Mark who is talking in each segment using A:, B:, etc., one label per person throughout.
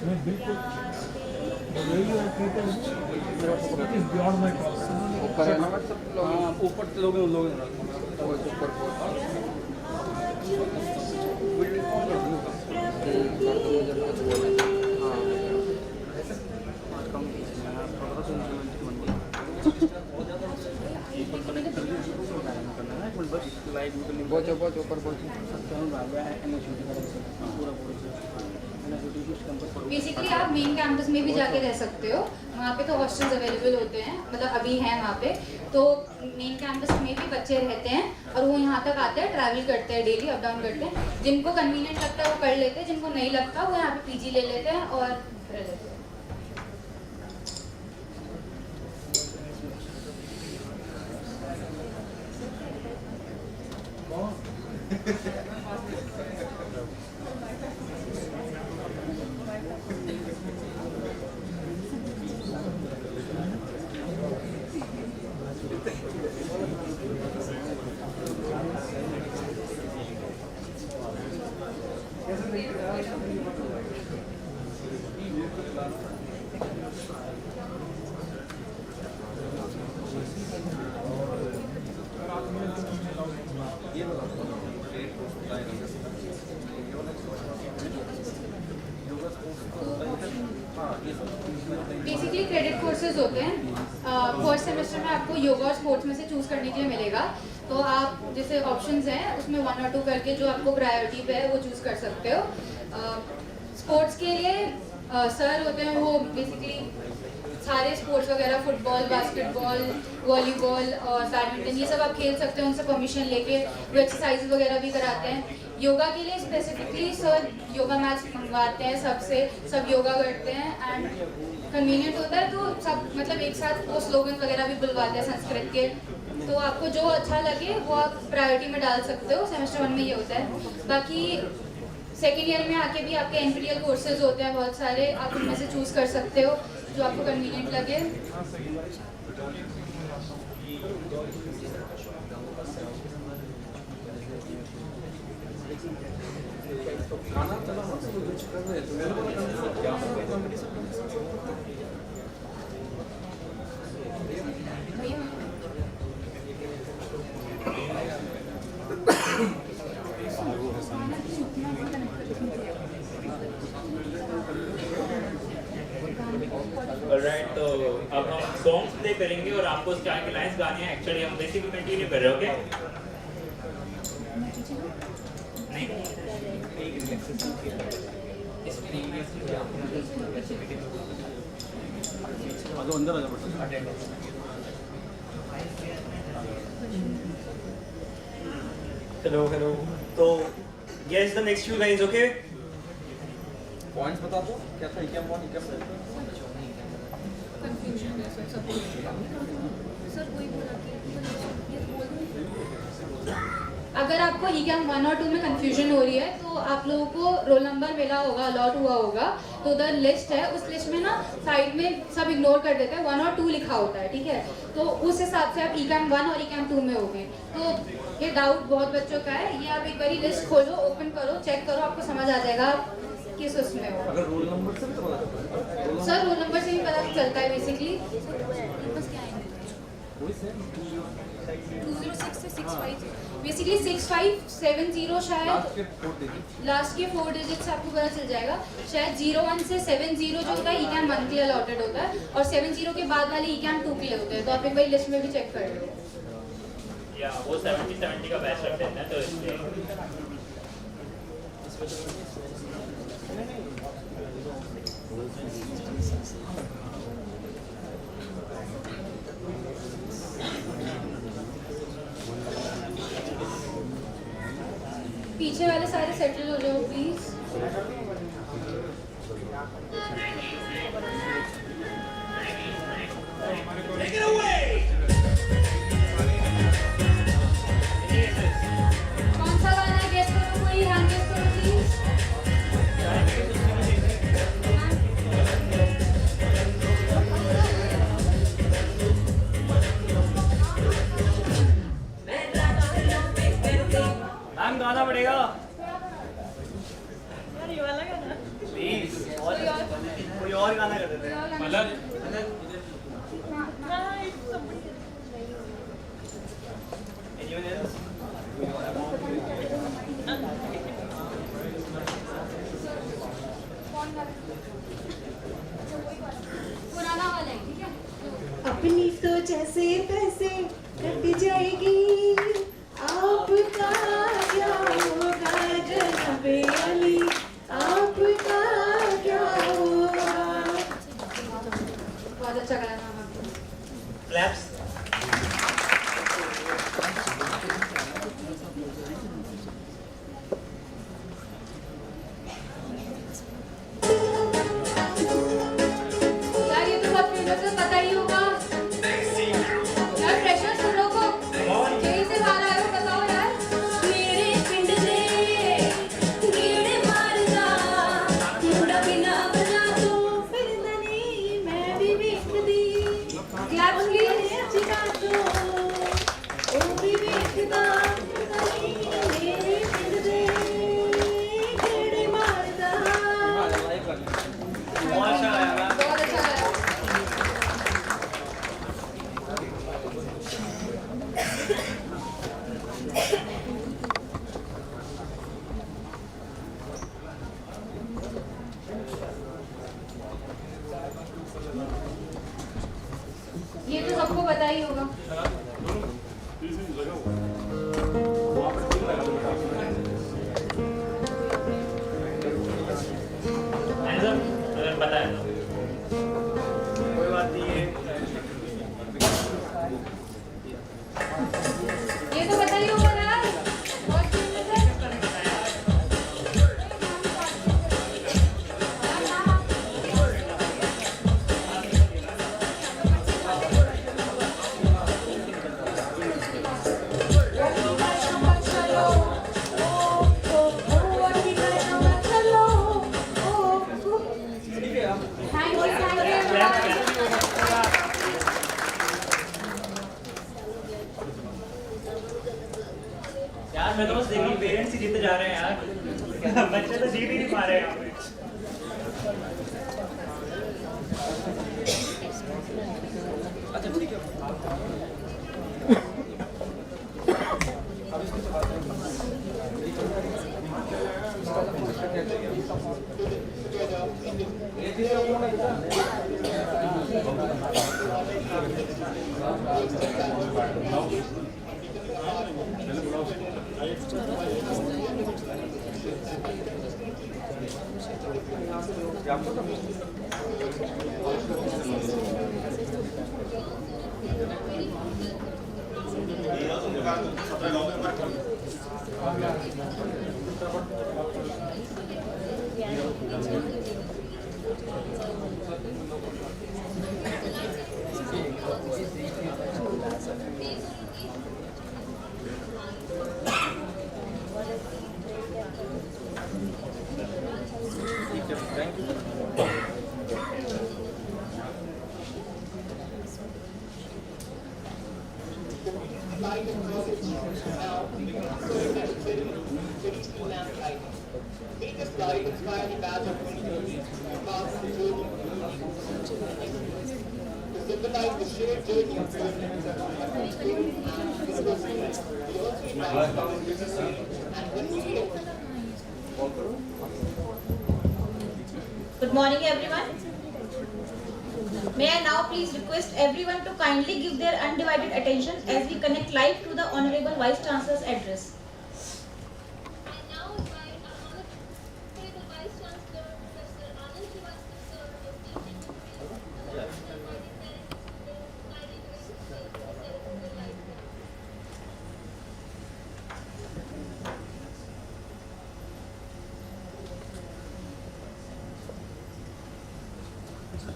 A: मैं बिल्कुल beyond my
B: ऊपर है ना
C: हाँ ऊपर लोग लोग
B: ऊपर बहुत ऊपर
D: बेसिकली आप मेन कैंपस में भी जाके रह सकते हो, वहाँ पे तो हॉस्टल्स अवेलेबल होते हैं, मतलब अभी हैं वहाँ पे। तो मेन कैंपस में भी बच्चे रहते हैं और वो यहाँ तक आते हैं, ट्रैवल करते हैं, डेली अप डाउन करते हैं। जिनको कन्वीनियंट लगता है वो कर लेते हैं, जिनको नहीं लगता वो यहाँ पे पीजी ले लेते हैं और रह लेते हैं। बेसिकली क्रेडिट कोर्सेज होते हैं। फर्स्ट सेमेस्टर में आपको योगा और स्पोर्ट्स में से चूज करने के लिए मिलेगा। तो आप जैसे ऑप्शंस हैं उसमें 1 और 2 करके जो आपको प्रायोरिटी पे है वो चूज कर सकते हो। स्पोर्ट्स के लिए सर होते हैं, वो बेसिकली सारे स्पोर्ट्स वगैरह, फुटबॉल, बास्केटबॉल, वॉलीबॉल और बैडमिंटन, ये सब आप खेल सकते हो उनसे परमिशन लेके। वो एक्सरसाइज वगैरह भी कराते हैं। योगा के लिए स्पेसिफिकली सर योगा मैट्स मंगवाते हैं सबसे, सब योगा करते हैं एंड कन्वीनियंट होता है। तो सब मतलब एक साथ वो स्लोगन वगैरह भी बुलवाते हैं संस्कृत के। तो आपको जो अच्छा लगे वो आप प्रायोरिटी में डाल सकते हो। सेमेस्टर 1 में ये होता है। बाकी सेकेंड ईयर में आके भी आपके एनपीटीईएल कोर्सेज होते हैं बहुत सारे, आप उनमें से चूज कर सकते हो जो आपको कन्वीनियंट लगे।
E: ऑलराइट, तो अब हम सॉन्ग्स प्ले करेंगे और आपको स्टार के लाइंस गाने हैं। एक्चुअली हम बेसिकली कंटिन्यू कर रहे हैं, ओके?
C: अंदर आ जाओ।
E: हेलो तो guess the next few lines, okay?
C: Points बता दो क्या था, क्या पॉइंट क्या
D: कंफ्यूजन है सर कोई बोला कि ये बोल दो। अगर आपको ECAM 1 और 2 में कंफ्यूजन हो रही है तो आप लोगों को रोल नंबर मिला होगा, अलॉट हुआ होगा, तो उधर लिस्ट है, उस लिस्ट में ना साइड में सब इग्नोर कर देते हैं, 1 और 2 लिखा होता है, ठीक है? तो उस हिसाब से आप ECAM 1 और ECAM 2 में होंगे। तो ये डाउट बहुत बच्चों का है, ये आप एक बार लिस्ट खोलो, ओपन करो, चेक करो, आपको समझ आ जाएगा किस उसमें हो।
C: अगर रोल नंबर से भी तो पता चलता है।
D: सर रोल नंबर से भी पता चलता है बेसिकली। बेसिकली 6570 शायद लास्ट के 4 डिजिट्स आपको पता चल जाएगा। शायद 01 से 70 जो होता है ECAM 1 के लिए अलॉटेड होता है और 70 के बाद वाले ECAM 2 के लिए होते हैं। तो आप एक बार लिस्ट में भी चेक कर लो।
E: या वो 70 का बैच रखते हैं ना, तो इसलिए
D: पीछे वाले सारे सेटल हो जाओ प्लीज।
E: Take it away!
D: कौन सा गाना है गेस करो, कोई हैंड गेस करो प्लीज।
E: मैम गाना पड़ेगा। Anyone else?
D: पुराना वाला है, ठीक है?
F: अपनी सोच ऐसे तैसे कट जाएगी, आपका क्या होगा जनाबे अली, आपका क्या होगा।
D: बहुत अच्छा गाना था आपने।
E: Claps.
D: यार ये तो बहुत फेमस है, पता ही होगा। यार फ्रेशर्स तुम लोग को जेल से बाहर आए हो, बताओ यार।
F: मेरे पिंड दे गेड़े मारदा, मुड़ा बिना बना तो फिर नहीं मैं भी वेखदी।
D: Claps please.
F: अच्छी बात तो ओ भी वेखदा नहीं, मेरे पिंड दे गेड़े मारदा।
D: बहुत अच्छा है। ये तो सबको पता ही होगा।
E: Hands up, अगर पता है तो। कोई बात नहीं है।
D: ये तो पता ही होगा यार। बहुत फेमस है। Thank you, everyone.
E: यार मैं तो बस देख रहा हूँ पेरेंट्स ही जीते जा रहे हैं यार। बच्चे तो जीत ही नहीं पा रहे हैं यहाँ पे।
F: Good morning, everyone. May I now please request everyone to kindly give their undivided attention as we connect live to the Honorable Vice Chancellor's address.
G: I now invite our Honorable Vice Chancellor, Professor Anand Srivastava, to teaching to be kindly to assist the ceremonial life.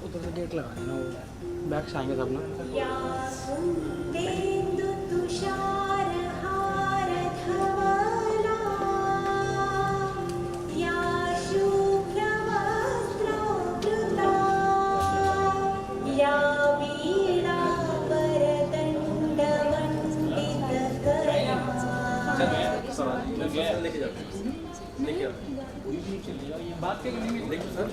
B: उधर से gate लगा देना, वो back से आएंगे सब ना।
F: या कुंदेन्दु तुषार हार धवला, या शुभ्रवस्त्रोद्धृता, या वीणा वरदण्डवन्दितकरा।
C: लेके जाते हैं, लेके आते हैं।
A: बात क्या करेंगे?
C: लेके sir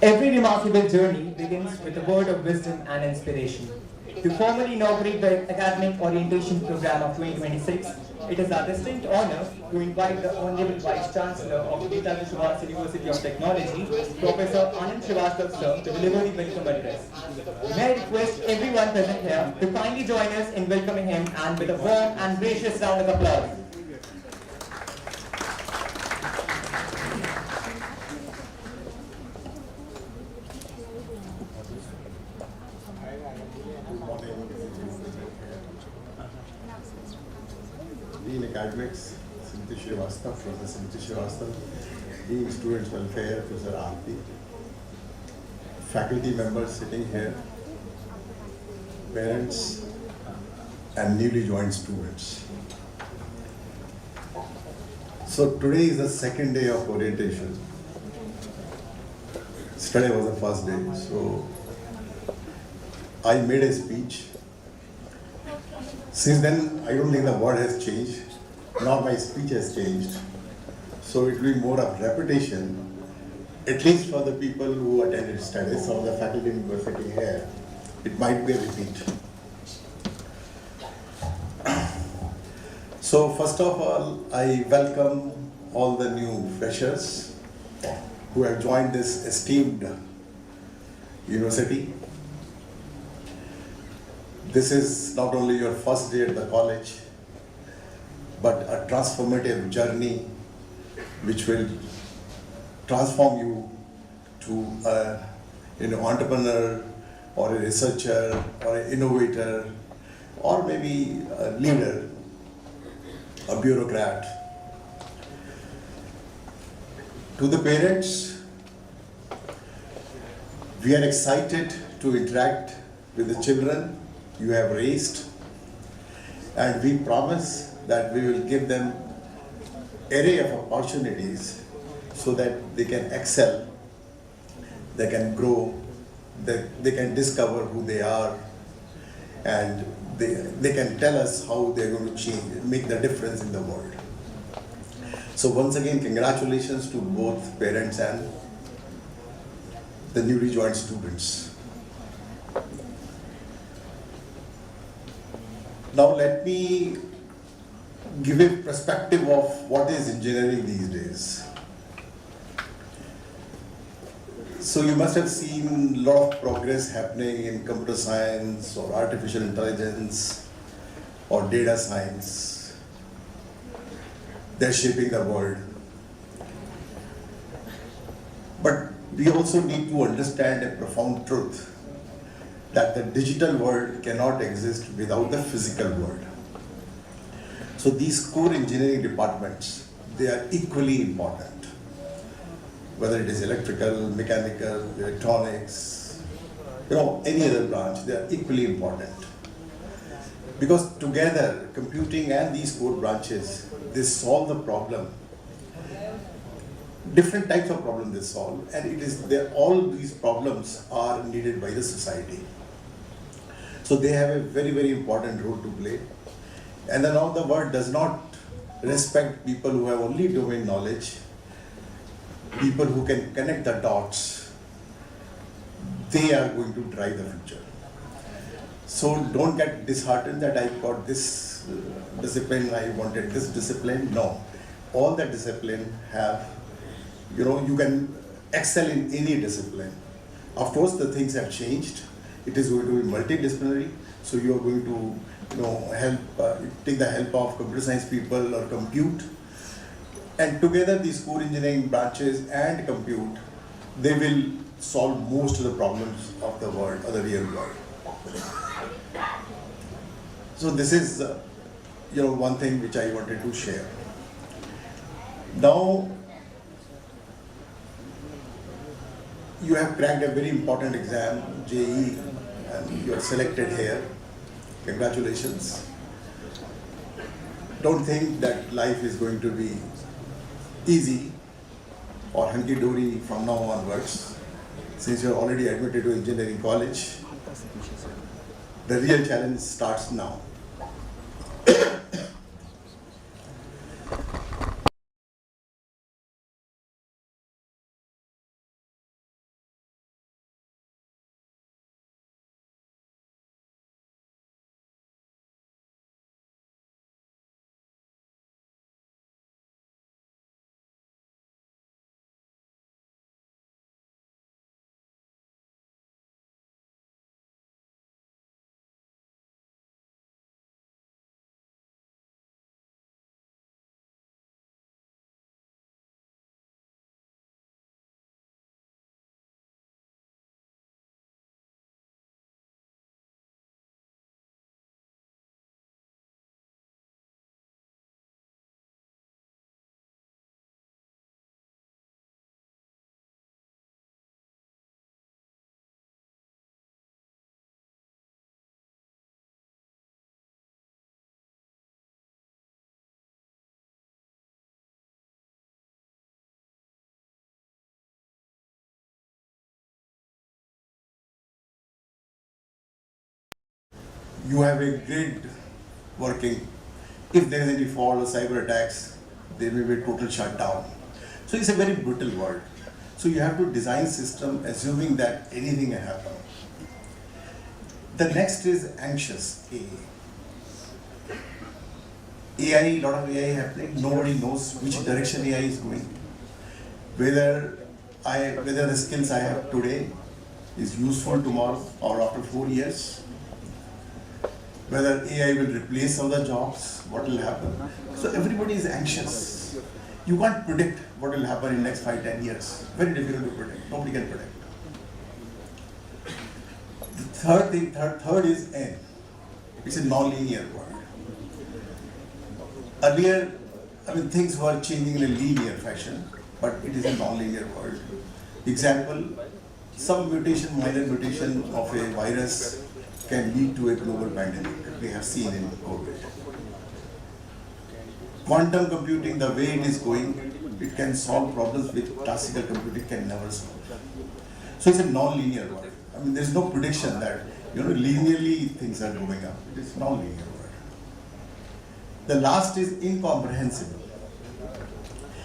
H: Every remarkable journey begins with a word of wisdom and inspiration. To formally inaugurate the academic orientation program of 2026, it is our distinct honor to invite the Honorable Vice Chancellor of Netaji Subhash University of Technology, Professor Anand Srivastava sir, to deliver the welcome address. May I request everyone present here to kindly join us in welcoming him and with a warm and gracious round of applause.
I: Dean Academics, Simiti Srivastava, Professor Simiti Srivastava, Dean Students Welfare, Professor Aarti, faculty members sitting here, parents and newly joined students. So today is the second day of orientation. Yesterday was the first day, so I made a speech. Since then, I don't think the word has changed, nor my speech has changed. So it will be more of repetition, at least for the people who attended studies. Some of the faculty members sitting here, it might be a repeat. So first of all, I welcome all the new freshers who have joined this esteemed university. This is not only your first day at the college, but a transformative journey which will transform you to an entrepreneur or a researcher or an innovator or maybe a leader, a bureaucrat. To the parents, we are excited to interact with the children you have raised, and we promise that we will give them array of opportunities so that they can excel, they can grow, they can discover who they are, and they can tell us how they're going to change, make the difference in the world. So once again, congratulations to both parents and the newly joined students. Now let me give a perspective of what is engineering these days. So you must have seen a lot of progress happening in computer science or artificial intelligence or data science. They're shaping the world. But we also need to understand a profound truth, that the digital world cannot exist without the physical world. So these core engineering departments, they are equally important. Whether it is electrical, mechanical, electronics, any other branch, they are equally important. Because together, computing and these core branches, they solve the problem. Different types of problems they solve, and all these problems are needed by the society. So they have a very, very important role to play. And then now the world does not respect people who have only domain knowledge, people who can connect the dots. They are going to drive the future. So don't get disheartened that I got this discipline, I wanted this discipline. No, all the discipline have, you can excel in any discipline. Of course, the things have changed. It is going to be multidisciplinary. So you are going to, take the help of computer science people or compute. And together, these core engineering branches and compute, they will solve most of the problems of the world, or the real world. So this is, one thing which I wanted to share. Now, you have cracked a very important exam, JEE, and you are selected here. Congratulations. Don't think that life is going to be easy or hunky-dory from now onwards. Since you're already admitted to engineering college, The real challenge starts now. You have a grid working. If there is any fall or cyber attacks, there may be a total shutdown. So it's a very brutal world. So you have to design system assuming that anything can happen. The next is anxious AI. AI, lot of AI happening. Nobody knows which direction AI is going. Whether the skills I have today is useful tomorrow or after 4 years. Whether AI will replace some of the jobs, what will happen. So everybody is anxious. You can't predict what will happen in next 5-10 years. Very difficult to predict. Nobody can predict. The third is N. It's a non-linear world. Earlier, things were changing in a linear fashion, but it is a non-linear world. Example, some mutation, minor mutation of a virus can lead to a global pandemic. We have seen in COVID. Quantum computing, the way it is going, it can solve problems which classical computing can never solve. So it's a non-linear world. There is no prediction that linearly things are going up. It is non-linear world. The last is incomprehensible.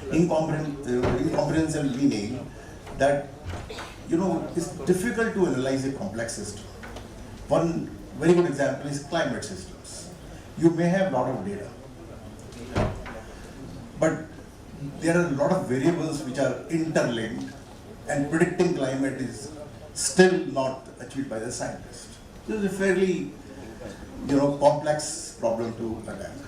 I: Incomprehensible meaning that it's difficult to analyze a complex system. One very good example is climate systems. You may have a lot of data, but there are a lot of variables which are interlinked, and predicting climate is still not achieved by the scientist. This is a fairly complex problem to adapt.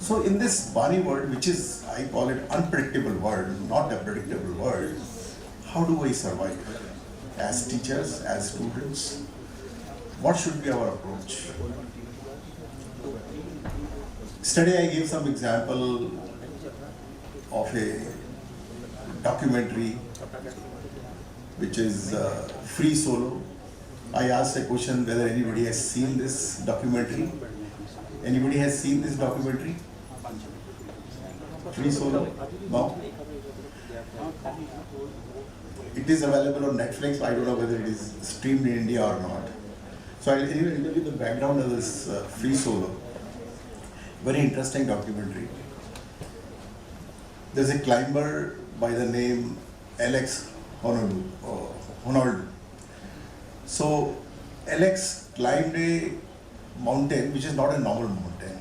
I: So in this Bani world, which is, I call it unpredictable world, not a predictable world, how do I survive? As teachers, as students, what should be our approach? Yesterday I gave some example of a documentary which is Free Solo. I asked a question whether anybody has seen this documentary. Anybody has seen this documentary? Free Solo? No? It is available on Netflix. I don't know whether it is streamed in India or not. So I'll give you the background of this Free Solo. Very interesting documentary. There's a climber by the name Alex Honnold. So Alex climbed a mountain which is not a normal mountain.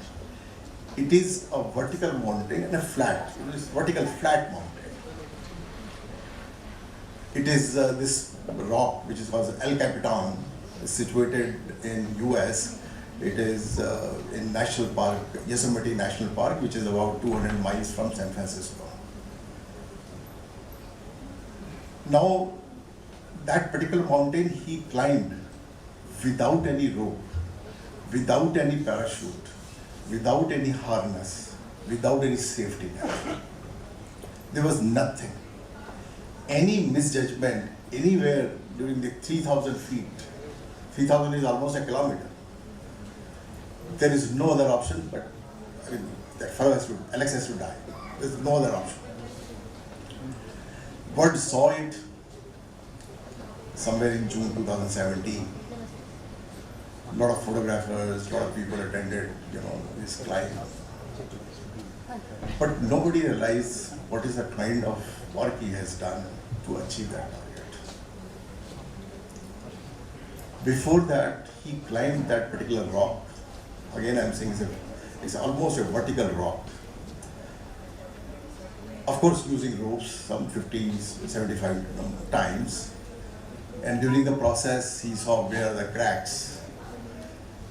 I: It is a vertical mountain and a flat. It is vertical flat mountain. It is this rock which is called El Capitan, situated in US. It is in National Park, Yosemite National Park, which is about 200 miles from San Francisco. Now, that particular mountain he climbed without any rope, without any parachute, without any harness, without any safety net. There was nothing. Any misjudgment anywhere during the 3,000 feet, 3,000 is almost a kilometer. There is no other option, but that fellow Alex has to die. There is no other option. World saw it somewhere in June 2017. lot of photographers, lot of people attended, this climb. But nobody realized what is the kind of work he has done to achieve that target. Before that, he climbed that particular rock. Again, I'm saying it's almost a vertical rock. Of course, using ropes some 50, 75 times. And during the process, he saw where are the cracks,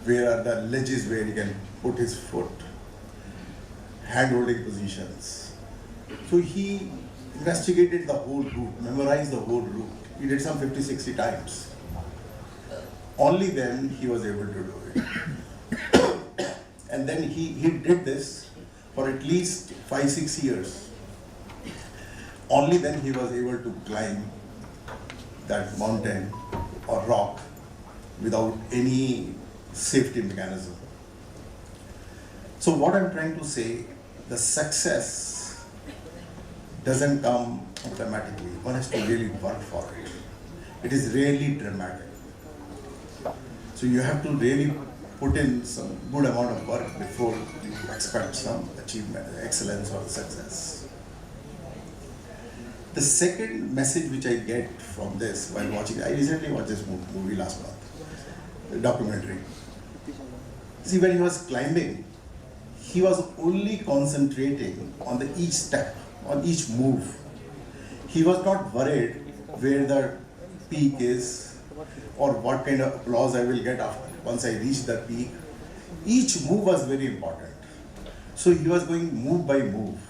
I: where are the ledges where he can put his foot, hand-holding positions. So he investigated the whole route, memorized the whole route. He did some 50, 60 times. Only then he was able to do it. And then he did this for at least 5, 6 years. Only then he was able to climb that mountain or rock without any safety mechanism. So what I'm trying to say, the success doesn't come automatically. One has to really work for it. It is really dramatic. So you have to really put in some good amount of work before you expect some achievement, excellence or success. The second message which I get from this while watching, I recently watched this movie last month, a documentary. See, when he was climbing, he was only concentrating on each step, on each move. He was not worried where the peak is or what kind of applause I will get after once I reach the peak. Each move was very important. So he was going move by move.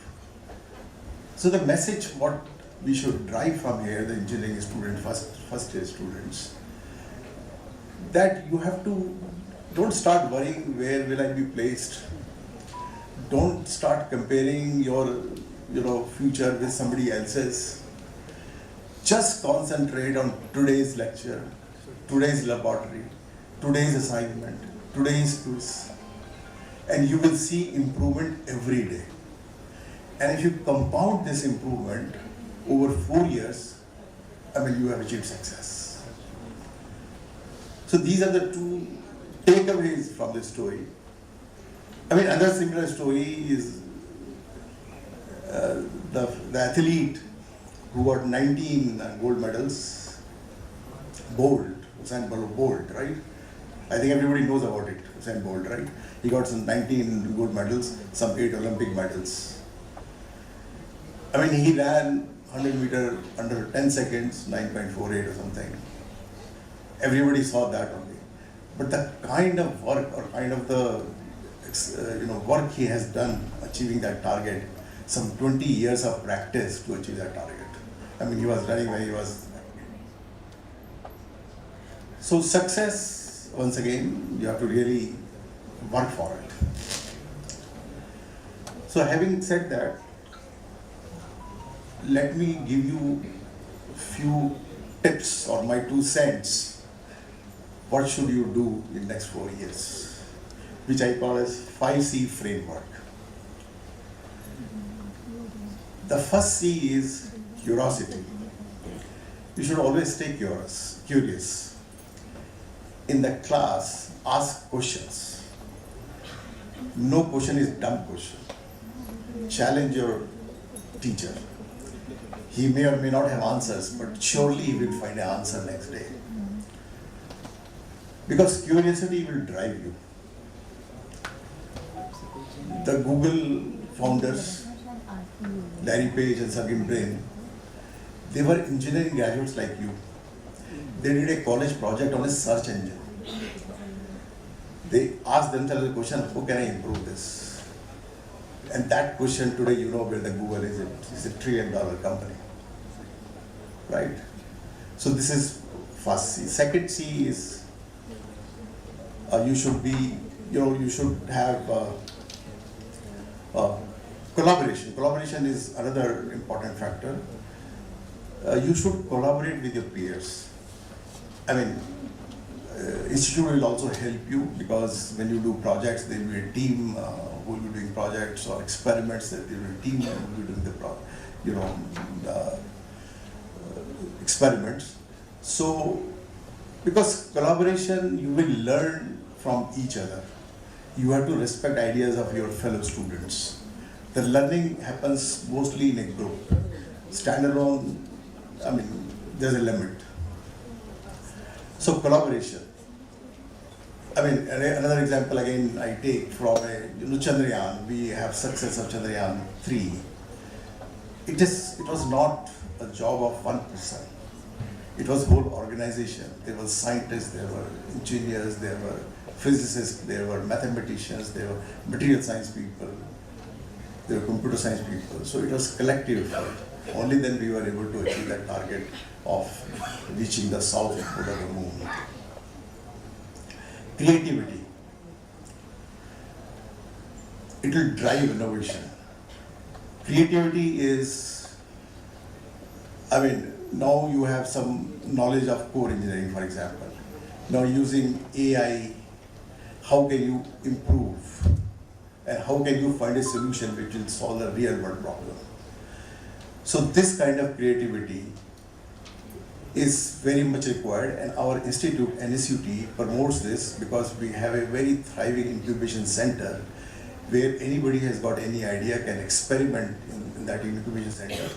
I: So the message what we should drive from here, the engineering student, first year students, that you have to, don't start worrying where will I be placed. Don't start comparing your future with somebody else's. Just concentrate on today's lecture, today's laboratory, today's assignment, today's quiz, and you will see improvement every day. And if you compound this improvement over 4 years, you have achieved success. So these are the two takeaways from this story. Another similar story is the athlete who got 19 gold medals, Bolt, Usain Bolt, right? I think everybody knows about it, Usain Bolt, right? He got some 19 gold medals, some 8 Olympic medals. He ran 100 meter under 10 seconds, 9.48 or something. Everybody saw that only. But the kind of work or kind of the work he has done achieving that target, some 20 years of practice to achieve that target. He was running when he was. So success, once again, you have to really work for it. So having said that, let me give you a few tips or my 2 cents. What should you do in next 4 years? Which I call as 5C framework. The first C is curiosity. You should always stay curious. In the class, ask questions. No question is dumb question. Challenge your teacher. He may or may not have answers, but surely he will find an answer next day. Because curiosity will drive you. The Google founders, Larry Page and Sergey Brin, they were engineering graduates like you. They did a college project on a search engine. They asked themselves the question, how can I improve this? And that question today, where the Google is. It's a $1 trillion company, right? So this is first C. Second C is you should be, you should have collaboration. Collaboration is another important factor. You should collaborate with your peers. Institute will also help you because when you do projects, there will be a team who will be doing projects or experiments. There will be a team who will be doing the experiments. So Because collaboration, you will learn from each other. You have to respect ideas of your fellow students. The learning happens mostly in a group. Standalone, I mean, there's a limit. So collaboration. I mean, another example again I take from Chandrayaan. We have success of Chandrayaan 3. It was not a job of one person. It was whole organization. There were scientists, there were engineers, there were physicists, there were mathematicians, there were material science people, there were computer science people. So it was collective effort. Only then we were able to achieve that target of reaching the south pole of the moon. Creativity. It will drive innovation. Creativity is, I mean, now you have some knowledge of core engineering, for example. Now using AI, how can you improve? And how can you find a solution which will solve a real world problem? So this kind of creativity is very much required, and our institute, NSUT, promotes this because we have a very thriving incubation center where anybody has got any idea can experiment in that incubation center.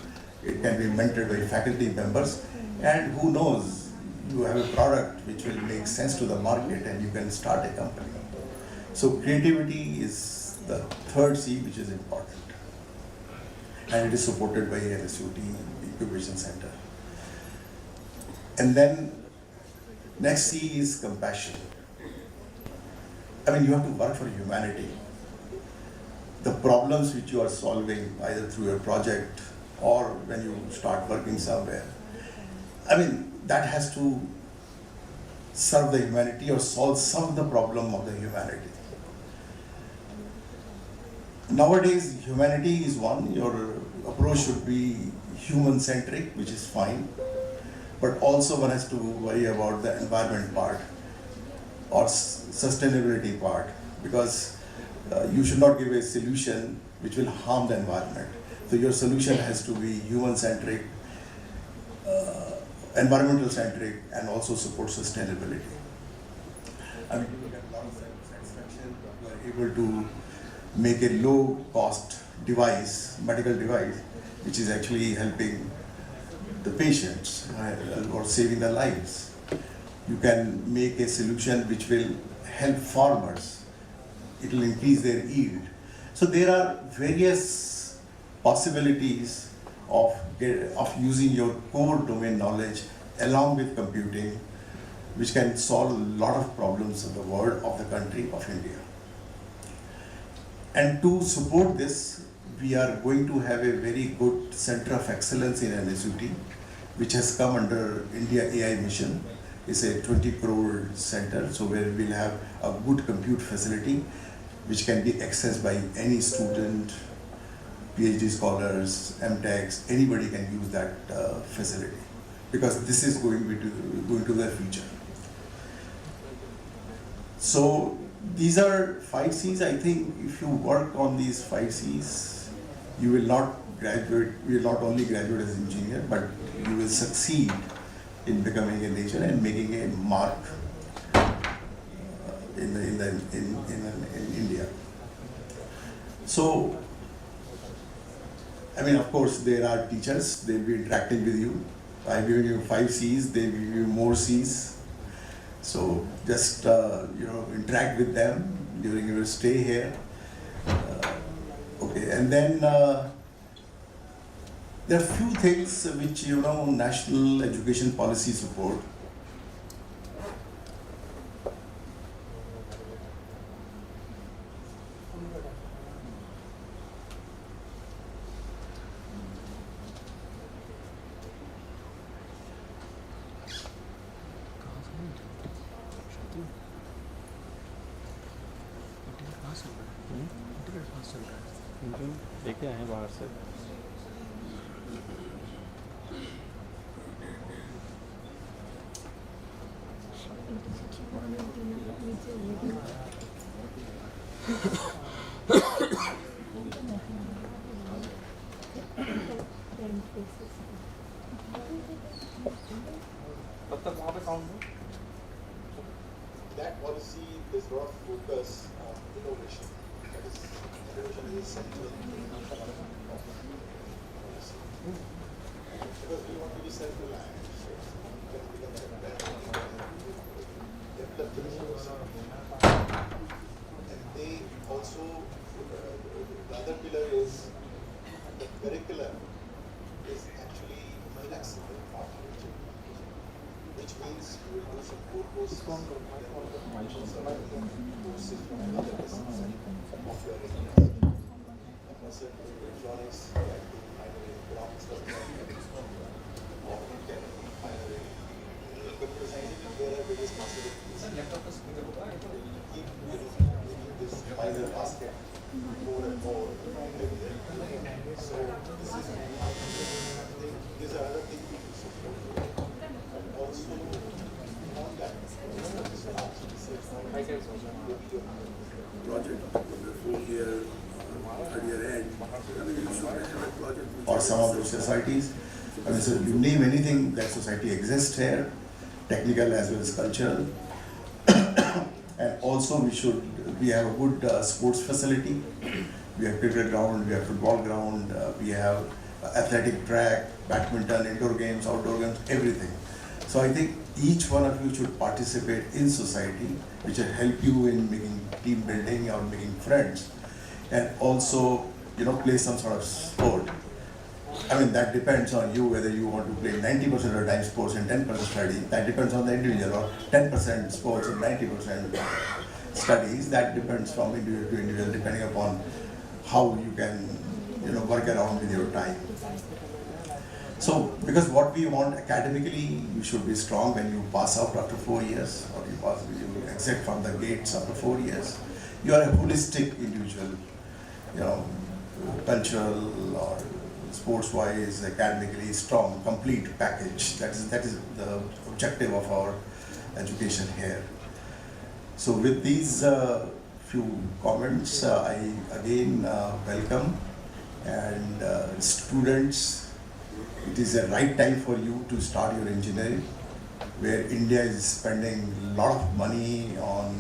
I: It can be mentored by faculty members, and who knows, you have a product which will make sense to the market and you can start a company. So creativity is the third C which is important, and it is supported by NSUT Incubation Center. And then next C is compassion. I mean, you have to work for humanity. The problems which you are solving either through your project or when you start working somewhere, I mean, that has to serve the humanity or solve some of the problem of the humanity. Nowadays, humanity is one. Your approach should be human-centric, which is fine. But also one has to worry about the environment part or sustainability part, because you should not give a solution which will harm the environment. So your solution has to be human-centric, environmental-centric, and also support sustainability. I mean, you will get a lot of satisfaction. You are able to make a low-cost device, medical device, which is actually helping the patients or saving their lives. You can make a solution which will help farmers. It will increase their yield. So there are various possibilities of using your core domain knowledge along with computing, which can solve a lot of problems of the world, of the country, of India. And to support this, we are going to have a very good center of excellence in NSUT, which has come under India AI Mission. It's a 20 crore center, so where we'll have a good compute facility, which can be accessed by any student, PhD scholars, MTechs, anybody can use that facility, because this is going to the future. So these are 5 C's. I think if you work on these 5 C's, you will not only graduate as an engineer, but you will succeed in becoming a nature and making a mark in India. So, I mean, of course, there are teachers, they'll be interacting with you. I'm giving you 5 C's, they give you more C's. So just, interact with them during your stay here. Okay, and then there are few things which, national education policy support.
B: लेके आए हैं बाहर से।
C: तब तक वहाँ पे sound
J: that policy, there's a lot of focus on innovation. That is, innovation is central of policy. Because we want to be self-reliant, so we can become self-reliant, develop the resources. And they also, the other pillar is the curriculum is actually flexible, not rigid, which means we will do some core courses, then we will do some courses from another discipline of your interest. A person who electronics can do minor in economics, or he can do minor in computer science. There are various possibilities. Keep making this minor basket more and more every year. So this is, I think, these are other things we should support. And also on that,
K: project in the 4th year, 3rd year end, you should have a project.
I: Or some of those societies. I mean, so you name anything that society exists here, technical as well as cultural. And also we have a good sports facility. We have cricket ground, we have football ground, we have athletic track, badminton, indoor games, outdoor games, everything. So I think each one of you should participate in society, which will help you in making team building or making friends, and also, you know, play some sort of sport. I mean, that depends on you whether you want to play 90% of the time sports and 10% study. That depends on the individual, or 10% sports and 90% studies. That depends from individual to individual, depending upon how you can, you know, work around with your time. So, because what we want academically, you should be strong when you pass out after 4 years, or you exit from the gates after 4 years. You are a holistic individual, you know, cultural or sports-wise, academically strong, complete package. That is the objective of our education here. So with these few comments, I again welcome, and students, it is the right time for you to start your engineering, where India is spending a lot of money on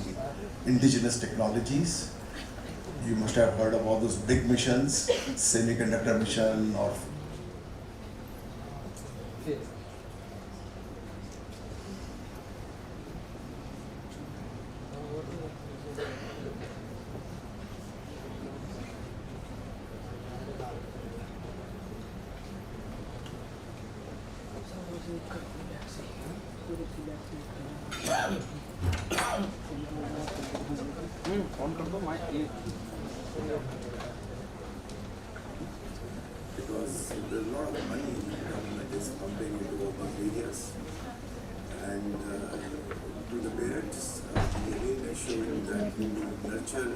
I: indigenous technologies. You must have heard of all those big missions, semiconductor mission or
B: phone कर दो
K: Because there's a lot of money that is pumping into all these areas. And to the parents, we again assuring that we will nurture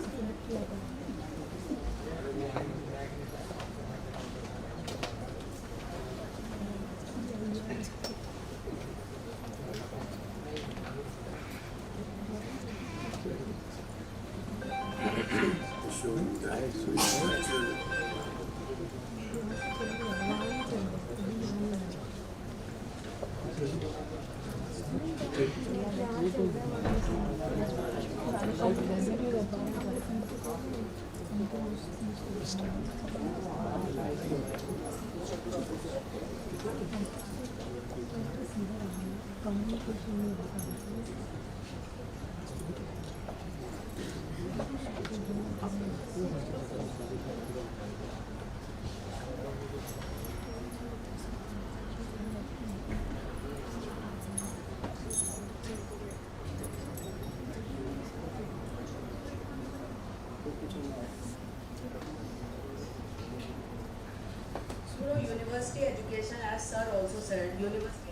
L: university education, as sir also said, university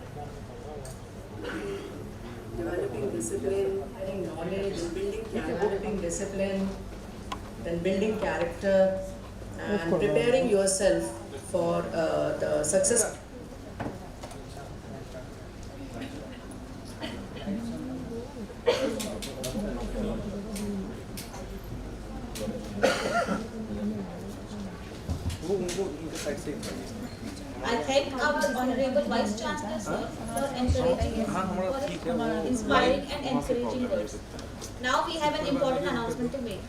L: developing discipline, getting knowledge, developing discipline, then building character, and preparing yourself for the success.
F: I thank our Honorable Vice Chancellor sir for encouraging us, for inspiring and encouraging words. Now we have an important announcement to make.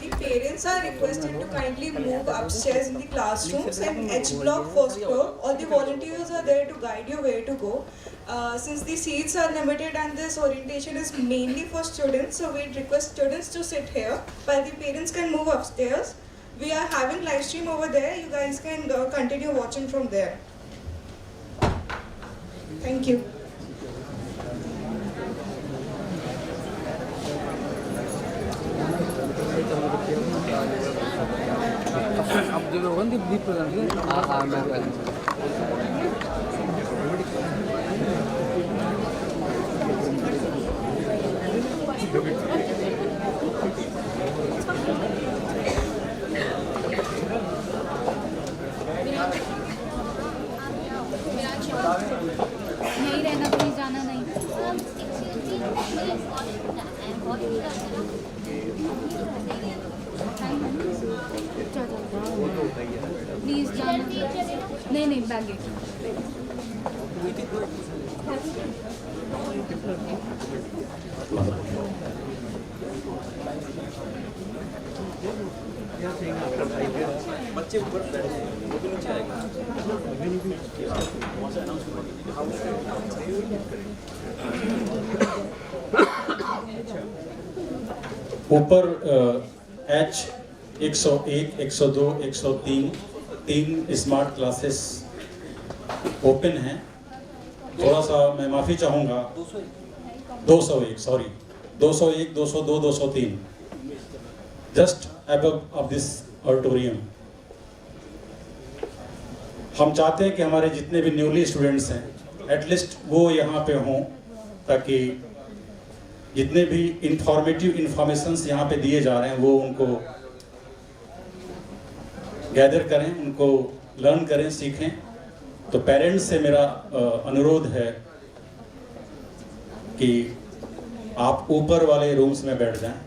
M: The parents are requested to kindly move upstairs in the classrooms and H block first floor. All the volunteers are there to guide you where to go. Since the seats are limited and this orientation is mainly for students, so we request students to sit here while the parents can move upstairs. We are having live stream over there. You guys can continue watching from there. Thank you.
A: अब जो लोग हैं दीप present मैं
D: नहीं रहना, please जाना नहीं। Please जाना नहीं, नहीं बैग
C: बच्चे ऊपर बैठ जाए, वो भी नीचे आएगा।
B: ऊपर H 101, 102, 103 3 स्मार्ट क्लासेस ओपन हैं। थोड़ा सा मैं माफ़ी चाहूँगा, 201 sorry 201, 202, 203 just above of this auditorium. हम चाहते हैं कि हमारे जितने भी न्यूली स्टूडेंट्स हैं एटलीस्ट वो यहाँ पे हों, ताकि जितने भी इंफॉर्मेशंस यहाँ पे दिए जा रहे हैं वो उनको गैदर करें, उनको लर्न करें, सीखें। तो पेरेंट्स से मेरा अनुरोध है कि आप ऊपर वाले रूम्स में बैठ जाएं।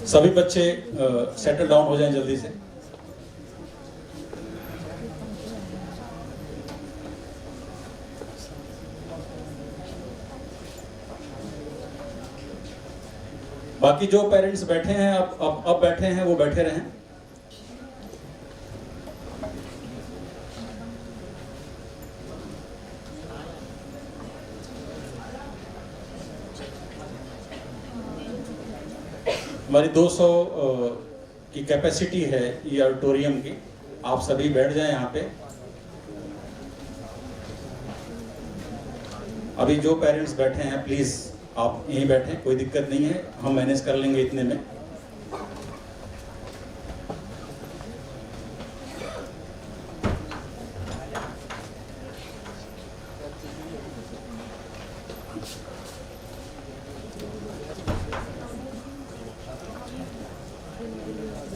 B: सभी बच्चे सेटल डाउन हो जाएं जल्दी से। बाकी जो पेरेंट्स बैठे हैं अब बैठे हैं वो बैठे रहें। हमारी 200 की कैपेसिटी है ये ऑडिटोरियम की। आप सभी बैठ जाएं यहाँ पे। अभी जो पेरेंट्स बैठे हैं प्लीज आप यहीं बैठें, कोई दिक्कत नहीं है, हम मैनेज कर लेंगे इतने में।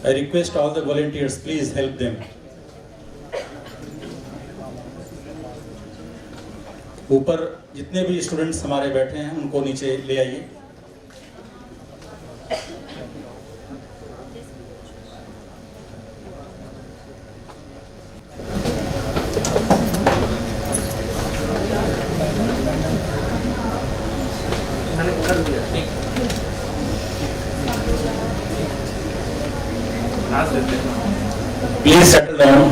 B: I request all the volunteers, please help them. ऊपर जितने भी स्टूडेंट्स हमारे बैठे हैं उनको नीचे ले आइए। Please settle down.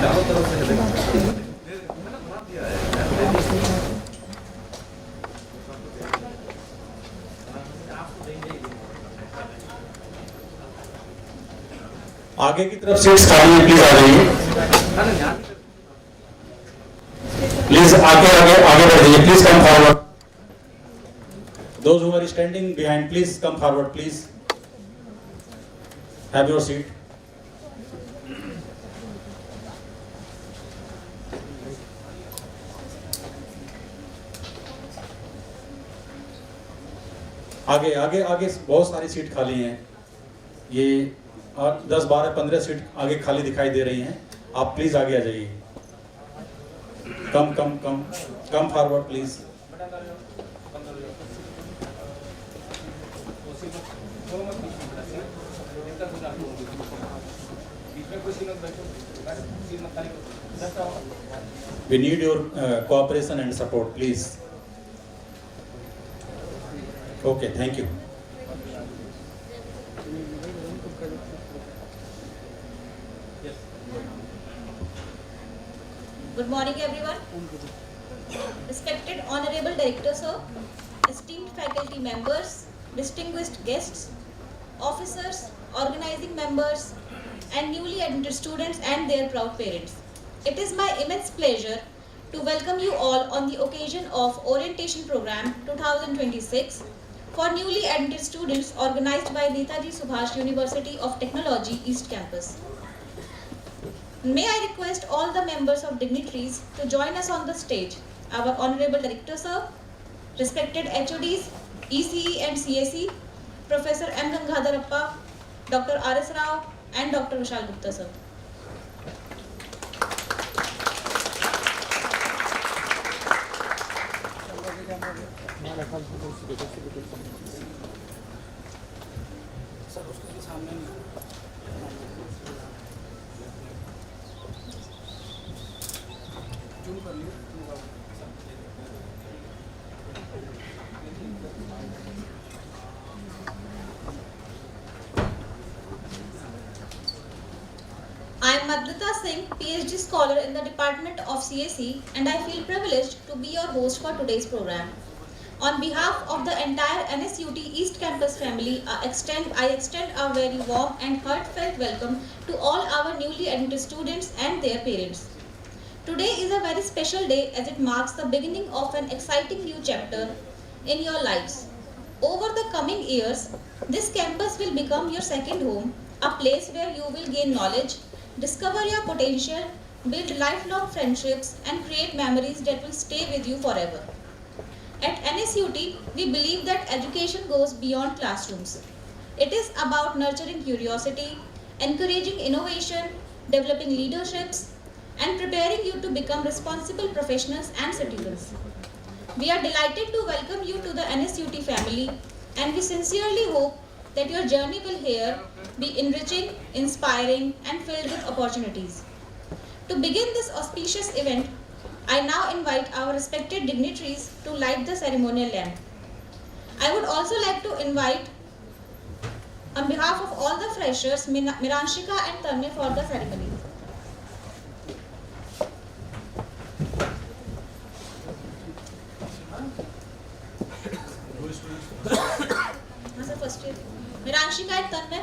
B: आगे की तरफ सीट्स खाली है, प्लीज आ जाइए। प्लीज आगे बढ़ जाइए। Please come forward. Those who are standing behind, please come forward. Please have your seat. आगे बहुत सारी सीट खाली हैं। ये 10, 12, 15 सीट आगे खाली दिखाई दे रही हैं। आप प्लीज आगे आ जाइए। Come forward please. We need your cooperation and support, please. Okay, thank you.
F: Good morning, everyone. Respected Honorable Director Sir, esteemed faculty members, distinguished guests, officers, organizing members, and newly admitted students and their proud parents. It is my immense pleasure to welcome you all on the occasion of Orientation Program 2026 for newly admitted students organized by Netaji Subhash University of Technology East Campus. May I request all the members of dignitaries to join us on the stage. Our Honorable Director Sir, respected HODs, ECE and CSE, Professor M. Gangadharappa, Dr. R.S. Rao, and Dr. Vishal Gupta Sir. I am Madhurita Singh, PhD scholar in the Department of CSE, and I feel privileged to be your host for today's program. On behalf of the entire NSUT East Campus family, I extend a very warm and heartfelt welcome to all our newly admitted students and their parents. Today is a very special day as it marks the beginning of an exciting new chapter in your lives. Over the coming years, this campus will become your second home, a place where you will gain knowledge, discover your potential, build lifelong friendships, and create memories that will stay with you forever. At NSUT, we believe that education goes beyond classrooms. It is about nurturing curiosity, encouraging innovation, developing leaderships, and preparing you to become responsible professionals and citizens. We are delighted to welcome you to the NSUT family, and we sincerely hope that your journey will here be enriching, inspiring, and filled with opportunities. To begin this auspicious event, I now invite our respected dignitaries to light the ceremonial lamp. I would also like to invite, on behalf of all the freshers, Miranshika and Tanmay for the ceremony. First year. Miranshika and Tanmay.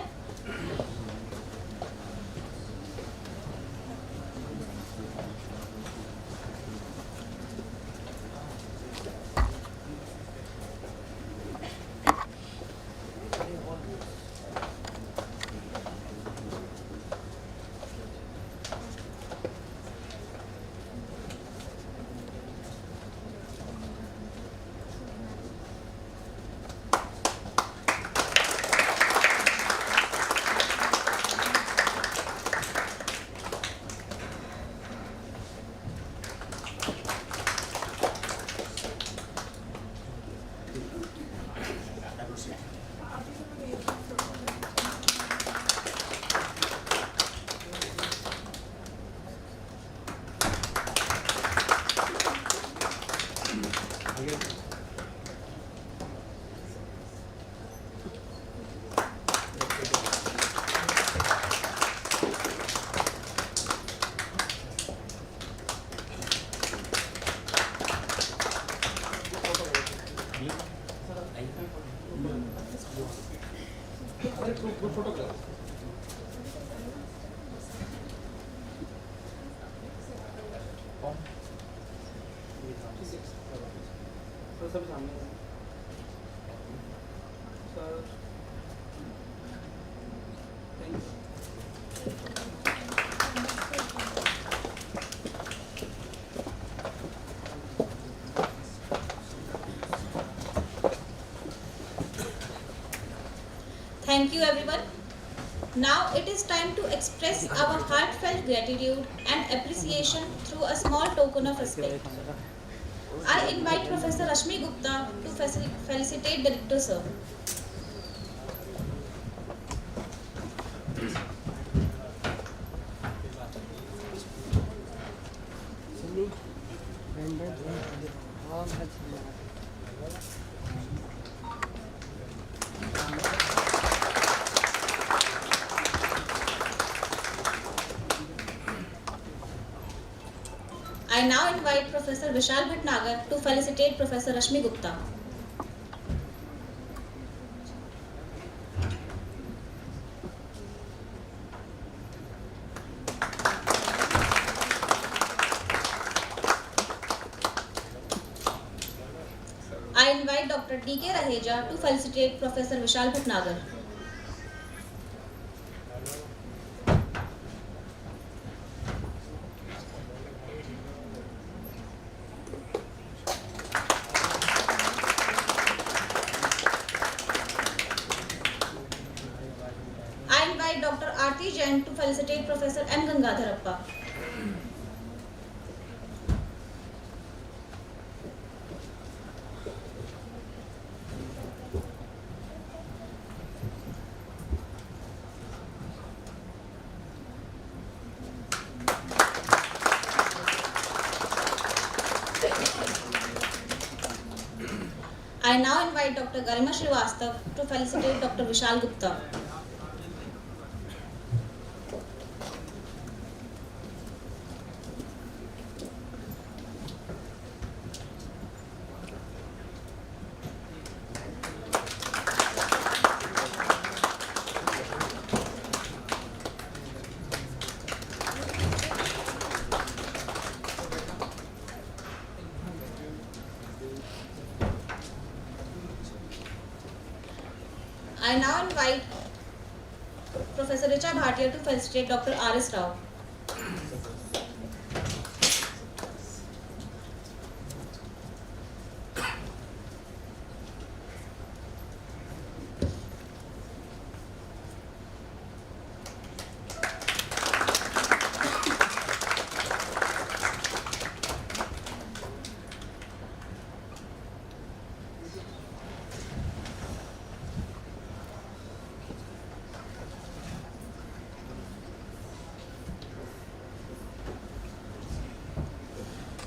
F: Thank you everyone. Now it is time to express our heartfelt gratitude and appreciation through a small token of respect. I invite Professor Rashmi Gupta to felicitate Director Sir. I now invite Professor Vishal Bhatnagar to felicitate Professor Rashmi Gupta. I invite Dr. D.K. Raheja to felicitate Professor Vishal Bhatnagar. I invite Dr. Aarti Jain to felicitate Professor M. Gangadharappa. I now invite Dr. Garima Srivastav to felicitate Dr. Vishal Gupta. I now invite Professor Richa Bhatia to felicitate Dr. R.S. Rao.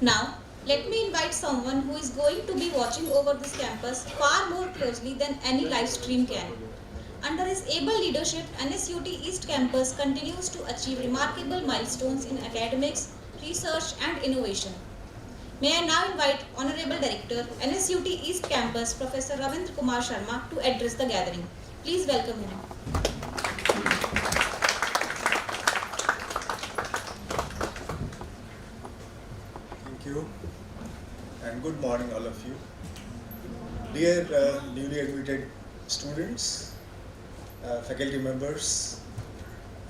F: Now, let me invite someone who is going to be watching over this campus far more closely than any live stream can. Under his able leadership, NSUT East Campus continues to achieve remarkable milestones in academics, research and innovation. May I now invite Honorable Director, NSUT East Campus, Professor Ravindra Kumar Sharma to address the gathering. Please welcome him.
N: Thank you and good morning all of you. Dear newly admitted students, faculty members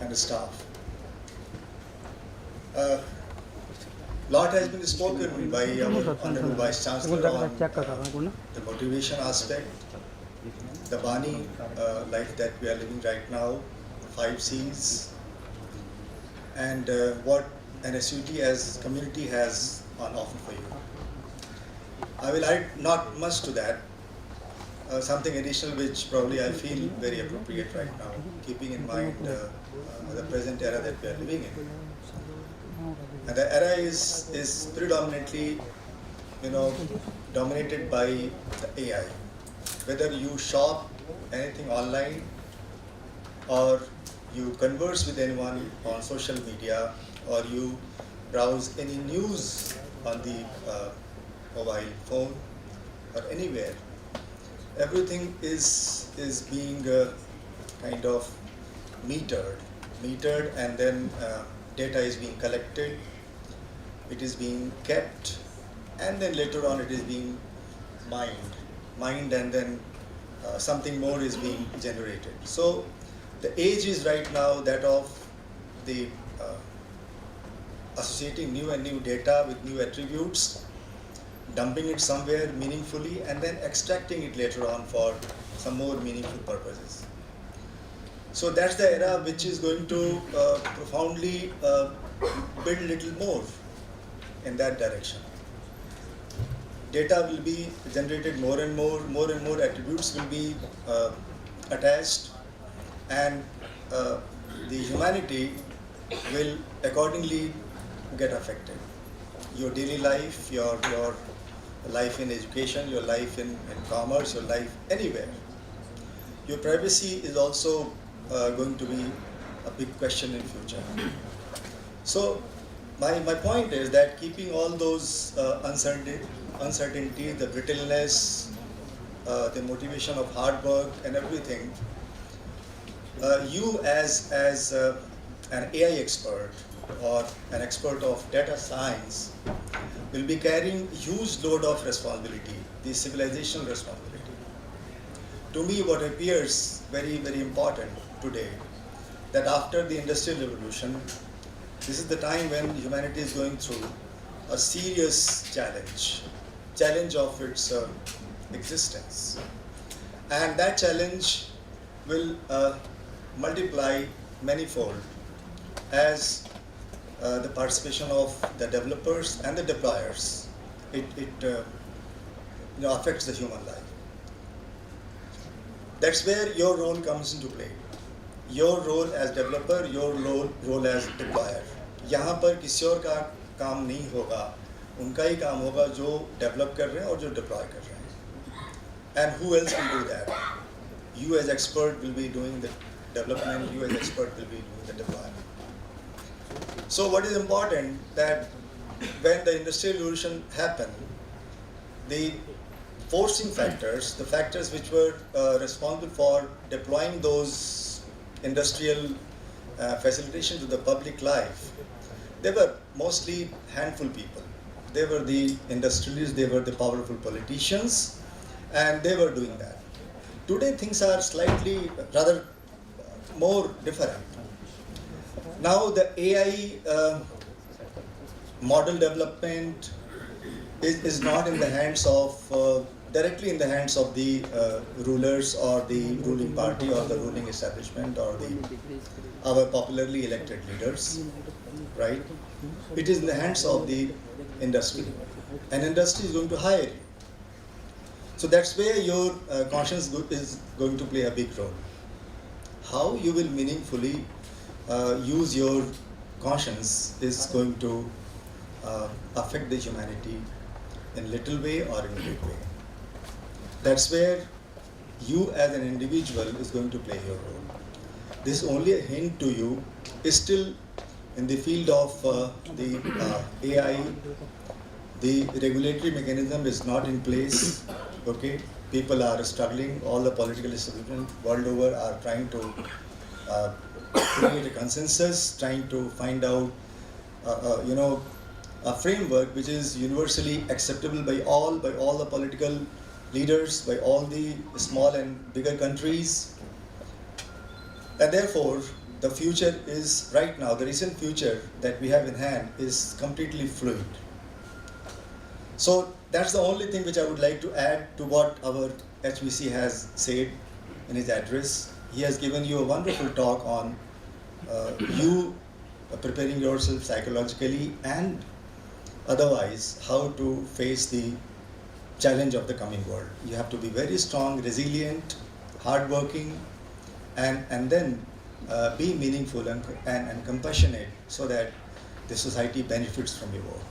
N: and staff. Lot has been spoken by our Honorable Vice Chancellor on the motivation aspect, the Bani life that we are living right now, 5 C's, and what NSUT as community has on offer for you. I will add not much to that, something additional which probably I feel very appropriate right now, keeping in mind the present era that we are living in. And the era is predominantly, dominated by the AI. Whether you shop anything online or you converse with anyone on social media or you browse any news on the mobile phone or anywhere, everything is being kind of metered, and then data is being collected, it is being kept, and then later on it is being mined, and then something more is being generated. So the age is right now that of the associating new and new data with new attributes, dumping it somewhere meaningfully, and then extracting it later on for some more meaningful purposes. So that's the era which is going to profoundly build a little more in that direction. Data will be generated more and more attributes will be attached, and the humanity will accordingly get affected. your daily life, your life in education, your life in commerce, your life anywhere. Your privacy is also going to be a big question in future. So my point is that keeping all those uncertainty, the brittleness, the motivation of hard work and everything, you as an AI expert or an expert of data science will be carrying huge load of responsibility, the civilizational responsibility. To me, what appears very, very important today, that after the Industrial Revolution, this is the time when humanity is going through a serious challenge of its existence. And that challenge will multiply manifold as the participation of the developers and the deployers. It affects the human life. That's where your role comes into play. Your role as developer, your role as deployer. यहाँ पर किसी और का काम नहीं होगा, उनका ही काम होगा जो डेवलप कर रहे हैं और जो डिप्लॉय कर रहे हैं. And who else will do that? You as expert will be doing the development. You as expert will be doing the deployment. So what is important that when the Industrial Revolution happened, the forcing factors, the factors which were responsible for deploying those industrial facilitation to the public life, they were mostly handful people. They were the industrialists, they were the powerful politicians, and they were doing that. Today things are slightly, rather more different. Now the AI model development is not in the hands of, directly in the hands of the rulers or the ruling party or the ruling establishment or our popularly elected leaders, right? It is in the hands of the industry. And industry is going to hire you. So that's where your conscience is going to play a big role. How you will meaningfully use your conscience is going to affect the humanity in little way or in big way. That's where you as an individual is going to play your role. This is only a hint to you. Is still in the field of the AI, the regulatory mechanism is not in place. Okay, people are struggling. All the political establishment world over are trying to create a consensus, trying to find out, a framework which is universally acceptable by all the political leaders, by all the small and bigger countries. And therefore, the future is right now, the recent future that we have in hand is completely fluid. So that's the only thing which I would like to add to what our HVC has said in his address. He has given you a wonderful talk on you preparing yourself psychologically and otherwise how to face the challenge of the coming world. You have to be very strong, resilient, hardworking, and then be meaningful and compassionate so that the society benefits from your work.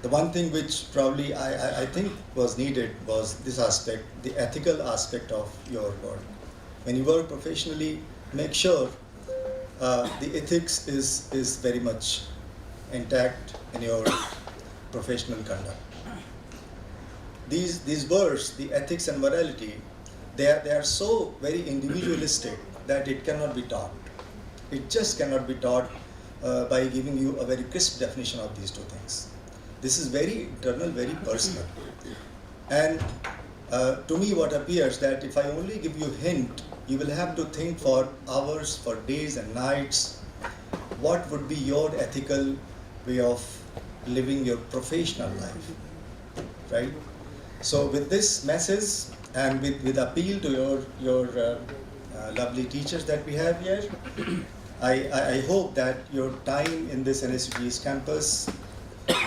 N: The one thing which probably I think was needed was this aspect, the ethical aspect of your work. When you work professionally, make sure the ethics is very much intact in your professional conduct. These words, the ethics and morality, they are so very individualistic that it cannot be taught. It just cannot be taught by giving you a very crisp definition of these two things. This is very internal, very personal. And to me what appears that if I only give you a hint, you will have to think for hours, for days and nights, what would be your ethical way of living your professional life, right? So with this message and with appeal to your lovely teachers that we have here, I hope that your time in this NSUT East campus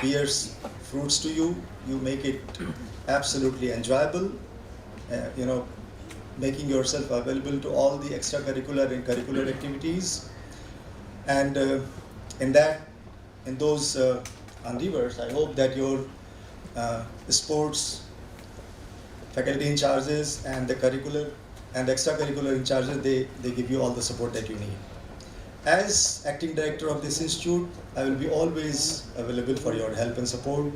N: bears fruits to you. You make it absolutely enjoyable, making yourself available to all the extracurricular and curricular activities. And in those endeavors. I hope that your sports faculty in charges and the curricular and extracurricular in charges, they give you all the support that you need. As acting director of this institute, I will be always available for your help and support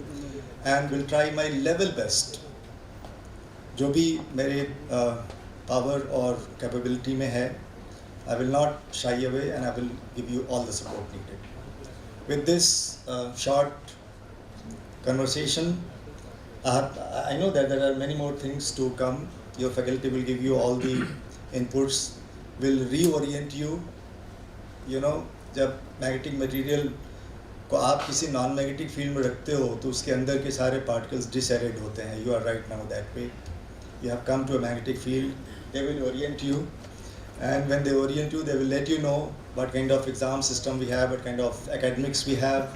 N: and will try my level best. जो भी मेरे power और capability में है, I will not shy away and I will give you all the support needed. With this short conversation, I know that there are many more things to come. Your faculty will give you all the inputs, will reorient you. You know, जब magnetic material को आप किसी non-magnetic field में रखते हो तो उसके अंदर के सारे particles disarrayed होते हैं. You are right now that way. You have come to a magnetic field. They will orient you, and when they orient you, they will let you know what kind of exam system we have, what kind of academics we have.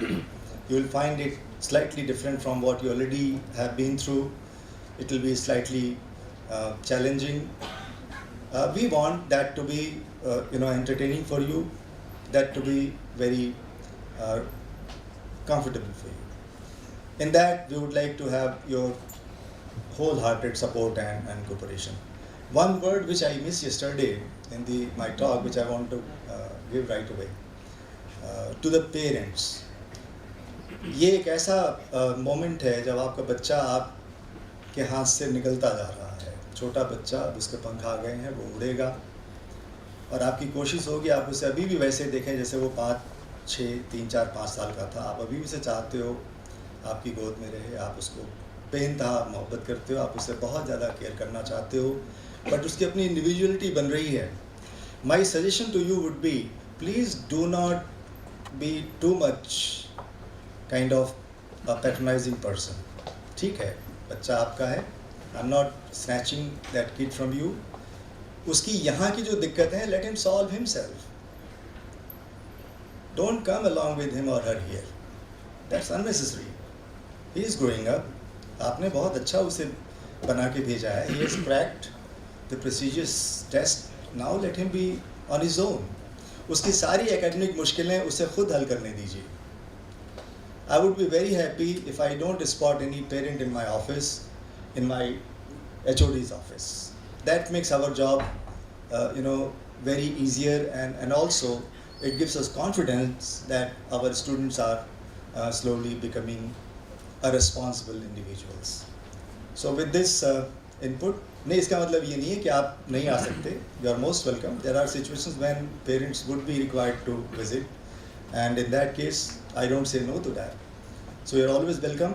N: You will find it slightly different from what you already have been through. It will be slightly challenging. We want that to be entertaining for you, that to be very comfortable for you. In that, we would like to have your wholehearted support and cooperation. One word which I missed yesterday in my talk, which I want to give right away, to the parents. ये एक ऐसा moment है जब आपका बच्चा आपके हाथ से निकलता जा रहा है. छोटा बच्चा, अब उसके पंख आ गए हैं, वो उड़ेगा और आपकी कोशिश होगी आप उसे अभी भी वैसे देखें जैसे वो 5, 6, 3, 4, 5 साल का था. आप अभी भी उसे चाहते हो आपकी गोद में रहे, आप उसको बेइंतहा मोहब्बत करते हो, आप उससे बहुत ज़्यादा केयर करना चाहते हो, बट उसकी अपनी इंडिविजुअलिटी बन रही है. My suggestion to you would be, please do not be too much kind of a patronising person. ठीक है, बच्चा आपका है, I am not snatching that kid from you. उसकी यहाँ की जो दिक्कत है, let him solve himself. Don't come along with him और her here, that's unnecessary. He is growing up. आपने बहुत अच्छा उसे बना के भेजा है. He has cracked the prestigious test. Now let him be on his own. उसकी सारी एकेडमिक मुश्किलें उसे खुद हल करने दीजिए. I would be very happy if I don't spot any parent in my office, in my HOD's office. That makes our job, very easier, and also it gives us confidence that our students are slowly becoming a responsible individuals. So with this input, नहीं इसका मतलब ये नहीं है कि आप नहीं आ सकते. You are most welcome. There are situations when parents would be required to visit, and in that case, I don't say no to that. So you're always welcome.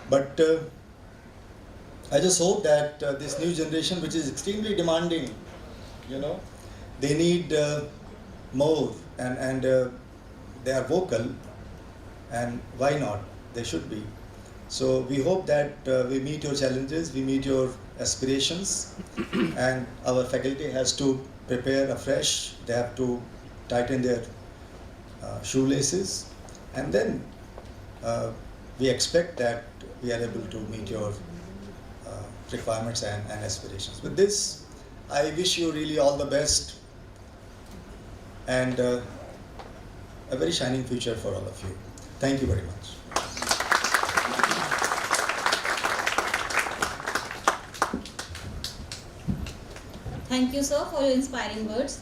N: But I just hope that this new generation, which is extremely demanding, they need more, and they are vocal, and why not? They should be. So we hope that we meet your challenges, we meet your aspirations, and our faculty has to prepare afresh. They have to tighten their shoelaces, and then we expect that we are able to meet your requirements and aspirations. With this, I wish you really all the best and a very shining future for all of you. Thank you very much.
F: Thank you, sir, for your inspiring words.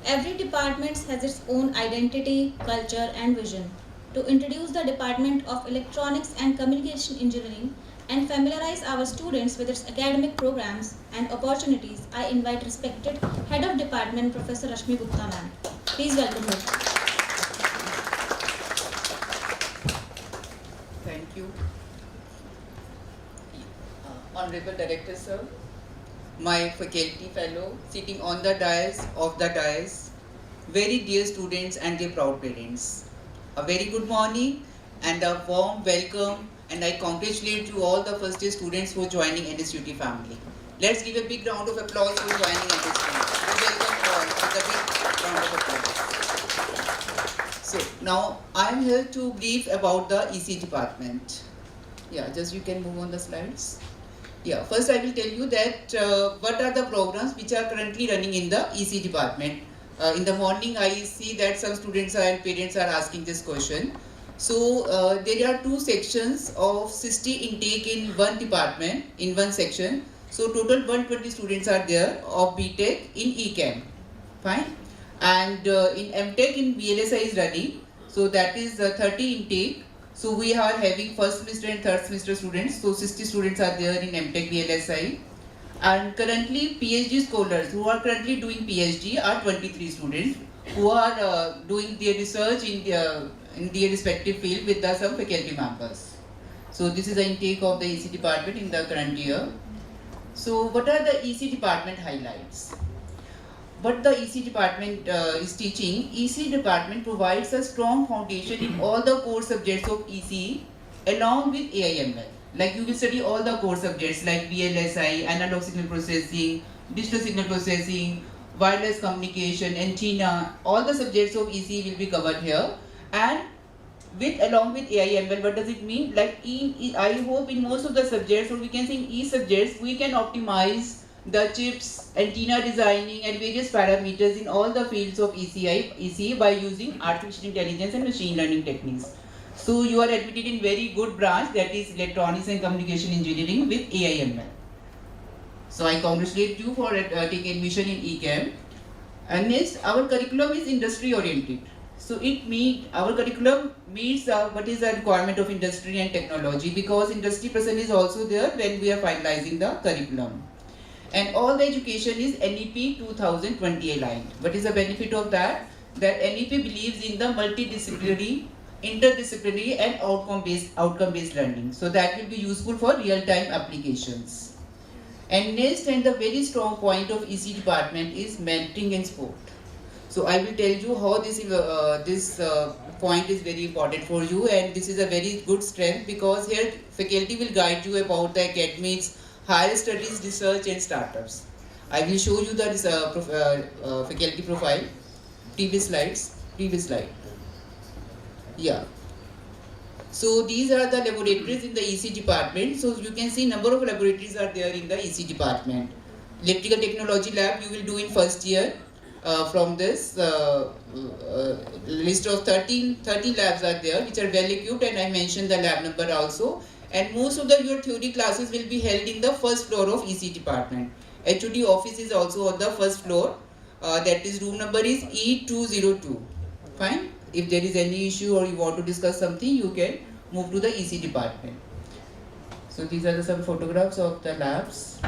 F: Every department has its own identity, culture, and vision. To introduce the Department of Electronics and Communication Engineering and familiarize our students with its academic programs and opportunities, I invite respected Head of Department, Professor Rashmi Gupta ma'am. Please welcome her.
O: Thank you. Honorable Director, sir, my faculty fellow sitting on the dais of the dais, very dear students and their proud parents. A very good morning and a warm welcome, and I congratulate you all the first year students for joining NSUT family. Let's give a big round of applause for joining NSUT. We welcome all with a big round of applause. So now I am here to brief about the EC department. Yeah, just you can move on the slides. Yeah, first I will tell you that what are the programs which are currently running in the EC department. In the morning I see that some students and parents are asking this question. So there are two sections of 60 intake in one department, in one section. So total 120 students are there of BTech in ECAM, fine. And in MTech in VLSI is running, so that is 30 intake. So we are having first semester and third semester students, so 60 students are there in MTech VLSI. And currently PhD scholars who are currently doing PhD are 23 students who are doing their research in their respective field with some faculty members. So this is the intake of the EC department in the current year. So what are the EC department highlights? What the EC department is teaching? EC department provides a strong foundation in all the core subjects of EC along with AIML. Like you will study all the core subjects like VLSI, analog signal processing, digital signal processing, wireless communication, antenna, all the subjects of EC will be covered here. And along with AIML, what does it mean? Like I hope in most of the subjects, or we can say in each subjects, we can optimize the chips, antenna designing and various parameters in all the fields of EC by using artificial intelligence and machine learning techniques. So you are admitted in very good branch, that is electronics and communication engineering with AIML. So I congratulate you for taking admission in ECAM. And next, our curriculum is industry oriented. So our curriculum meets what is the requirement of industry and technology, because industry person is also there when we are finalizing the curriculum. And all the education is NEP 2020 aligned. What is the benefit of that? That NEP believes in the multidisciplinary, interdisciplinary and outcome-based learning. So that will be useful for real-time applications. And next, and the very strong point of EC department is mentoring and support. So I will tell you how this point is very important for you, and this is a very good strength, because here faculty will guide you about the academics, higher studies, research and startups. I will show you the faculty profile. Previous slide. Yeah. So these are the laboratories in the EC department. So you can see number of laboratories are there in the EC department. Electrical technology lab you will do in first year. From this list of 13 labs are there which are well equipped, and I mentioned the lab number also. And most of your theory classes will be held in the first floor of EC department. HOD office is also on the first floor. That is room number is E202. Fine. If there is any issue or you want to discuss something, you can move to the EC department. So these are some photographs of the labs.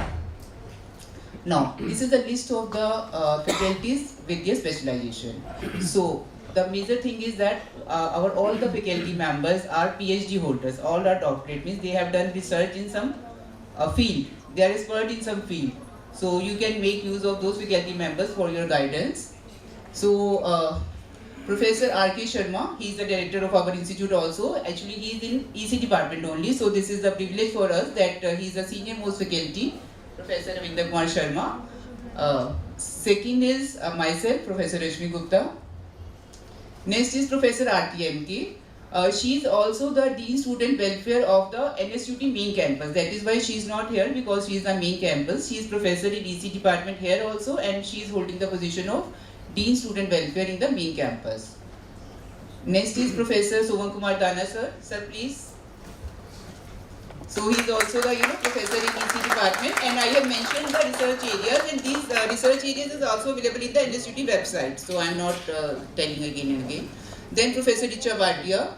O: Now, this is a list of the faculties with their specialization. So the major thing is that all the faculty members are PhD holders. All are doctorate, means they have done research in some field. They are expert in some field. So you can make use of those faculty members for your guidance. So Professor R.K. Sharma, he is the director of our institute also. Actually, he is in EC department only. So this is the privilege for us that he is the senior most faculty, Professor Ravinder Kumar Sharma. Second is myself, Professor Rashmi Gupta. Next is Professor RTMK. She is also the Dean Student Welfare of the NSUT main campus. That is why she is not here, because she is the main campus. She is professor in EC department here also, and she is holding the position of Dean Student Welfare in the main campus. Next is Professor Soman Kumar Dana sir. Sir, please. So he is also the professor in EC department, and I have mentioned the research areas, and these research areas is also available in the NSUT website. So I am not telling again and again. Then Professor Richa Bhatia.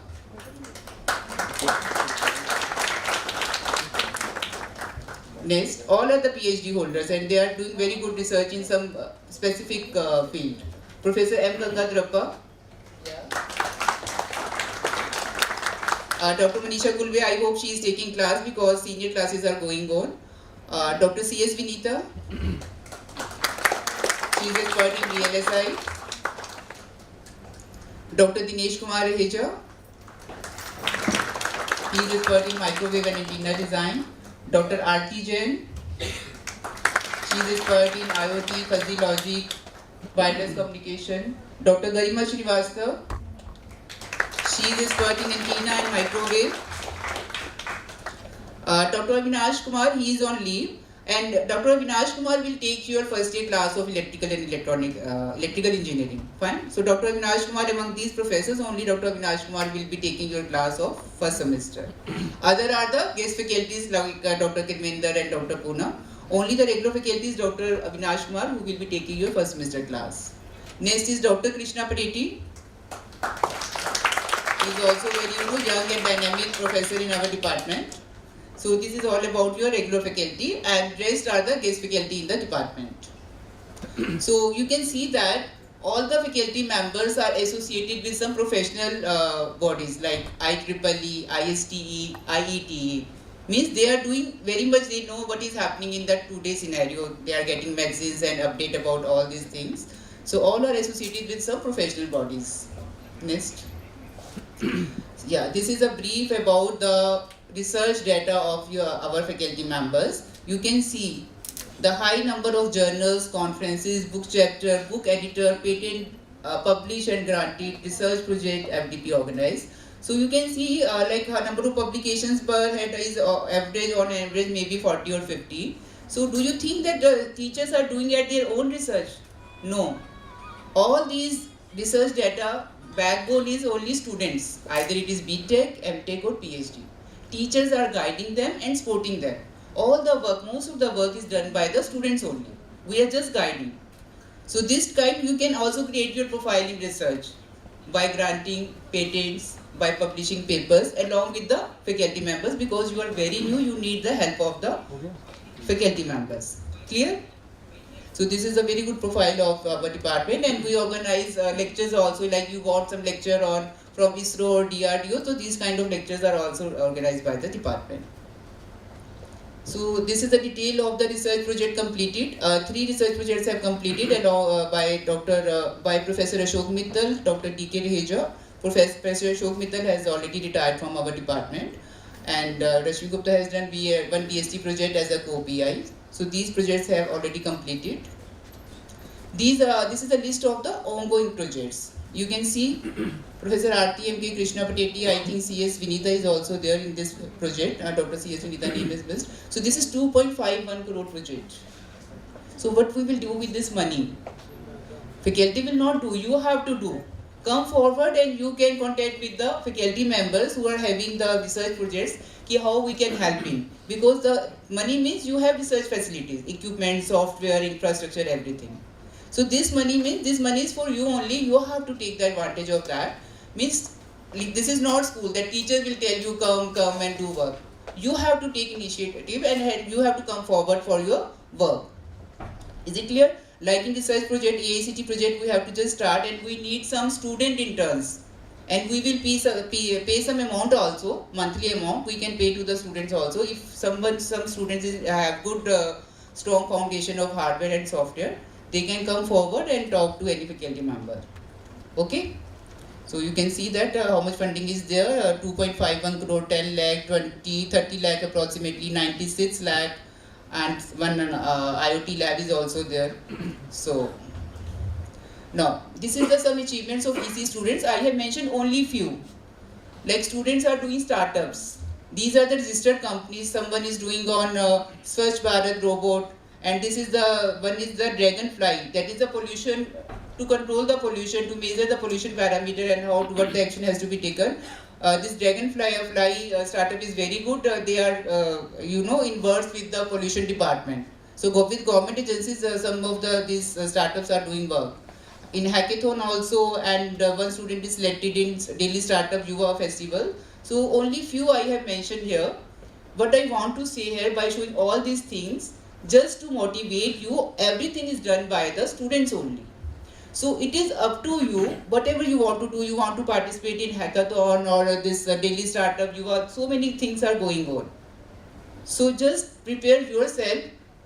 O: Next, all are the PhD holders, and they are doing very good research in some specific field. Professor M. Gangadrappa. Dr. Manisha Gulve, I hope she is taking class because senior classes are going on. Dr. C.S. Vinita. She is expert in VLSI. Dr. Dinesh Kumar Aheja. He is expert in microwave and antenna design. Dr. Aarti Jain. She is expert in IoT, fuzzy logic, wireless communication. Dr. Garima Srivastava. She is expert in antenna and microwave. Dr. Avinash Kumar, he is on leave. And Dr. Avinash Kumar will take your first year class of electrical and electrical engineering. Fine. So Dr. Avinash Kumar, among these professors, only Dr. Avinash Kumar will be taking your class of first semester. Other are the guest faculties like Dr. Kirmender and Dr. Poona. Only the regular faculty is Dr. Avinash Kumar who will be taking your first semester class. Next is Dr. Krishna Pateti. He is also very young and dynamic professor in our department. So this is all about your regular faculty, and rest are the guest faculty in the department. So you can see that all the faculty members are associated with some professional bodies like IEEE, ISTE, IETE. Means they are doing very much, they know what is happening in that today's scenario. They are getting magazines and update about all these things. So all are associated with some professional bodies. Next. Yeah, this is a brief about the research data of our faculty members. You can see the high number of journals, conferences, book chapter, book editor, patent published and granted, research project, FDP organized. So you can see like a number of publications per head is on average maybe 40 or 50. So do you think that the teachers are doing at their own research? No. All these research data backbone is only students. Either it is BTech, MTech or PhD. Teachers are guiding them and supporting them. All the work, most of the work is done by the students only. We are just guiding. So this kind you can also create your profile in research by granting patents, by publishing papers along with the faculty members, because you are very new, you need the help of the faculty members. Clear? So this is a very good profile of our department, and we organize lectures also, like you got some lecture on from ISRO or DRDO, so these kind of lectures are also organized by the department. So this is the detail of the research project completed. 3 research projects have completed by Professor Ashok Mittal, Dr. D.K. Raheja. Professor Ashok Mittal has already retired from our department, and Rashmi Gupta has done one PhD project as a co-PI. So these projects have already completed. This is a list of the ongoing projects. You can see Professor RTMK Krishna Pateti, I think CS Vinita is also there in this project. Dr. CS Vinita name is missed. So this is 2.51 crore project. So what we will do with this money? Faculty will not do, you have to do. Come forward and you can contact with the faculty members who are having the research projects, how we can help in. Because the money means you have research facilities, equipment, software, infrastructure, everything. So this money means this money is for you only, you have to take the advantage of that. Means this is not school that teachers will tell you come and do work. You have to take initiative and you have to come forward for your work. Is it clear? Like in research project, AICT project, we have to just start, and we need some student interns. And we will pay some amount also, monthly amount, we can pay to the students also. If some students have good strong foundation of hardware and software, they can come forward and talk to any faculty member. Okay? So you can see that how much funding is there, 2.51 crore, 10 lakh, 20, 30 lakh approximately, 96 lakh, and one IoT lab is also there. So now this is some achievements of EC students. I have mentioned only few. Like students are doing startups. These are the registered companies. Someone is doing on Swachh Bharat robot, and this is the one is the Dragonfly. That is the pollution, to control the pollution, to measure the pollution parameter and what the action has to be taken. This Dragonfly startup is very good. They are involved with the pollution department. So with government agencies, some of these startups are doing work. In hackathon also, and one student is selected in Delhi Startup Yuva Festival. So only few I have mentioned here. What I want to say here, by showing all these things, just to motivate you, everything is done by the students only. So it is up to you, whatever you want to do. You want to participate in hackathon or this Delhi Startup Yuva, so many things are going on. So just prepare yourself,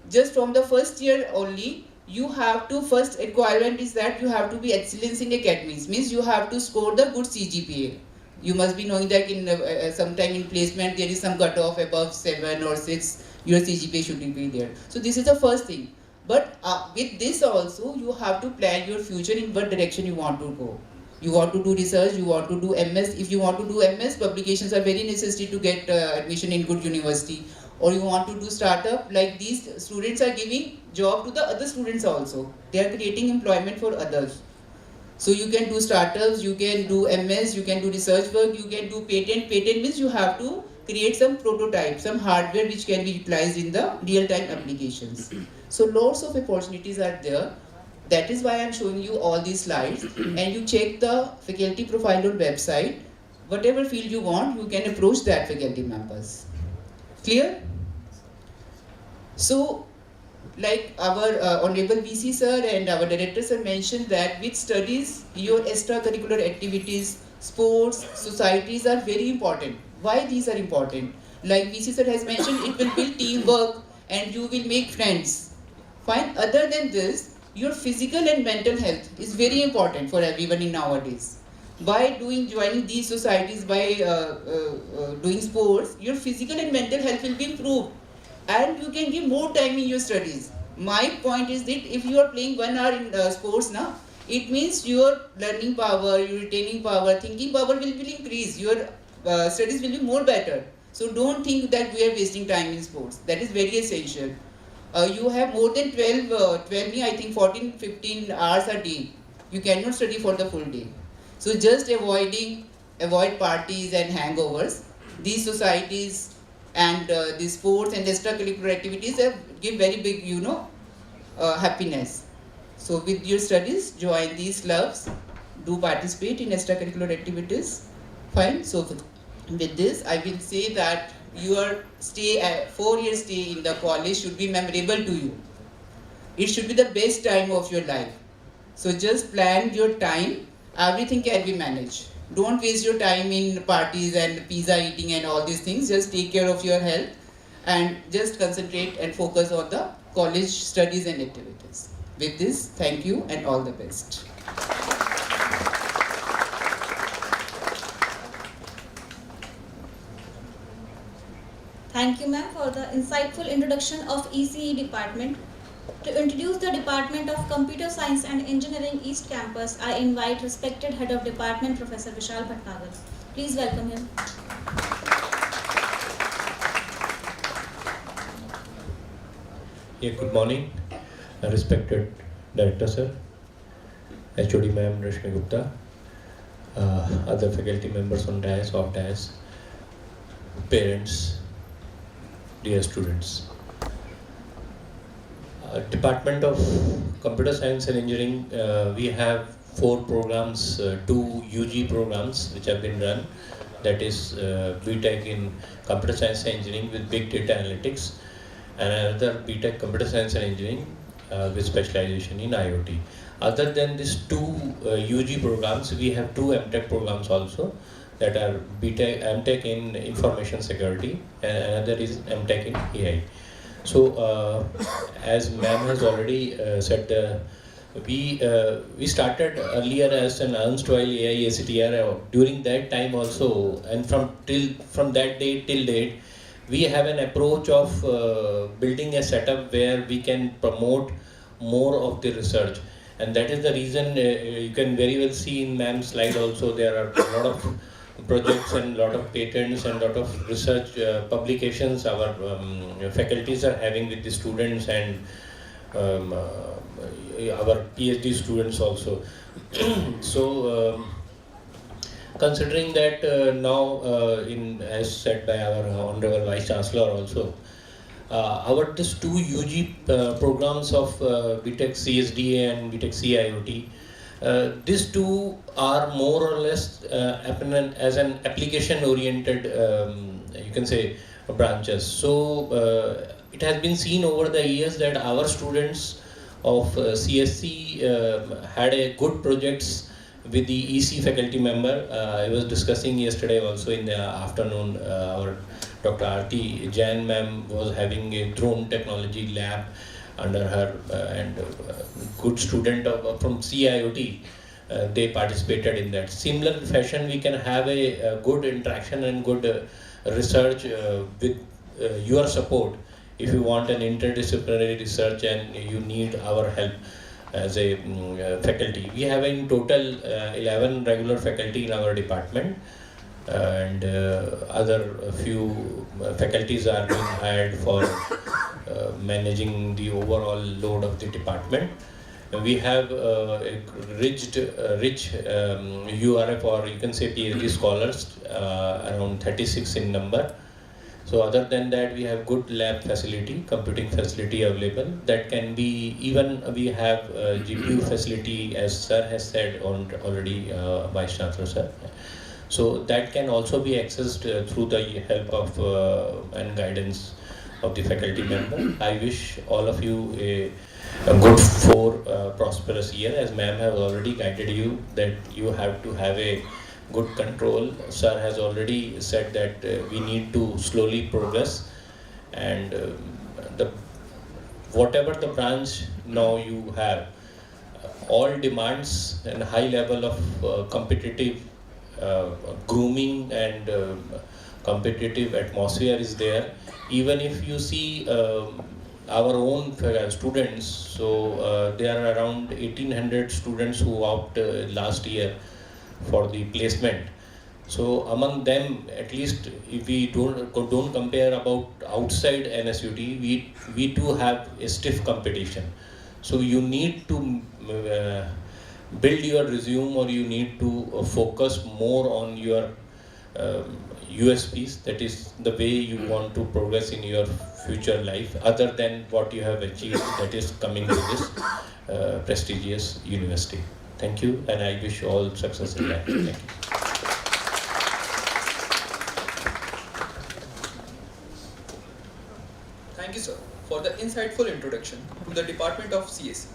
O: just from the first year only. You have to, first requirement is that you have to be excellence in academics, means you have to score the good CGPA. You must be knowing that in sometime in placement there is some cutoff above 7 or 6, your CGPA should be there. So this is the first thing. But with this also, you have to plan your future in what direction you want to go. You want to do research, you want to do MS. If you want to do MS, publications are very necessary to get admission in good university. or you want to do startup, like these students are giving job to the other students also. They are creating employment for others. So you can do startups, you can do MS, you can do research work, you can do patent. Patent means you have to create some prototype, some hardware which can be utilized in the real-time applications. So lots of opportunities are there. That is why I am showing you all these slides, and you check the faculty profile on website. Whatever field you want, you can approach that faculty members. Clear? So, like our Honorable VC sir and our director sir mentioned that with studies, your extracurricular activities, sports, societies are very important. Why these are important? Like VC sir has mentioned, it will build teamwork and you will make friends. Fine. Other than this, your physical and mental health is very important for everyone in nowadays. By joining these societies, by doing sports, your physical and mental health will be improved, and you can give more time in your studies. My point is that if you are playing 1 hour in sports now, it means your learning power, your retaining power, thinking power will increase. Your studies will be more better. So don't think that we are wasting time in sports. That is very essential. You have more than 14, 15 hours a day. You cannot study for the full day. So just avoid parties and hangovers. These societies and the sports and extracurricular activities give very big, happiness. So with your studies, join these clubs, do participate in extracurricular activities. Fine. So with this, I will say that your 4-year stay in the college should be memorable to you. It should be the best time of your life. So just plan your time. Everything can be managed. Don't waste your time in parties and pizza eating and all these things. Just take care of your health and just concentrate and focus on the college studies and activities. With this, thank you and all the best.
F: Thank you, ma'am, for the insightful introduction of ECE department. To introduce the Department of Computer Science and Engineering East Campus, I invite respected Head of Department, Professor Vishal Bhatnagar. Please welcome him.
P: Yeah, good morning, respected Director Sir, HOD Ma'am Rashmi Gupta, other faculty members on dais, off dais, parents, dear students. Department of Computer Science and Engineering, we have 4 programs, 2 UG programs which have been run. That is BTech in Computer Science and Engineering with Big Data Analytics, and another BTech Computer Science and Engineering with specialization in IoT. Other than these 2 UG programs, we have 2 MTech programs also, that are MTech in Information Security and another is MTech in AI. So, as ma'am has already said, we started earlier as an Ernst Oil AI ACTR. During that time also, and from that day till date, we have an approach of building a setup where we can promote more of the research, and that is the reason you can very well see in ma'am's slide also there are a lot of projects and lot of patents and lot of research publications our faculties are having with the students and our PhD students also. So considering that now as said by our Honorable Vice Chancellor also, these 2 UG programs of BTech CSDA and BTech CIoT, these 2 are more or less as an application-oriented, you can say, branches. So it has been seen over the years that our students of CSC had a good projects with the EC faculty member. I was discussing yesterday also in the afternoon, our Dr. Aarti Jain ma'am was having a drone technology lab under her, and good student from CIoT, they participated in that. Similar fashion, we can have a good interaction and good research with your support. If you want an interdisciplinary research and you need our help as a faculty. We have in total 11 regular faculty in our department. and other few faculties are being hired for managing the overall load of the department. We have a rich URF, or you can say PhD scholars, around 36 in number. So other than that, we have good lab facility, computing facility available. That can be, even we have GPU facility, as sir has said already, Vice Chancellor sir. So that can also be accessed through the help of and guidance of the faculty member. I wish all of you a good 4 prosperous year, as ma'am have already guided you that you have to have a good control. Sir has already said that we need to slowly progress, and whatever the branch now you have, all demands and high level of competitive grooming and competitive atmosphere is there. Even if you see our own students, so there are around 1800 students who opt last year for the placement. So among them, at least if we don't compare about outside NSUT, we do have a stiff competition. So you need to build your resume, or you need to focus more on your USPs, that is the way you want to progress in your future life, other than what you have achieved, that is coming to this prestigious university. Thank you, and I wish you all success in life. Thank you.
Q: Thank you, sir, for the insightful introduction to the Department of CSE.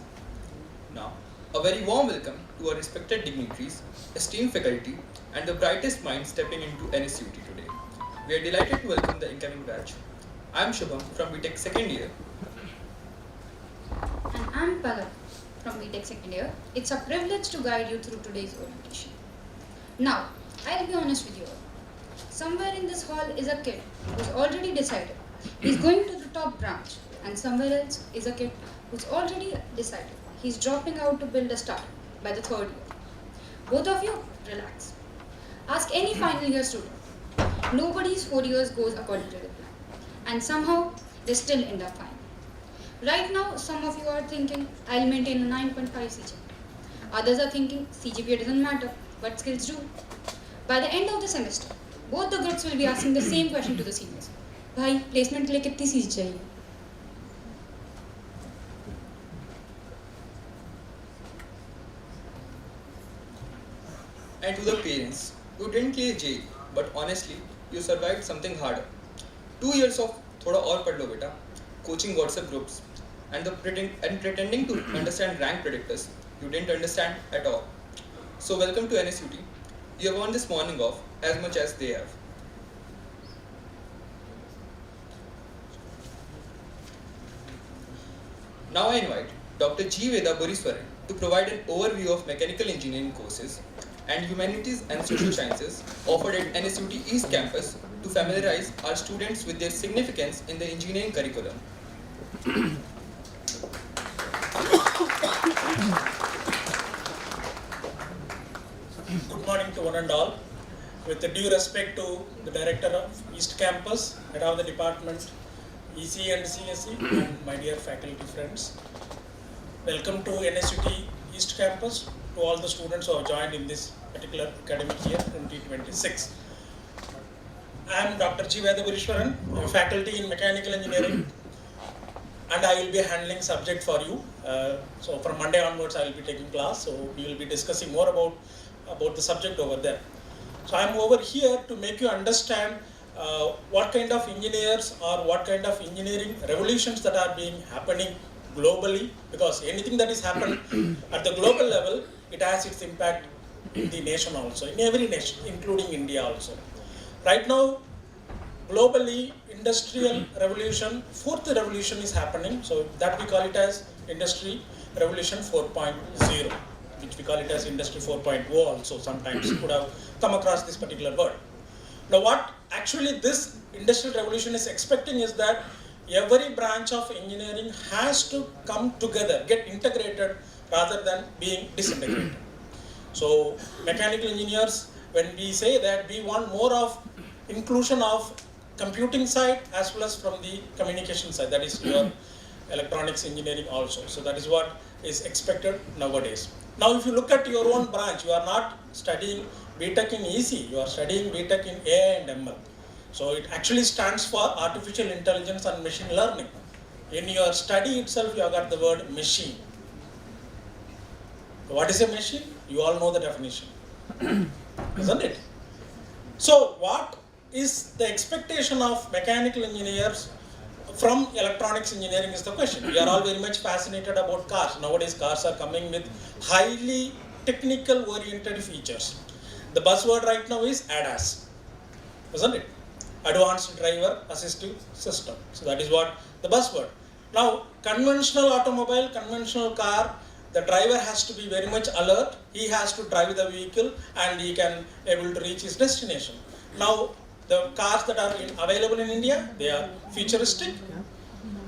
Q: Now, a very warm welcome to our respected dignitaries, esteemed faculty, and the brightest minds stepping into NSUT today. We are delighted to welcome the incoming batch. I am Shubham from BTech second year.
D: And I'm Palak from BTech second year. It's a privilege to guide you through today's orientation. Now, I'll be honest with you all. Somewhere in this hall is a kid who's already decided he's going to the top branch, and somewhere else is a kid who's already decided he's dropping out to build a startup by the 3rd year. Both of you, relax. Ask any final year student. Nobody's 4 years goes according to the plan, and somehow they still end up fine. Right now, some of you are thinking, I'll maintain a 9.5 CGPA. Others are thinking, CGPA doesn't matter, but skills do. By the end of the semester, both the groups will be asking the same question to the seniors. Bhai, placement ke liye kitni CG chahiye?
Q: And to the parents, you didn't clear JEE, but honestly, you survived something harder. 2 years of thoda aur pad lo beta, coaching WhatsApp groups, and pretending to understand rank predictors you didn't understand at all. So welcome to NSUT. You have won this morning off as much as they have. Now I invite Dr. G. Veda Buriswaran to provide an overview of mechanical engineering courses and humanities and social sciences offered at NSUT East Campus to familiarize our students with their significance in the engineering curriculum.
R: Good morning to one and all. With the due respect to the Director of East Campus, Head of the Department, EC and CSE, and my dear faculty friends. Welcome to NSUT East Campus, to all the students who have joined in this particular academic year 2026. I am Dr. G. Veda Buriswaran, a faculty in mechanical engineering, and I will be handling subject for you. So from Monday onwards I will be taking class, so we will be discussing more about the subject over there. So I am over here to make you understand what kind of engineers or what kind of engineering revolutions that are being happening globally, because anything that is happening at the global level, it has its impact in the nation also, in every nation, including India also. Right now, globally, industrial revolution, fourth revolution is happening, so that we call it as Industry Revolution 4.0, which we call it as Industry 4.0 also. Sometimes you could have come across this particular word. Now what actually this industrial revolution is expecting is that every branch of engineering has to come together, get integrated rather than being disintegrated. So mechanical engineers when we say that we want more of inclusion of computing side as well as from the communication side, that is your electronics engineering also. So that is what is expected nowadays. Now if you look at your own branch, you are not studying BTech in EC, you are studying BTech in AI and ML. So it actually stands for Artificial Intelligence and Machine Learning. In your study itself, you have got the word machine. What is a machine? You all know the definition, isn't it? So what is the expectation of mechanical engineers from electronics engineering is the question. We are all very much fascinated about cars. Nowadays cars are coming with highly technical oriented features. The buzzword right now is ADAS, isn't it? Advanced Driver Assistive System. So that is what the buzzword. Now conventional automobile, conventional car, the driver has to be very much alert. He has to drive the vehicle and he can able to reach his destination. Now the cars that are available in India, they are futuristic,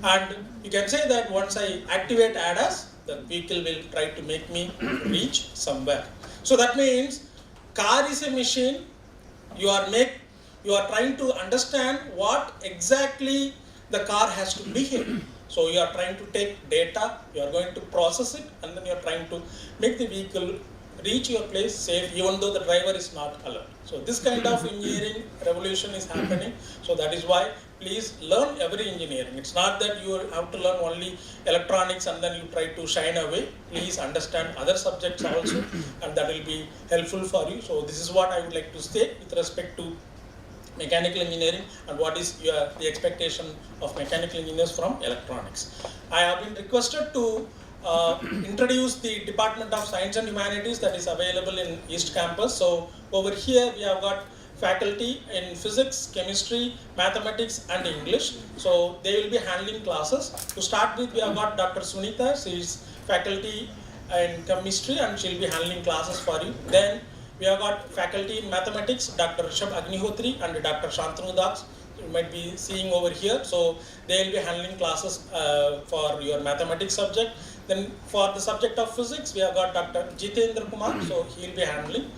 R: and you can say that once I activate ADAS, the vehicle will try to make me reach somewhere. So that means car is a machine. You are trying to understand what exactly the car has to behave. So you are trying to take data, you are going to process it, and then you are trying to make the vehicle reach your place safe, even though the driver is not alert. So this kind of engineering revolution is happening. So that is why please learn every engineering. It's not that you have to learn only electronics and then you try to shine away. Please understand other subjects also, and that will be helpful for you. So this is what I would like to say with respect to mechanical engineering and what is the expectation of mechanical engineers from electronics. I have been requested to introduce the Department of Science and Humanities that is available in East Campus. So over here we have got faculty in physics, chemistry, mathematics and English. So they will be handling classes. To start with, we have got Dr. Sunita. She is faculty in chemistry and she will be handling classes for you. Then we have got faculty in mathematics, Dr. Rishabh Agnihotri and Dr. Shantanu Das. You might be seeing over here. So they will be handling classes for your mathematics subject. Then for the subject of physics, we have got Dr. Jitendra Kumar, so he will be handling.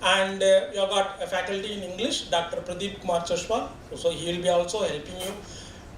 R: And we have got a faculty in English, Dr. Pradeep Kumar Chashwal, so he will be also helping you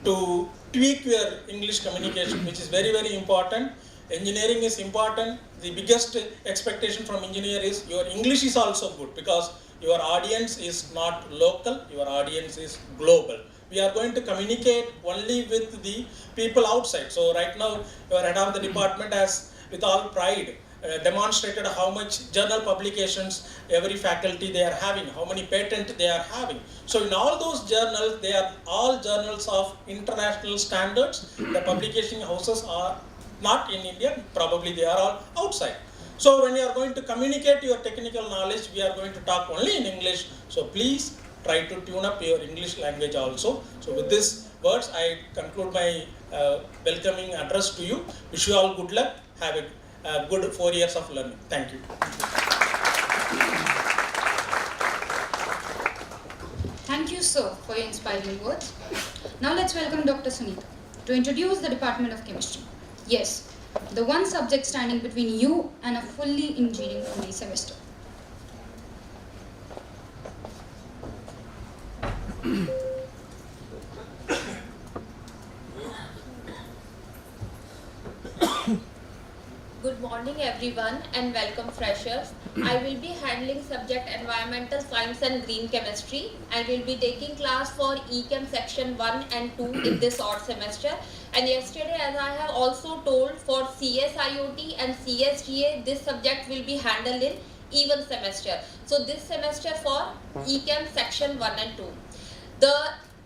R: to tweak your English communication, which is very, very important. Engineering is important. The biggest expectation from engineer is your English is also good, because your audience is not local, your audience is global. We are going to communicate only with the people outside. So right now, your head of the department has, with all pride, demonstrated how much journal publications every faculty they are having, how many patents they are having. So in all those journals, they are all journals of international standards. The publication houses are not in India, probably they are all outside. So when you are going to communicate your technical knowledge, we are going to talk only in English. So please try to tune up your English language also. So with these words, I conclude my welcoming address to you. Wish you all good luck. Have a good 4 years of learning. Thank you.
D: Thank you, sir, for your inspiring words. Now let's welcome Dr. Sunita to introduce the Department of Chemistry. Yes, the one subject standing between you and a fully engineering-only semester.
S: Good morning everyone and welcome freshers. I will be handling subject environmental science and green chemistry. I will be taking class for EChem section 1 and 2 in this odd semester. And yesterday, as I have also told, for CSIoT and CSGA, this subject will be handled in even semester. So this semester for EChem section 1 and 2. The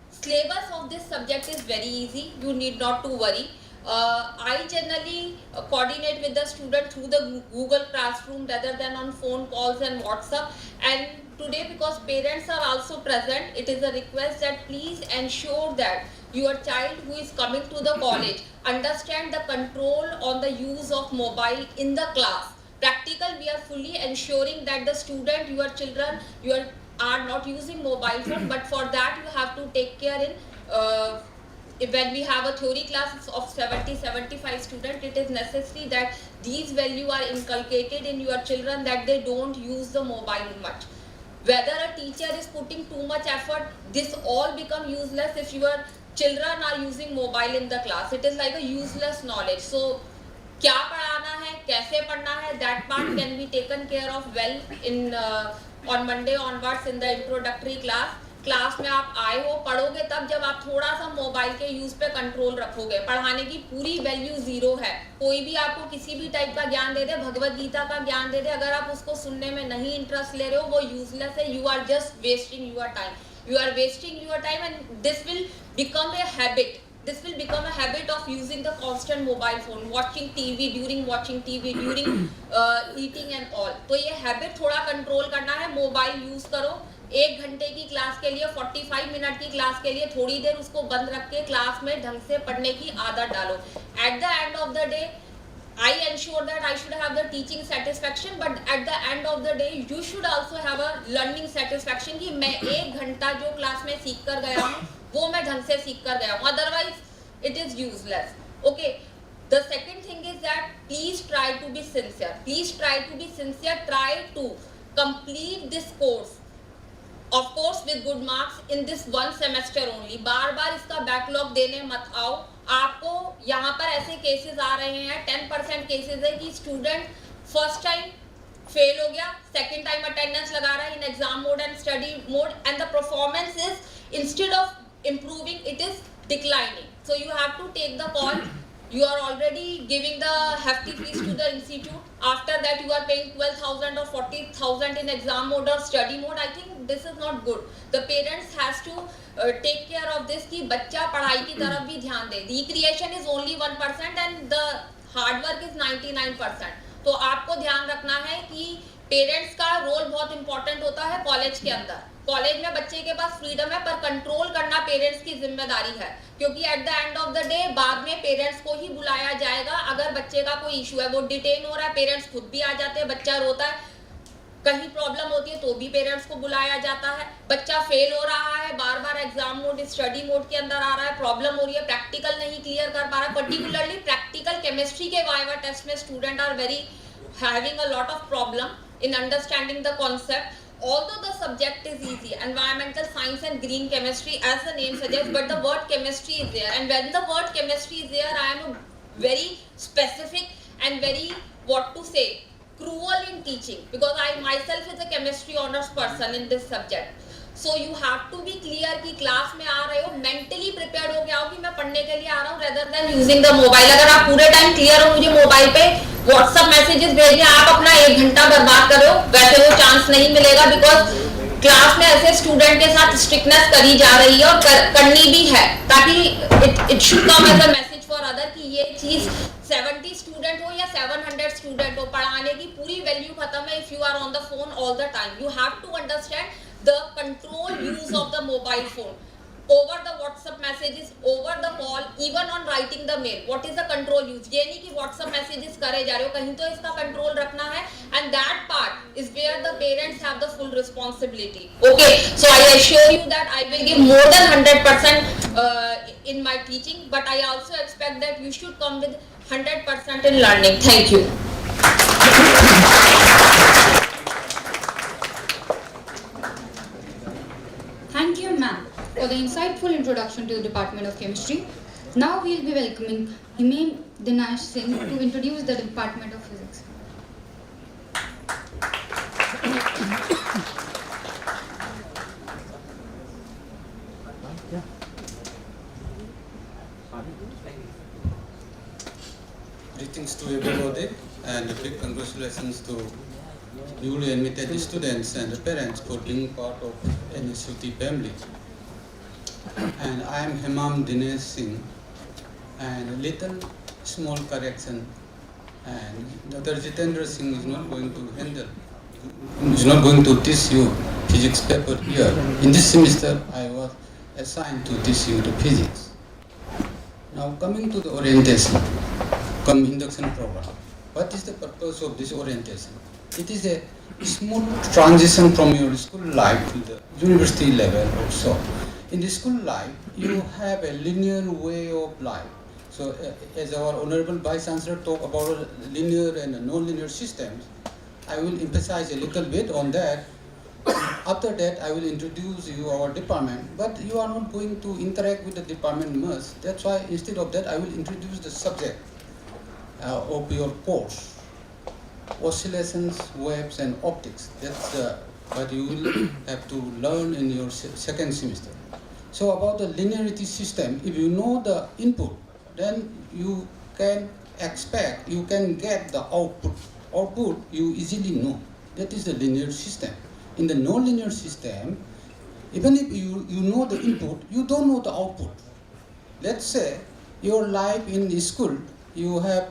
S: syllabus of this subject is very easy. You need not to worry. I generally coordinate with the student through the Google Classroom rather than on phone calls and WhatsApp. And today, because parents are also present, it is a request that please ensure that your child who is coming to the college understand the control on the use of mobile in the class. Practical, we are fully ensuring that the student, your children, are not using mobile phone, but for that you have to take care in when we have a theory class of 70-75 students, it is necessary that these values are inculcated in your children, that they don't use the mobile much. whether a teacher is putting too much effort, this all become useless if your children are using mobile in the class. It is like a useless knowledge. So क्या पढ़ाना है, कैसे पढ़ना है, that part can be taken care of well in on Monday onwards in the introductory class. Class में आप आए हो, पढ़ोगे तब जब आप थोड़ा सा मोबाइल के यूज पे कंट्रोल रखोगे. पढ़ाने की पूरी वैल्यू जीरो है. कोई भी आपको किसी भी टाइप का ज्ञान दे दे, भगवत गीता का ज्ञान दे दे, अगर आप उसको सुनने में नहीं इंटरेस्ट ले रहे हो, वो यूजलेस है. You are just wasting your time. You are wasting your time, and this will become a habit. This will become a habit of using the constant mobile phone, watching TV, during eating and all. तो ये habit थोड़ा control करना है. Mobile use करो. 1 घंटे की class के लिए, 45 मिनट की क्लास के लिए थोड़ी देर उसको बंद रख के क्लास में ढंग से पढ़ने की आदत डालो. At the end of the day, I ensure that I should have the teaching satisfaction, but at the end of the day, you should also have a learning satisfaction कि मैं 1 घंटा जो क्लास में सीख कर गया हूँ, वो मैं ढंग से सीख कर गया हूँ. Otherwise, it is useless. Okay. The second thing is that please try to be sincere. Please try to be sincere. Try to complete this course. Of course, with good marks in this one semester only. बार-बार इसका backlog देने मत आओ. आपको यहाँ पर ऐसे cases आ रहे हैं, 10% केसेस है कि स्टूडेंट फर्स्ट टाइम फेल हो गया, सेकंड टाइम अटेंडेंस लगा रहा है in exam mode and study mode, and the performance is instead of improving it is declining. So you have to take the call. You are already giving the hefty fees to the institute. After that, you are paying 12,000 or 40,000 in exam mode or study mode. I think this is not good. The parents has to take care of this कि बच्चा पढ़ाई की तरफ भी ध्यान दे. Recreation is only 1% and the hard work is 99%. तो आपको ध्यान रखना है कि पेरेंट्स का रोल बहुत इंपॉर्टेंट होता है कॉलेज के अंदर. कॉलेज में बच्चे के पास फ्रीडम है, पर कंट्रोल करना पेरेंट्स की जिम्मेदारी है, क्योंकि at the end of the day बाद में पेरेंट्स को ही बुलाया जाएगा अगर बच्चे का कोई इशू है. वो डिटेन हो रहा है, पेरेंट्स खुद भी आ जाते हैं, बच्चा रोता है, कहीं प्रॉब्लम होती है तो भी पेरेंट्स को बुलाया जाता है. बच्चा फेल हो रहा है, बार बार एग्जाम मोड स्टडी मोड के अंदर आ रहा है, प्रॉब्लम हो रही है, प्रैक्टिकल नहीं क्लियर कर पा रहा है. पर्टिकुलरली प्रैक्टिकल केमिस्ट्री के वाइवा टेस्ट में student are very having a lot of problem in understanding the concept. Although the subject is easy, environmental science and green chemistry as the name suggests, but the word chemistry is there, and when the word chemistry is there, I am very specific and very, what to say, cruel in teaching, because I myself is a chemistry honors person in this subject. So you have to be clear कि class में आ रहे हो, mentally prepared हो के आओ कि मैं पढ़ने के लिए आ रहा हूँ, rather than using the mobile. अगर आप पूरे टाइम क्लियर हो मुझे मोबाइल पे व्हाट्सएप मैसेजेस भेजने, आप अपना 1 घंटा बर्बाद कर रहे हो, वैसे वो चांस नहीं मिलेगा, बिकॉज क्लास में ऐसे स्टूडेंट के साथ स्ट्रिक्टनेस करी जा रही है और करनी भी है, ताकि it should come as a message for other कि ये चीज 70 स्टूडेंट हो या 700 स्टूडेंट हो, पढ़ाने की पूरी वैल्यू खत्म है if you are on the phone all the time. You have to understand the control use of the mobile phone over the WhatsApp messages, over the call, even on writing the mail. What is the control use? ये नहीं कि WhatsApp messages करे जा रहे हो, कहीं तो इसका control रखना है, and that part is where the parents have the full responsibility. Okay, so I assure you that I will give more than 100% in my teaching, but I also expect that you should come with 100% in learning. Thank you.
D: Thank you, ma'am, for the insightful introduction to the Department of Chemistry. Now we will be welcoming Himem Dinesh Singh to introduce the Department of Physics.
T: Greetings to everybody and a big congratulations to newly admitted students and parents for being part of NSUT family. And I am Himem Dinesh Singh, and a little small correction, and Dr. Jitendra Singh is not going to teach you physics paper here. In this semester I was assigned to teach you the physics. Now coming to the orientation, induction program. What is the purpose of this orientation? It is a smooth transition from your school life to the university level also. In the school life, you have a linear way of life. So as our Honorable Vice Chancellor talk about linear and non-linear systems, I will emphasize a little bit on that. After that, I will introduce you our department, but you are not going to interact with the department much. That's why instead of that, I will introduce the subject of your course. Oscillations, waves, and optics. That's what you will have to learn in your second semester. So about the linearity system, if you know the input, then you can expect, you can get the output. Output you easily know. That is the linear system. In the non-linear system, even if you know the input, you don't know the output. Let's say your life in the school, you have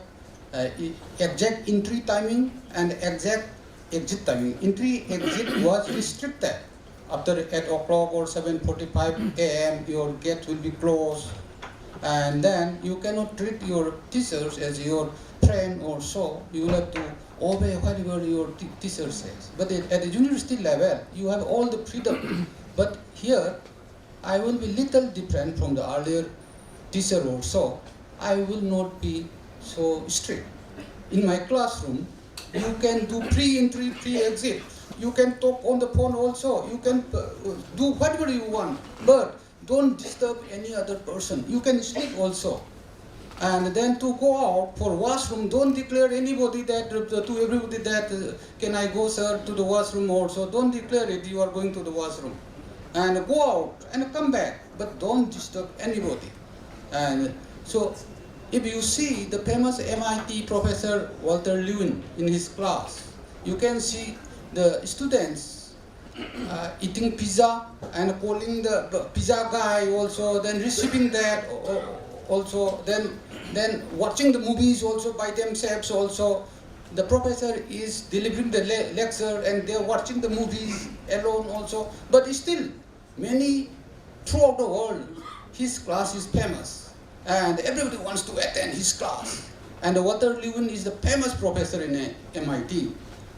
T: exact entry timing and exact exit timing. Entry, exit was restricted. After 8 o'clock or 7:45 a.m., your gate will be closed. And then you cannot treat your teachers as your friend or so. You will have to obey whatever your teacher says. But at the university level, you have all the freedom. But here, I will be little different from the earlier teacher or so. I will not be so strict. In my classroom, you can do pre-entry, pre-exit. You can talk on the phone also. You can do whatever you want. But don't disturb any other person. You can sleep also. And then to go out for washroom, don't declare anybody that to everybody that can I go, sir, to the washroom also. Don't declare it, you are going to the washroom. And go out and come back, but don't disturb anybody. And so if you see the famous MIT professor Walter Lewin in his class, you can see the students eating pizza and calling the pizza guy also, then receiving that also, then watching the movies also by themselves also. The professor is delivering the lecture and they're watching the movies alone also. But still, many throughout the world, his class is famous and everybody wants to attend his class. And Walter Lewin is the famous professor in MIT.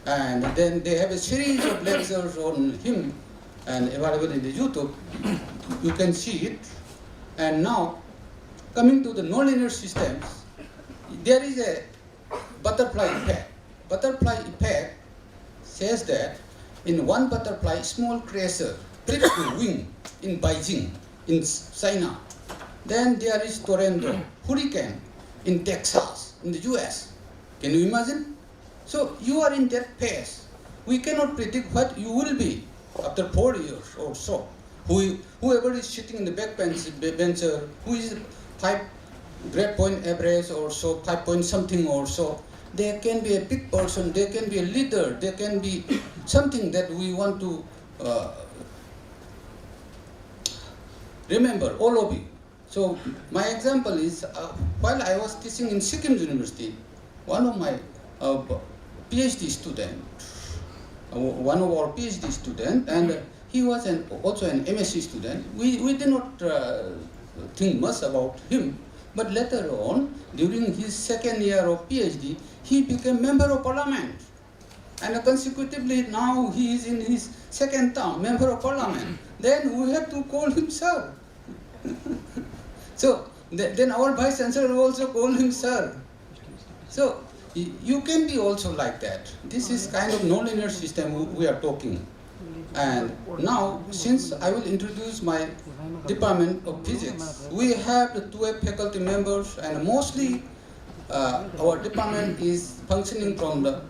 T: And then they have a series of lectures on him and available in the YouTube. You can see it. And now, coming to the nonlinear systems, there is a butterfly effect. Butterfly effect says that in one butterfly, small crater pricked the wing in Beijing, in China. Then there is tornado, hurricane in Texas, in the US. Can you imagine? So you are in that phase. We cannot predict what you will be after 4 years or so. Whoever is sitting in the back bencher, who is 5 grade point average or so, 5 point something or so, they can be a big person, they can be a leader, they can be something that we want to remember, all of you. So my example is, while I was teaching in Sikkim University, one of my PhD student, one of our PhD student, and he was also an MSc student. We did not think much about him, but later on, during his second year of PhD, he became member of parliament. And consecutively, now he is in his second term, member of parliament. Then we have to call him sir. So then our vice chancellor also called him sir. So you can be also like that. This is kind of nonlinear system we are talking. And now, since I will introduce my department of physics, we have the 12 faculty members, and mostly our department is functioning from the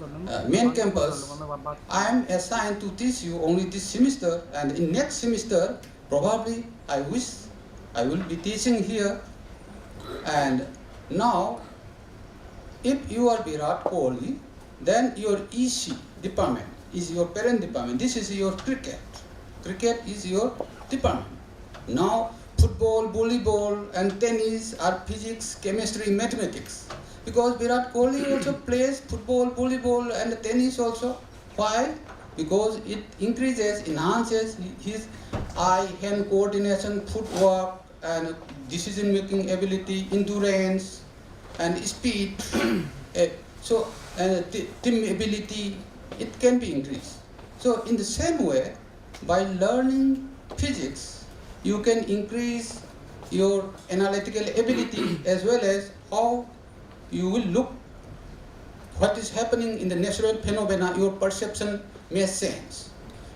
T: main campus. I am assigned to teach you only this semester, and in next semester, probably I wish I will be teaching here. And now, if you are Virat Kohli, then your EC department is your parent department. This is your cricket. Cricket is your department. Now, football, volleyball, and tennis are physics, chemistry, mathematics. Because Virat Kohli also plays football, volleyball, and tennis also. Why? Because it increases, enhances his eye-hand coordination, footwork, and decision-making ability, endurance, and speed. So, team ability, it can be increased. So in the same way, by learning physics, you can increase your analytical ability as well as how you will look what is happening in the natural phenomena, your perception makes sense.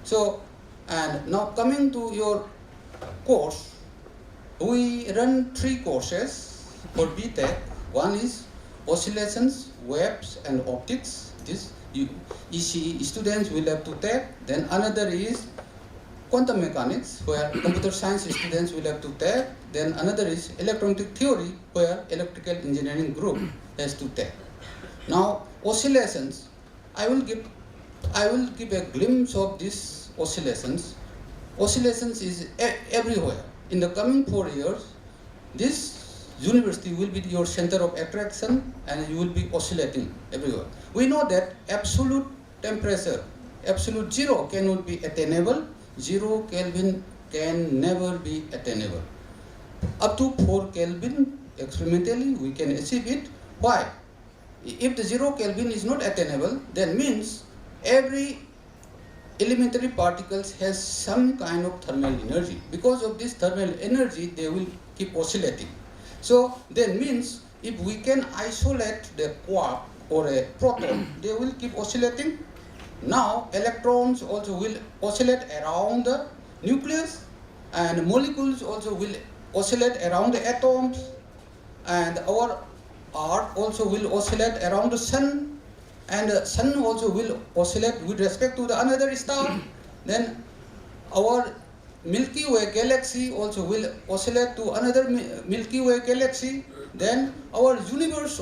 T: So, and now coming to your course, we run 3 courses for BTech. One is oscillations, waves, and optics. This ECE students will have to take. Then another is quantum mechanics, where computer science students will have to take. Then another is electronic theory, where electrical engineering group has to take. Now, oscillations, I will give a glimpse of these oscillations. Oscillations is everywhere. In the coming 4 years, this university will be your center of attraction, and you will be oscillating everywhere. We know that absolute temperature, absolute zero cannot be attainable. 0 Kelvin can never be attainable. Up to 4 Kelvin, experimentally, we can achieve it. Why? If the 0 Kelvin is not attainable, then means every elementary particles has some kind of thermal energy. Because of this thermal energy, they will keep oscillating. So that means if we can isolate the quark or a proton, they will keep oscillating. Now electrons also will oscillate around the nucleus, and molecules also will oscillate around the atoms, and our Earth also will oscillate around the sun, and the sun also will oscillate with respect to the another star. Then our Milky Way galaxy also will oscillate to another Milky Way galaxy. Then our universe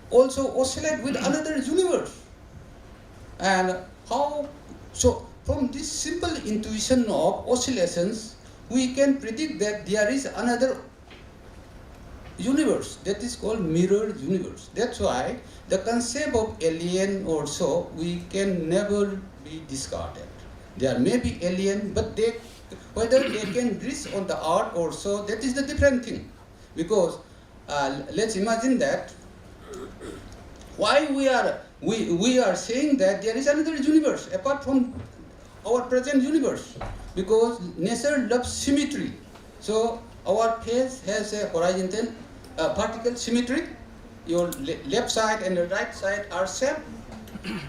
T: also oscillate with another universe. And how? So from this simple intuition of oscillations, we can predict that there is another universe that is called mirror universe. That's why the concept of alien also we can never be discarded. There may be alien, but whether they can reach on the Earth or so, that is the different thing. Because let's imagine that why we are saying that there is another universe apart from our present universe, because nature loves symmetry. So our face has a horizontal vertical symmetry. Your left side and the right side are same.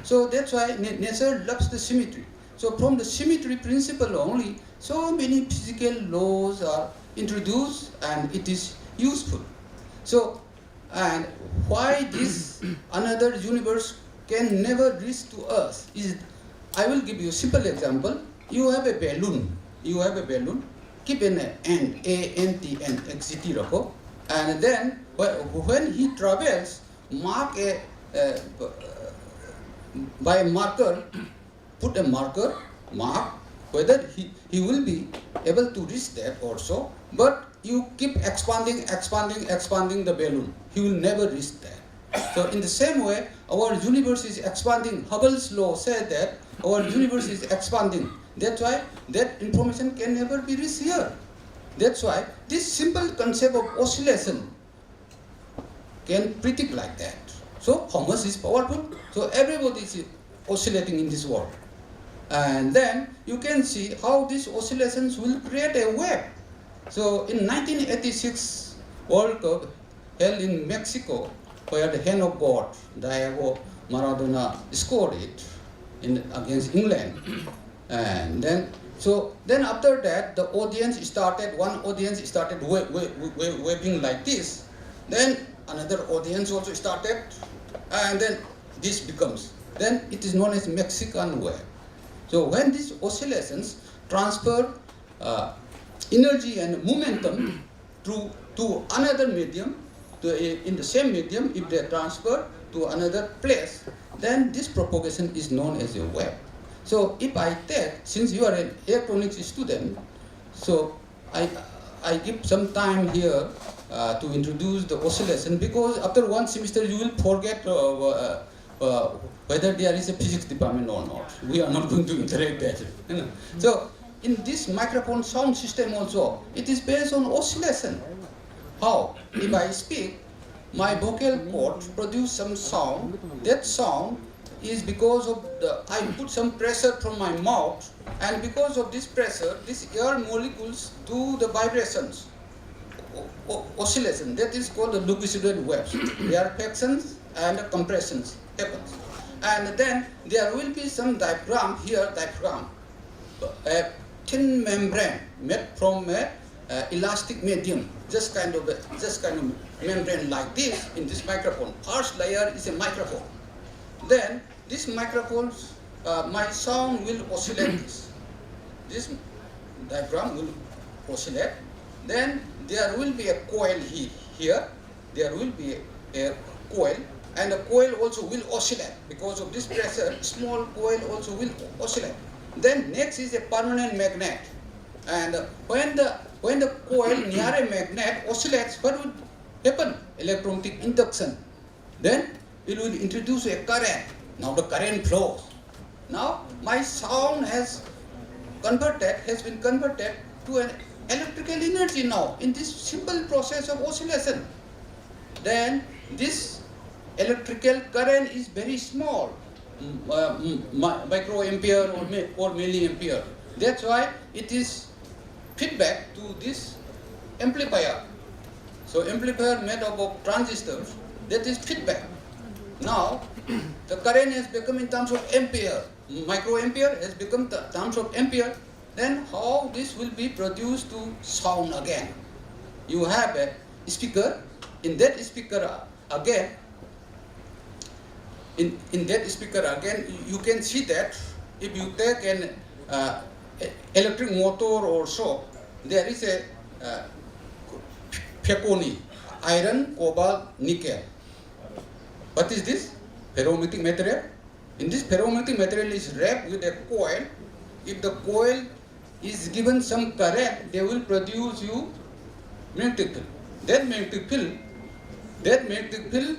T: So that's why nature loves the symmetry. So from the symmetry principle only, so many physical laws are introduced, and it is useful. So, and why this another universe can never reach to us is, I will give you a simple example. You have a balloon. Keep an end, A-N-T-N, XGT rako, and then when he travels, mark by a marker, put a marker, mark whether he will be able to reach that also, but you keep expanding the balloon, he will never reach that. So in the same way, our universe is expanding. Hubble's law said that our universe is expanding. That's why that information can never be reached here. That's why this simple concept of oscillation can predict like that. So how much is powerful? So everybody is oscillating in this world. And then you can see how these oscillations will create a wave. So in 1986 World Cup held in Mexico, where the hand of God, Diego Maradona, scored it against England. And then after that, the audience started, one audience started waving like this. Then another audience also started, and then this becomes, then it is known as Mexican wave. So when these oscillations transfer energy and momentum to another medium, in the same medium, if they transfer to another place, then this propagation is known as a wave. So if I take, since you are an electronics student, so I give some time here to introduce the oscillation, because after one semester you will forget whether there is a physics department or not. We are not going to interact that. So in this microphone sound system also, it is based on oscillation. How? If I speak, my vocal cords produce some sound. That sound is because of I put some pressure from my mouth, and because of this pressure, these air molecules do the vibrations, oscillation. That is called the longitudinal waves. Rarefaction and compressions happens. And then there will be some diaphragm here, a thin membrane made from a elastic medium, just kind of membrane like this in this microphone. First layer is a microphone. Then this microphone, my sound will oscillate this. This diagram will oscillate. Then there will be a coil here. There will be a coil, and the coil also will oscillate because of this pressure. Small coil also will oscillate. Then next is a permanent magnet, and when the coil near a magnet oscillates, what would happen? Electromagnetic induction. Then it will introduce a current. Now the current flows. Now my sound has been converted to an electrical energy now in this simple process of oscillation. Then this electrical current is very small, microampere or milliampere. That's why it is feedback to this amplifier. So amplifier made up of transistors, that is feedback. Now the current has become in terms of ampere, microampere has become the terms of ampere. Then how this will be produced to sound again? You have a speaker. In that speaker again, in that speaker again, you can see that if you take an electric motor or so, there is a Peconi, iron, cobalt, nickel. What is this? Ferromagnetic material. In this ferromagnetic material is wrapped with a coil. If the coil is given some current, they will produce you magnetic field. That magnetic field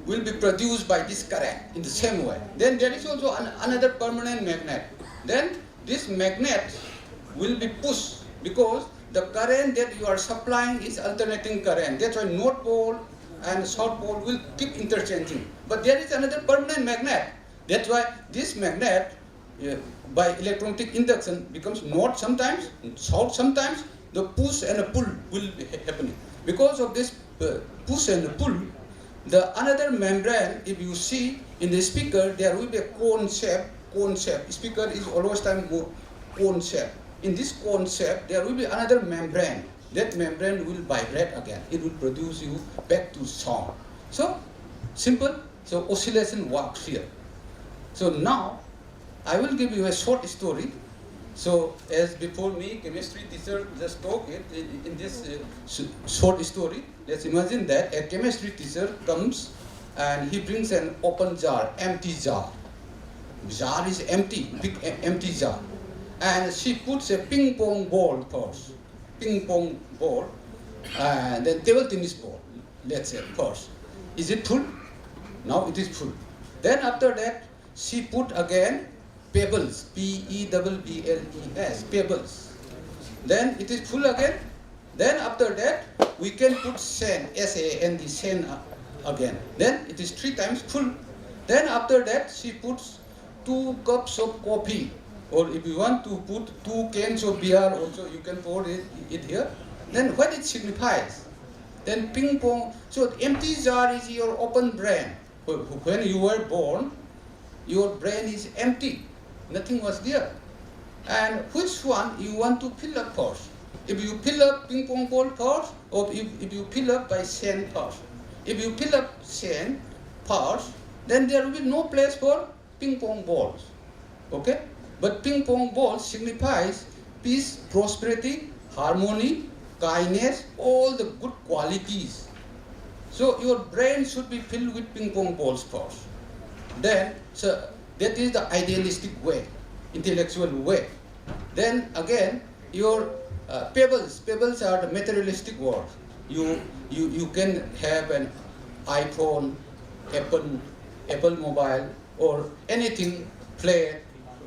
T: will be produced by this current in the same way. Then there is also another permanent magnet. Then this magnet will be pushed because the current that you are supplying is alternating current. That's why north pole and south pole will keep interchanging. But there is another permanent magnet. That's why this magnet by electromagnetic induction becomes north sometimes, south sometimes. The push and the pull will be happening. Because of this push and pull, the another membrane, if you see in the speaker, there will be a cone shape. Speaker is always time more cone shape. In this cone shape, there will be another membrane. That membrane will vibrate again. It will produce you back to sound. So simple. So oscillation works here. So now I will give you a short story. So as before me, chemistry teacher just talked it in this short story. Let's imagine that a chemistry teacher comes and he brings an open jar, empty jar. Jar is empty, big empty jar. And she puts a ping pong ball first. Ping pong ball and then table tennis ball, let's say first. Is it full? Now it is full. Then after that, she put again pebbles, P-E-B-B-L-E-S, pebbles. Then it is full again. Then after that, we can put sand, S-A-N-D, sand again. Then it is 3 times full. Then after that, she puts 2 cups of coffee. Or if you want to put 2 cans of beer also, you can pour it here. Then what it signifies? Then ping pong. So empty jar is your open brain. When you were born, your brain is empty. Nothing was there. And which one you want to fill up first? If you fill up ping pong ball first, or if you fill up by sand first. If you fill up sand first, then there will be no place for ping pong balls. Okay? But ping pong ball signifies peace, prosperity, harmony, kindness, all the good qualities. So your brain should be filled with ping pong balls first. Then, so that is the idealistic way, intellectual way. Then again, your pebbles are the materialistic world. You can have an iPhone, Apple mobile, or anything, plate,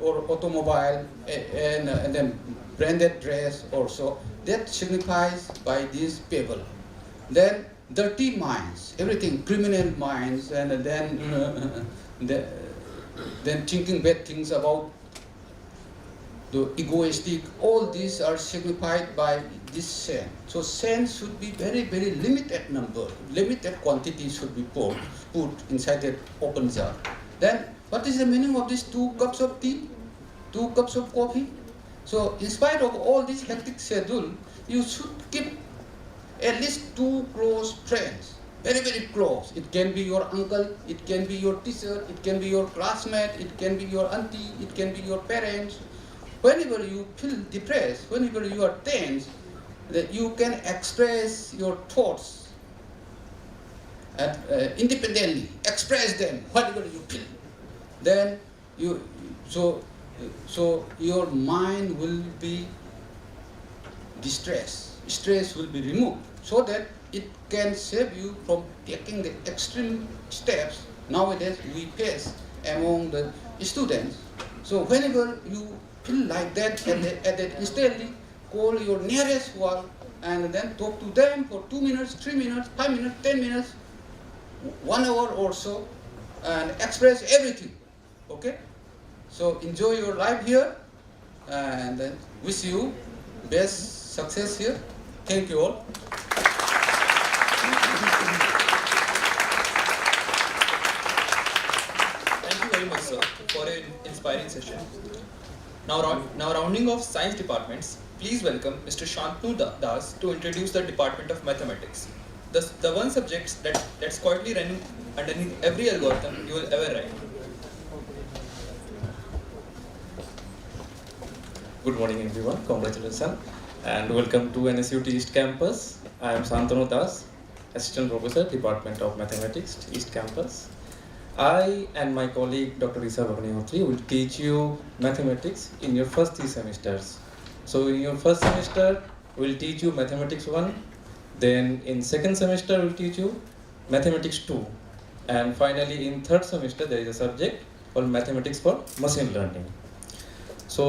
T: or automobile, and then branded dress also. That signifies by this pebble. Then dirty minds, everything, criminal minds, and then thinking bad things about the egoistic, all these are signified by this sand. So sand should be very, very limited number, limited quantity should be put inside that open jar. Then what is the meaning of these 2 cups of tea, 2 cups of coffee? So in spite of all this hectic schedule, you should keep at least 2 close friends, very, very close. It can be your uncle, it can be your teacher, it can be your classmate, it can be your auntie, it can be your parents. Whenever you feel depressed, whenever you are tense, that you can express your thoughts and, independently, express them whatever you feel. Then so your mind will be distressed. Stress will be removed so that it can save you from taking the extreme steps nowadays we face among the students. So whenever you feel like that, at that instantly call your nearest one and then talk to them for 2 minutes, 3 minutes, 5 minutes, 10 minutes, 1 hour or so, and express everything. Okay? So enjoy your life here and then wish you best success here. Thank you all.
Q: Thank you very much, sir, for an inspiring session. Now rounding off science departments, please welcome Mr. Shantanu Das to introduce the Department of Mathematics, the one subject that's quietly running underneath every algorithm you will ever write.
U: Good morning everyone, congratulations and welcome to NSUT East Campus. I am Shantanu Das, Assistant Professor, Department of Mathematics, East Campus. I and my colleague Dr. Rishabh Agnihotri will teach you mathematics in your first 3 semesters. So in your first semester, we'll teach you Mathematics 1, then in second semester, we'll teach you Mathematics 2, and finally in third semester, there is a subject called Mathematics for Machine Learning. So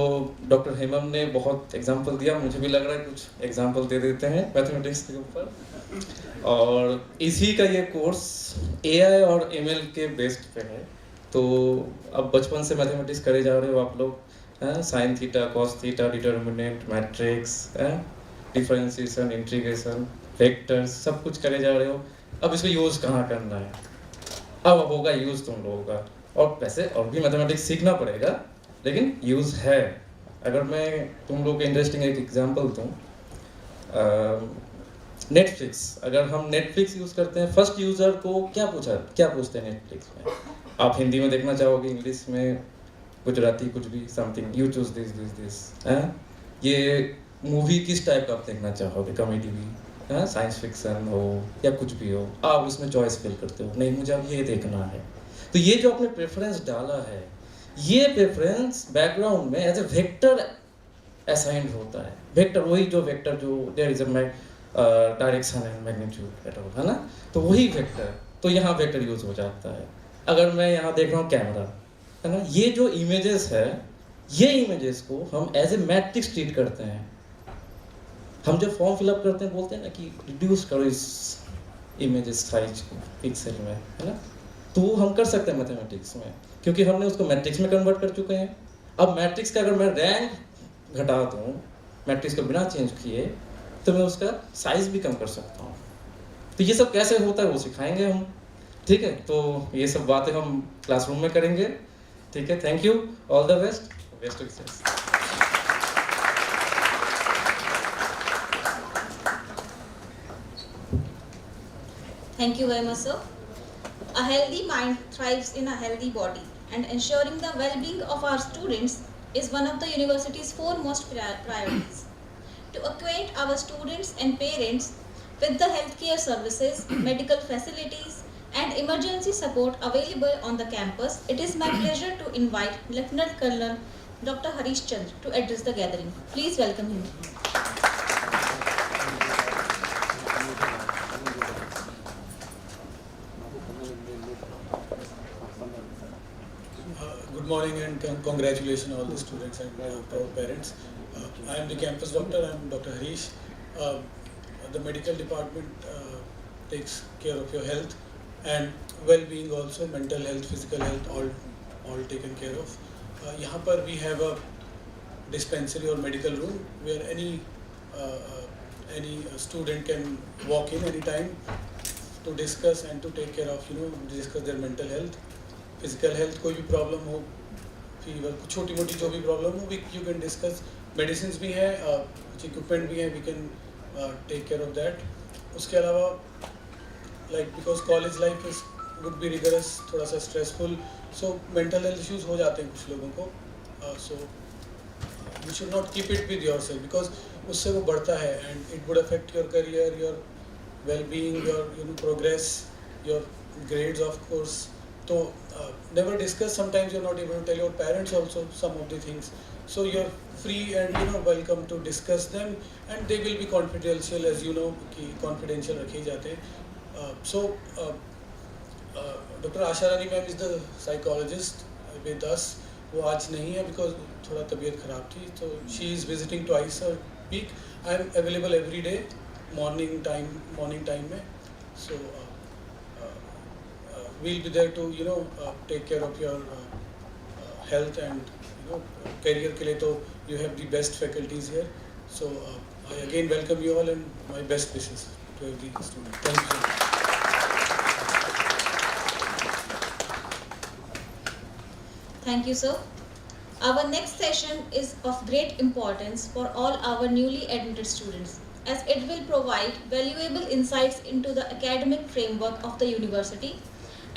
U: doctor Hemam ने बहुत example दिया, मुझे भी लग रहा है कुछ example दे देते हैं मैथमेटिक्स के ऊपर। और इसी का ये कोर्स एआई और एमएल के बेस्ड पे है। तो अब बचपन से मैथमेटिक्स करे जा रहे हो आप लोग, sine theta, cos theta, determinant, matrix, differentiation, integration, vectors, सब कुछ करे जा रहे हो। अब इसको यूज़ कहाँ करना है, अब होगा यूज़ तुम लोगों का। और वैसे और भी मैथमेटिक्स सीखना पड़ेगा, लेकिन यूज़ है। अगर मैं तुम लोग को इंटरेस्टिंग एक एग्जांपल दूँ, नेटफ्लिक्स, अगर हम नेटफ्लिक्स यूज़ करते हैं, फर्स्ट यूज़र को क्या पूछते हैं नेटफ्लिक्स में? आप हिंदी में देखना चाहोगे, इंग्लिश में, गुजराती, कुछ भी, समथिंग, यू चूज दिस। ये मूवी किस टाइप का आप देखना चाहोगे, कॉमेडी भी, साइंस फिक्शन हो या कुछ भी हो, आप उसमें चॉइस फिल करते हो, नहीं मुझे अब ये देखना है। तो ये जो आपने प्रेफरेंस डाला है, ये प्रेफरेंस बैकग्राउंड में एज ए वेक्टर असाइंड होता है। वेक्टर वही जो वेक्टर जो there is a direction and magnitude at all, है ना, तो वही वेक्टर, तो यहाँ वेक्टर यूज हो जाता है। अगर मैं यहाँ देख रहा हूँ कैमरा, है ना, ये जो इमेजेस है, ये इमेजेस को हम एज ए मैट्रिक्स ट्रीट करते हैं। हम जब फॉर्म फिलअप करते हैं बोलते हैं ना कि रिड्यूस करो इस इमेजेस साइज को पिक्सल में, है ना, तो वो हम कर सकते हैं मैथमेटिक्स में, क्योंकि हमने उसको मैट्रिक्स में कन्वर्ट कर चुके हैं। अब मैट्रिक्स का अगर मैं रैंक घटा दूँ मैट्रिक्स को बिना चेंज किए, तो मैं उसका साइज भी कम कर सकता हूँ। तो ये सब कैसे होता है वो सिखाएंगे हम, ठीक है। तो ये सब बातें हम क्लासरूम में करेंगे, ठीक है। Thank you, all the best, best wishes.
F: Thank you very much, sir. A healthy mind thrives in a healthy body, and ensuring the well-being of our students is one of the university's foremost priorities. To acquaint our students and parents with the healthcare services, medical facilities, and emergency support available on the campus, it is my pleasure to invite Lieutenant Colonel Dr. Harish Chandra to address the gathering. Please welcome him.
R: Good morning and congratulations all the students and our parents. I am the campus doctor, I am Dr. Harish. The medical department takes care of your health and well-being also, mental health, physical health, all taken care of. यहाँ पर we have a dispensary or medical room where any student can walk in anytime to discuss and to take care of, discuss their mental health, physical health, कोई भी problem हो, fever, छोटी मोटी जो भी problem हो, यू कैन डिस्कस मेडिसिन भी हैं, कुछ इक्विपमेंट भी हैं, we can take care of that. उसके अलावा like because college life is would be rigorous, थोड़ा सा stressful, so mental health issues हो जाते हैं कुछ लोगों को. So you should not keep it with your self because उससे वो बढ़ता है and it would affect your career, your well-being, your progress, your grades of course. So never discuss. Sometimes you're not able to tell your parents also some of the things. So you're free and welcome to discuss them, and they will be confidential, as you know कि confidential रखे जाते हैं. So Dr. Asha Rani ma'am is the psychologist with us. वो आज नहीं है because थोड़ा तबीयत खराब थी, so she is visiting twice a week. I am available every day. morning time में, so we'll be there to take care of your health and career के लिए तो you have the best faculties here, so I again welcome you all and my best wishes to every student. Thank you so much.
F: Thank you, sir. Our next session is of great importance for all our newly admitted students, as it will provide valuable insights into the academic framework of the university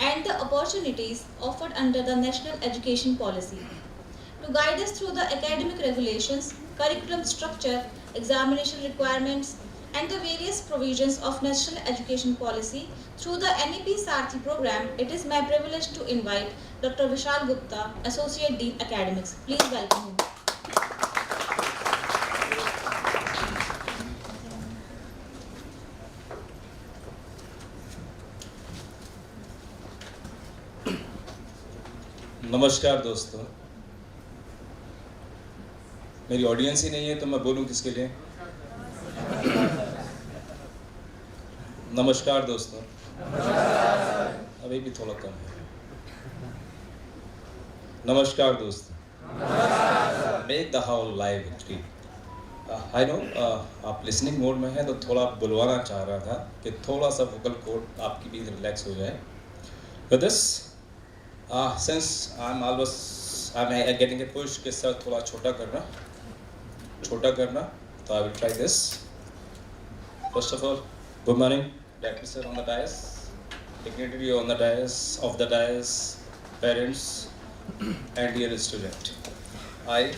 F: and the opportunities offered under the National Education Policy. To guide us through the academic regulations, curriculum structure, examination requirements, and the various provisions of National Education Policy through the NEP Sarthi program, it is my privilege to invite Dr. Vishal Gupta, Associate Dean Academics. Please welcome him.
E: नमस्कार दोस्तों, मेरी audience ही नहीं है तो मैं बोलूं किसके लिए. नमस्कार दोस्तों, अभी भी थोड़ा कम है. नमस्कार दोस्तों, make the howl live actually. I know आप लिसनिंग मोड में हैं तो थोड़ा बुलवाना चाह रहा था कि थोड़ा सा वोकल कोड आपकी भी रिलैक्स हो जाए. With this, since I'm getting a push के साथ थोड़ा छोटा करना, तो I will try this. First of all, good morning, Director sir on the dais, dignitary on the dais, of the dais, parents, and dear student. I,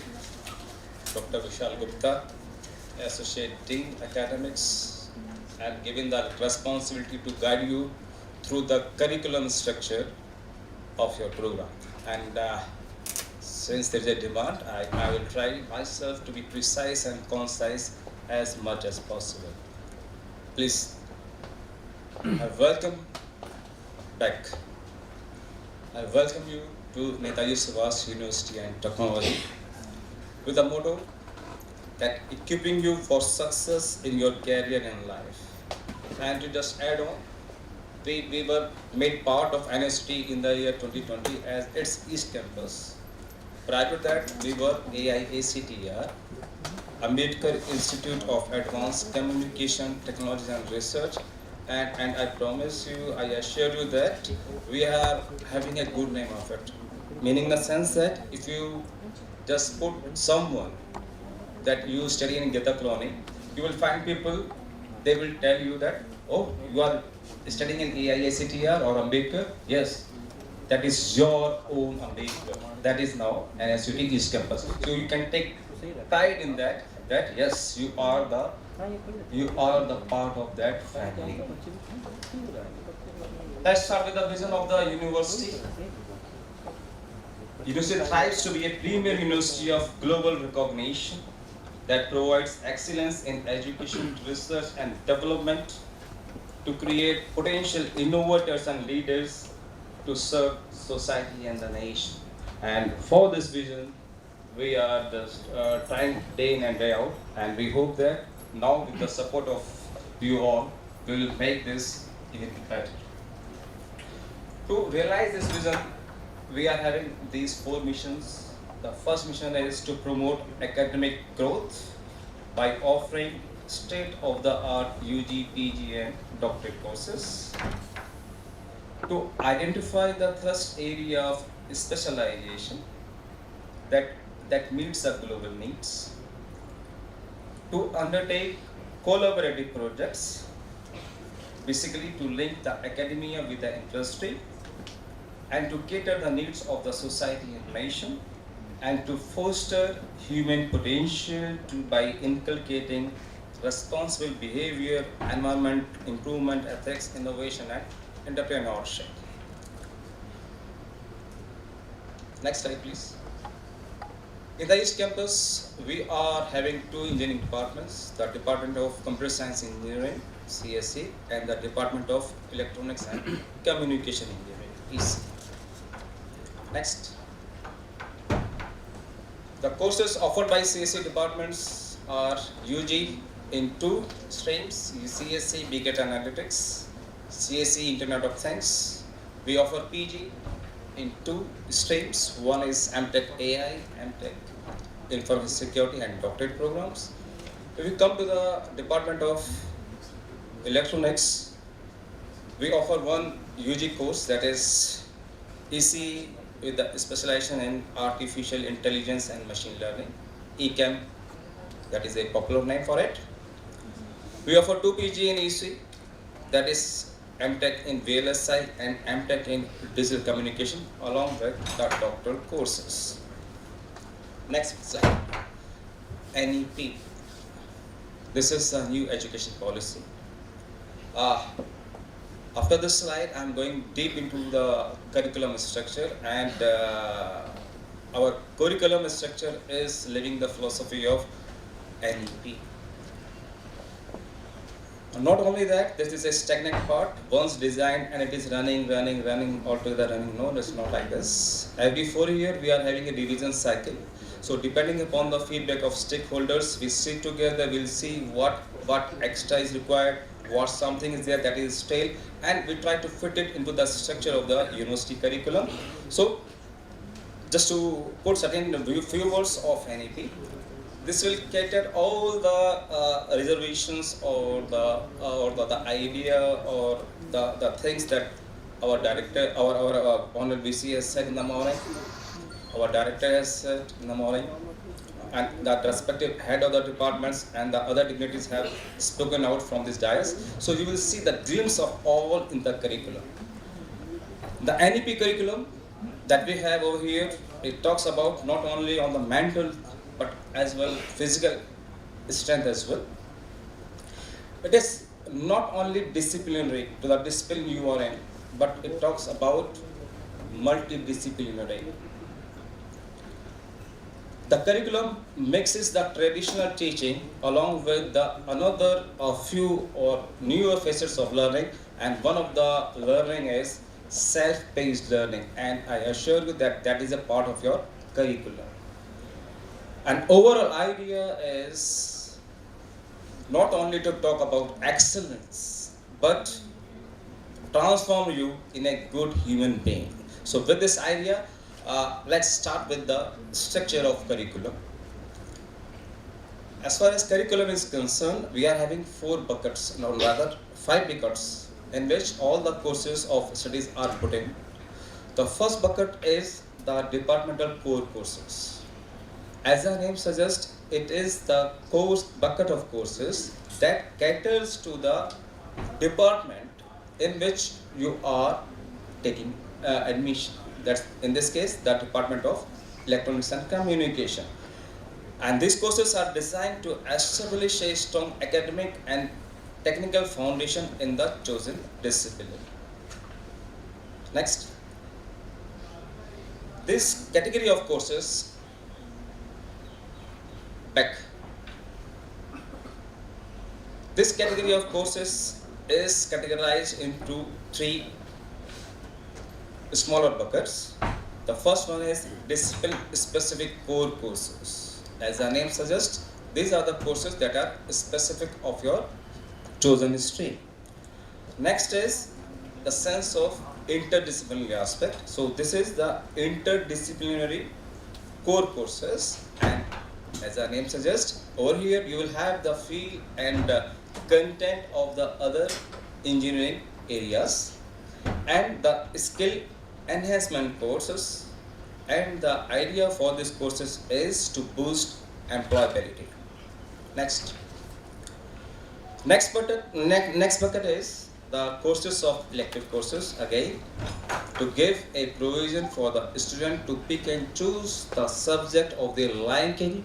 E: Dr. Vishal Gupta, Associate Dean Academics, am given the responsibility to guide you through the curriculum structure of your program. And since there is a demand, I will try myself to be precise and concise as much as possible. Please, I welcome back. I welcome you to Netaji Subhash University and Technology with the motto that equipping you for success in your career and life. And to just add on, we were made part of NST in the year 2020 as its East Campus. Prior to that, we were AIACTR, Ambedkar Institute of Advanced Communication, Technology and Research, and I promise you, I assure you that we are having a good name of it. Meaning in the sense that if you just put someone that you study in Gita Colony, you will find people, they will tell you that, oh, you are studying in AIACTR or Ambedkar? Yes, that is your own Ambedkar. That is now an SUT East Campus. So you can take pride in that yes, you are the part of that family. Let's start with the vision of the university. University strives to be a premier university of global recognition that provides excellence in education, research and development to create potential innovators and leaders to serve society and the nation. And for this vision, we are just trying day in and day out, and we hope that now with the support of you all, we will make this even better. To realize this vision, we are having these 4 missions. The first mission is to promote academic growth by offering state-of-the-art UG, PG and doctorate courses. To identify the thrust area of specialization that meets the global needs. to undertake collaborative projects, basically to link the academia with the industry and to cater the needs of the society and nation, and to foster human potential by inculcating responsible behavior, environment improvement, ethics, innovation and entrepreneurship. Next slide please. In the East Campus, we are having two engineering departments, the Department of Computer Science Engineering, CSE, and the Department of Electronics and Communication Engineering, EC. Next. The courses offered by CSE departments are UG in two streams, CSE Big Data Analytics, CSE Internet of Things. We offer PG in two streams. One is MTech AI, MTech Information Security and Doctorate programs. If we come to the Department of Electronics, we offer one UG course, that is EC with the specialization in Artificial Intelligence and Machine Learning, ECAM, that is a popular name for it. We offer two PG in EC, that is MTech in VLSI and MTech in Digital Communication, along with the doctoral courses. Next slide. NEP. This is a new education policy. After this slide, I am going deep into the curriculum structure, and our curriculum structure is living the philosophy of NEP. Not only that, this is a stagnant part. Once designed and it is running altogether running. No, it's not like this. Every 4 years we are having a revision cycle. So depending upon the feedback of stakeholders, we sit together, we'll see what extra is required, what something is there that is stale, and we try to fit it into the structure of the university curriculum. So just to put certain few words of NEP, this will cater all the reservations or the idea or the things that our director, our honorable VC has said in the morning, our director has said in the morning, and the respective head of the departments and the other dignitaries have spoken out from this dais. So you will see the glimpse of all in the curriculum. The NEP curriculum that we have over here, it talks about not only on the mental but as well physical strength as well. It is not only disciplinary to the discipline you are in, but it talks about multidisciplinary. The curriculum mixes the traditional teaching along with the another few or newer facets of learning, and one of the learning is self-paced learning, and I assure you that that is a part of your curriculum. An overall idea is not only to talk about excellence, but transform you in a good human being. So with this idea, let's start with the structure of curriculum. As far as curriculum is concerned, we are having 4 buckets, or rather 5 buckets, in which all the courses of studies are put in. The first bucket is the departmental core courses. As the name suggests, it is the course bucket of courses that caters to the department in which you are taking admission. That's in this case the Department of Electronics and Communication. And these courses are designed to establish a strong academic and technical foundation in the chosen discipline. Next. This category of courses This category of courses is categorized into 3 smaller buckets. The first one is discipline-specific core courses. As the name suggests, these are the courses that are specific of your chosen stream. Next is the sense of interdisciplinary aspect. So this is the interdisciplinary core courses, and as the name suggests, over here you will have the field and content of the other engineering areas and the skill enhancement courses, and the idea for these courses is to boost employability. Next. Next bucket is the courses of elective courses, again to give a provision for the student to pick and choose the subject of their liking,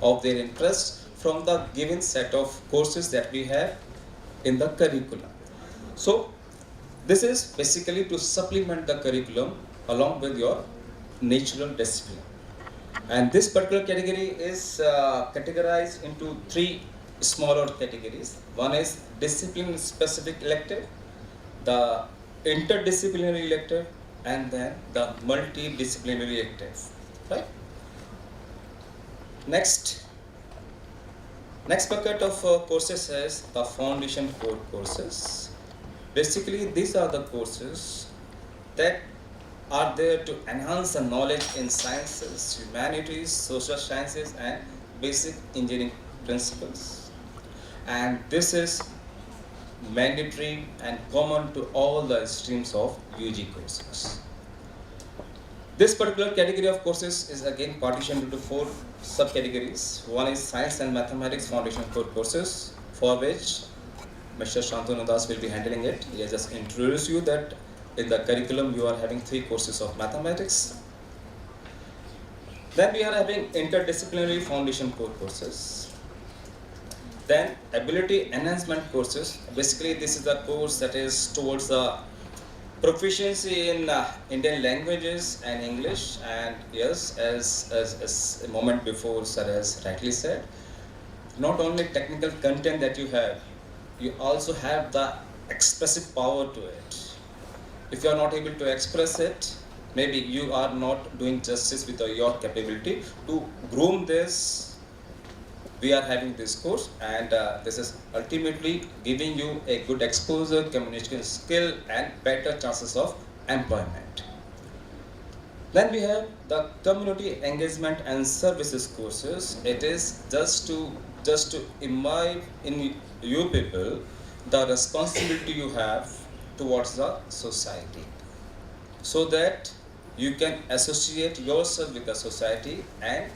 E: of their interest from the given set of courses that we have in the curriculum. So this is basically to supplement the curriculum along with your natural discipline. And this particular category is categorized into three smaller categories. One is discipline specific elective, the interdisciplinary elective, and then the multidisciplinary elective. Right? Next bucket of courses is the foundation core courses. Basically, these are the courses that are there to enhance the knowledge in sciences, humanities, social sciences, and basic engineering principles. And this is mandatory and common to all the streams of UG courses. This particular category of courses is again partitioned into four subcategories. One is Science and Mathematics Foundation Core courses, for which Mr. Shantanu Das will be handling it. He has just introduced you that in the curriculum you are having 3 courses of mathematics. Then we are having interdisciplinary foundation core courses. Then ability enhancement courses. Basically this is the course that is towards the proficiency in Indian languages and English, and yes, as a moment before sir has rightly said, not only technical content that you have, you also have the expressive power to it. If you are not able to express it, maybe you are not doing justice with your capability to groom this. We are having this course, and this is ultimately giving you a good exposure, communication skill, and better chances of employment. Then we have the community engagement and services courses. It is just to imbibe in you people the responsibility you have towards the society, so that you can associate yourself with the society and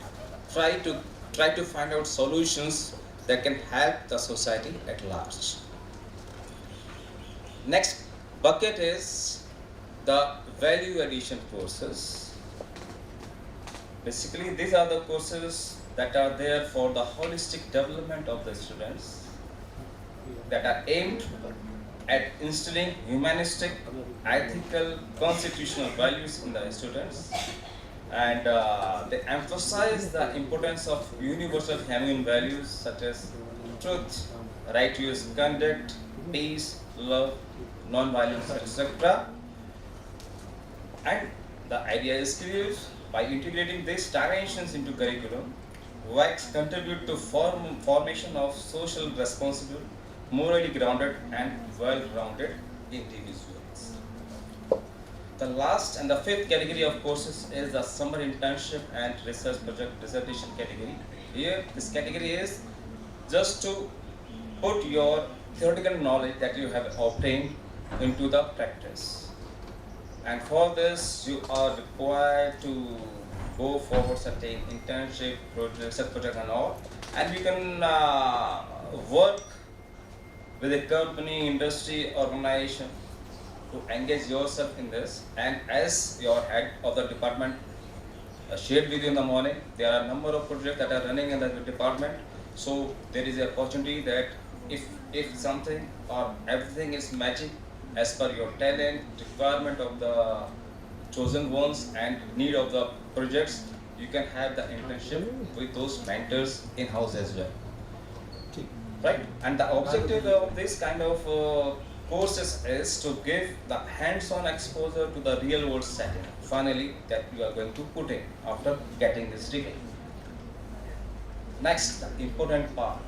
E: try to find out solutions that can help the society at large. Next bucket is the value addition courses. Basically, these are the courses that are there for the holistic development of the students, that are aimed at instilling humanistic, ethical, constitutional values in the students, and they emphasize the importance of universal human values such as truth, righteous conduct, peace, love, non-violence, etc. And the idea is clear: by integrating these dimensions into curriculum, WACS contribute to formation of social responsible, morally grounded, and well-rounded individuals. The last and the fifth category of courses is the summer internship and research project dissertation category. Here, this category is just to put your theoretical knowledge that you have obtained into the practice. And for this, you are required to go for certain internship, research project and all. And you can work with a company, industry, organization to engage yourself in this. And as your head of the department shared with you in the morning, there are a number of projects that are running in the department. So there is an opportunity that if something or everything is matching as per your talent, requirement of the chosen ones, and need of the projects, you can have the internship with those mentors in-house as well. Right? And the objective of this kind of courses is to give the hands-on exposure to the real-world setting, finally, that you are going to put in after getting this degree. Next, the important part.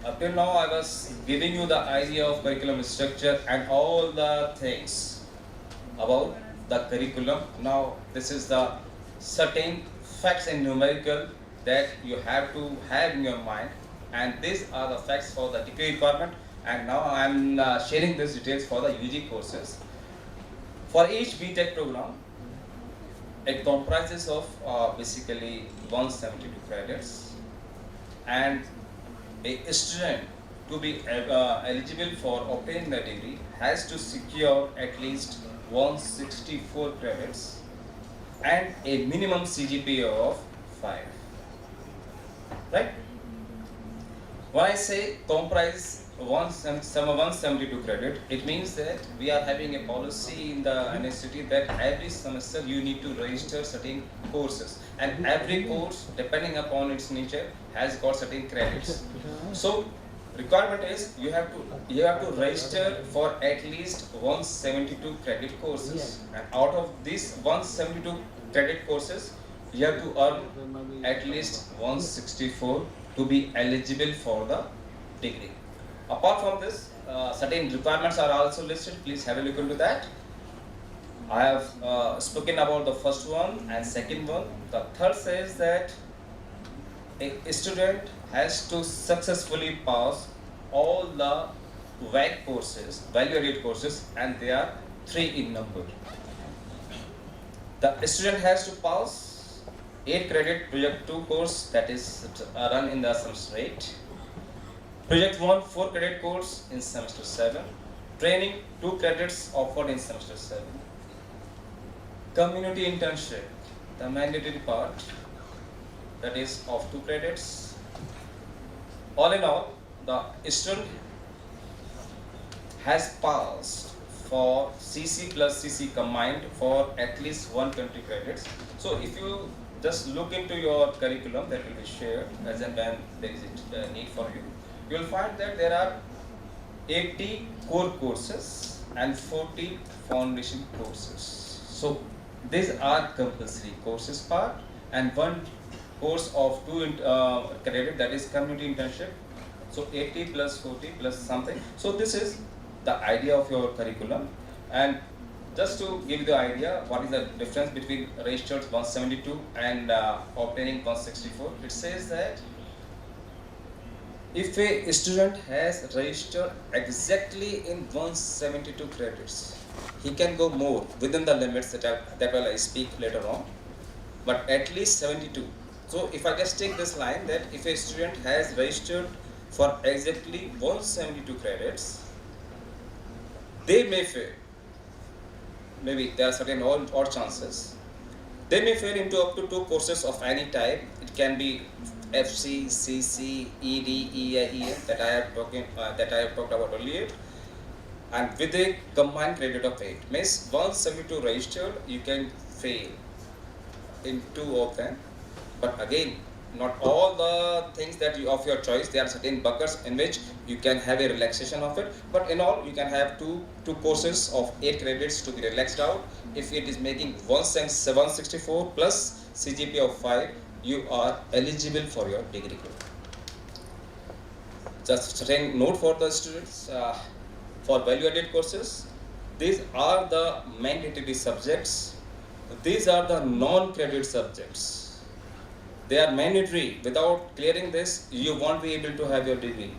E: Up till now, I was giving you the idea of curriculum structure and all the things about the curriculum. Now, this is the certain facts and numerical that you have to have in your mind, and these are the facts for the degree requirement. And now I am sharing these details for the UG courses. For each BTech program, it comprises of basically 172 credits, and a student to be eligible for obtaining the degree has to secure at least 164 credits and a minimum CGPA of 5. Right? When I say comprise 172 credit, it means that we are having a policy in the NSUT that every semester you need to register certain courses, and every course, depending upon its nature, has got certain credits. So requirement is you have to register for at least 172 credit courses, and out of these 172 credit courses you have to earn at least 164 to be eligible for the degree. Apart from this, certain requirements are also listed. Please have a look into that. I have spoken about the first one and second one. The third says that a student has to successfully pass all the VAC courses, value-added courses, and they are 3 in number. The student has to pass 8 credit Project 2 course, that is run in the semester 8. Project 1 4 credit course in semester 7. Training 2 credits offered in semester 7. Community internship, the mandatory part, that is of 2 credits. All in all, the student has passed for CC plus CC combined for at least 120 credits. So if you just look into your curriculum that will be shared as and when there is a need for you, you will find that there are 80 core courses and 40 foundation courses. So these are compulsory courses part, and one course of 2 credit, that is community internship. So 80 plus 40 plus something. So this is the idea of your curriculum. And just to give you the idea what is the difference between registered 172 and obtaining 164, it says that if a student has registered exactly in 172 credits, he can go more within the limits that will I speak later on, but at least 72. So if I just take this line that if a student has registered for exactly 172 credits, they may fail. Maybe there are certain odd chances. They may fail into up to 2 courses of any type. It can be FC, CC, ED, EI, EF that I have talked about earlier, and with a combined credit of 8. Means 172 registered, you can fail in 2 of them. But again, not all the things that of your choice. There are certain buckets in which you can have a relaxation of it. But in all, you can have two courses of 8 credits to be relaxed out. If it is making 164 plus CGPA of 5, you are eligible for your degree. Just certain note for the students, for value-added courses, these are the mandatory subjects. These are the non-credit subjects. They are mandatory. Without clearing this, you won't be able to have your degree.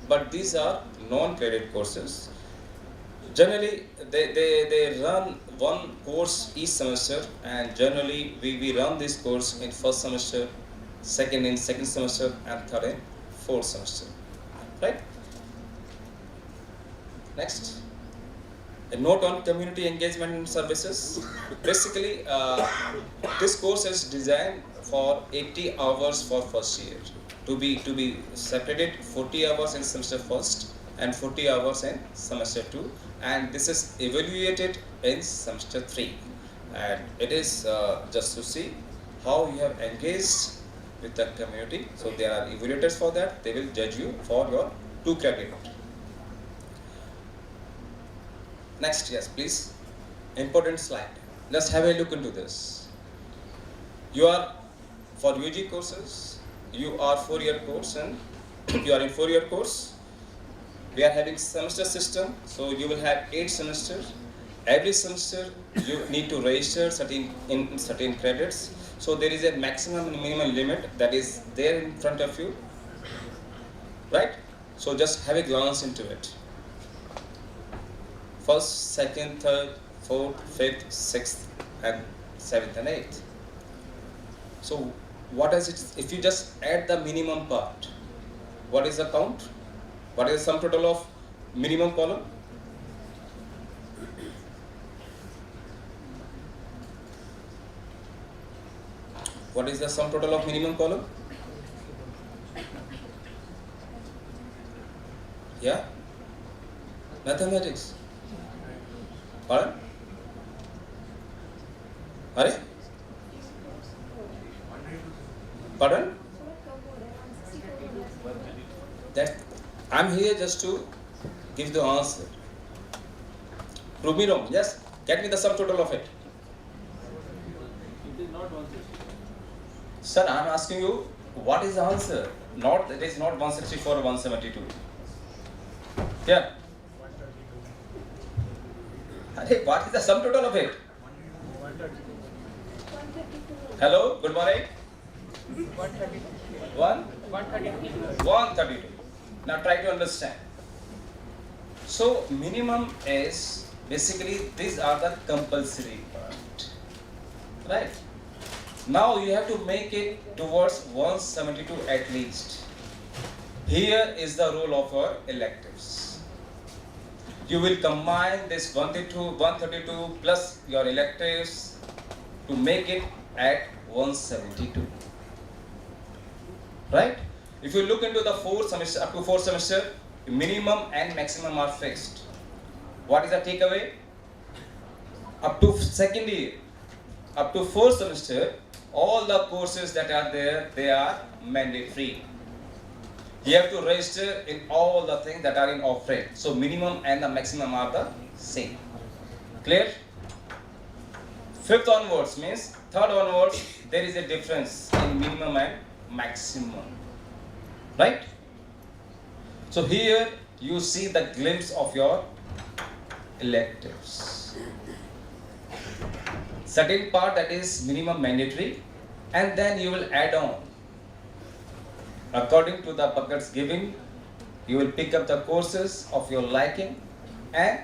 E: But these are non-credit courses. Generally, they run one course each semester, and generally we run this course in first semester, second in second semester, and third in fourth semester. Right? Next, a note on community engagement services. Basically, this course is designed for 80 hours for first year, to be separated 40 hours in semester first and 40 hours in semester 2, and this is evaluated in semester 3, and it is just to see how you have engaged with the community. So there are evaluators for that. They will judge you for your 2 credit. Next, yes, please. Important slide. Let's have a look into this. You are, for UG courses, you are 4-year course, and you are in 4-year course. We are having semester system, so you will have 8 semesters. Every semester you need to register certain credits. So there is a maximum and minimum limit that is there in front of you, right? So just have a glance into it. First, second, third, fourth, fifth, sixth, and 7th and 8th. So what is it? If you just add the minimum part, what is the count? What is the sum total of minimum column? What is the sum total of minimum column? Yeah? Mathematics. Pardon? Are? Pardon? That I'm here just to give the answer. Prove me wrong. Yes? Get me the sum total of it. Sir, I'm asking you, what is the answer? Not, it is not 164 or 172. Yeah. Hey, what is the sum total of it? Hello, good morning. 132. Now try to understand. So minimum is basically these are the compulsory part, right? Now you have to make it towards 172 at least. Here is the role of your electives. You will combine this 132 plus your electives to make it at 172. Right? If you look into the 4 semester, up to 4 semester, minimum and maximum are fixed. What is the takeaway? Up to second year, up to 4th semester, all the courses that are there, they are mandatory. You have to register in all the things that are in offering. So minimum and the maximum are the same. Clear? 5th onwards means 3rd onwards, there is a difference in minimum and maximum. Right? So here you see the glimpse of your electives. Certain part that is minimum mandatory, and then you will add on. According to the buckets given, you will pick up the courses of your liking, and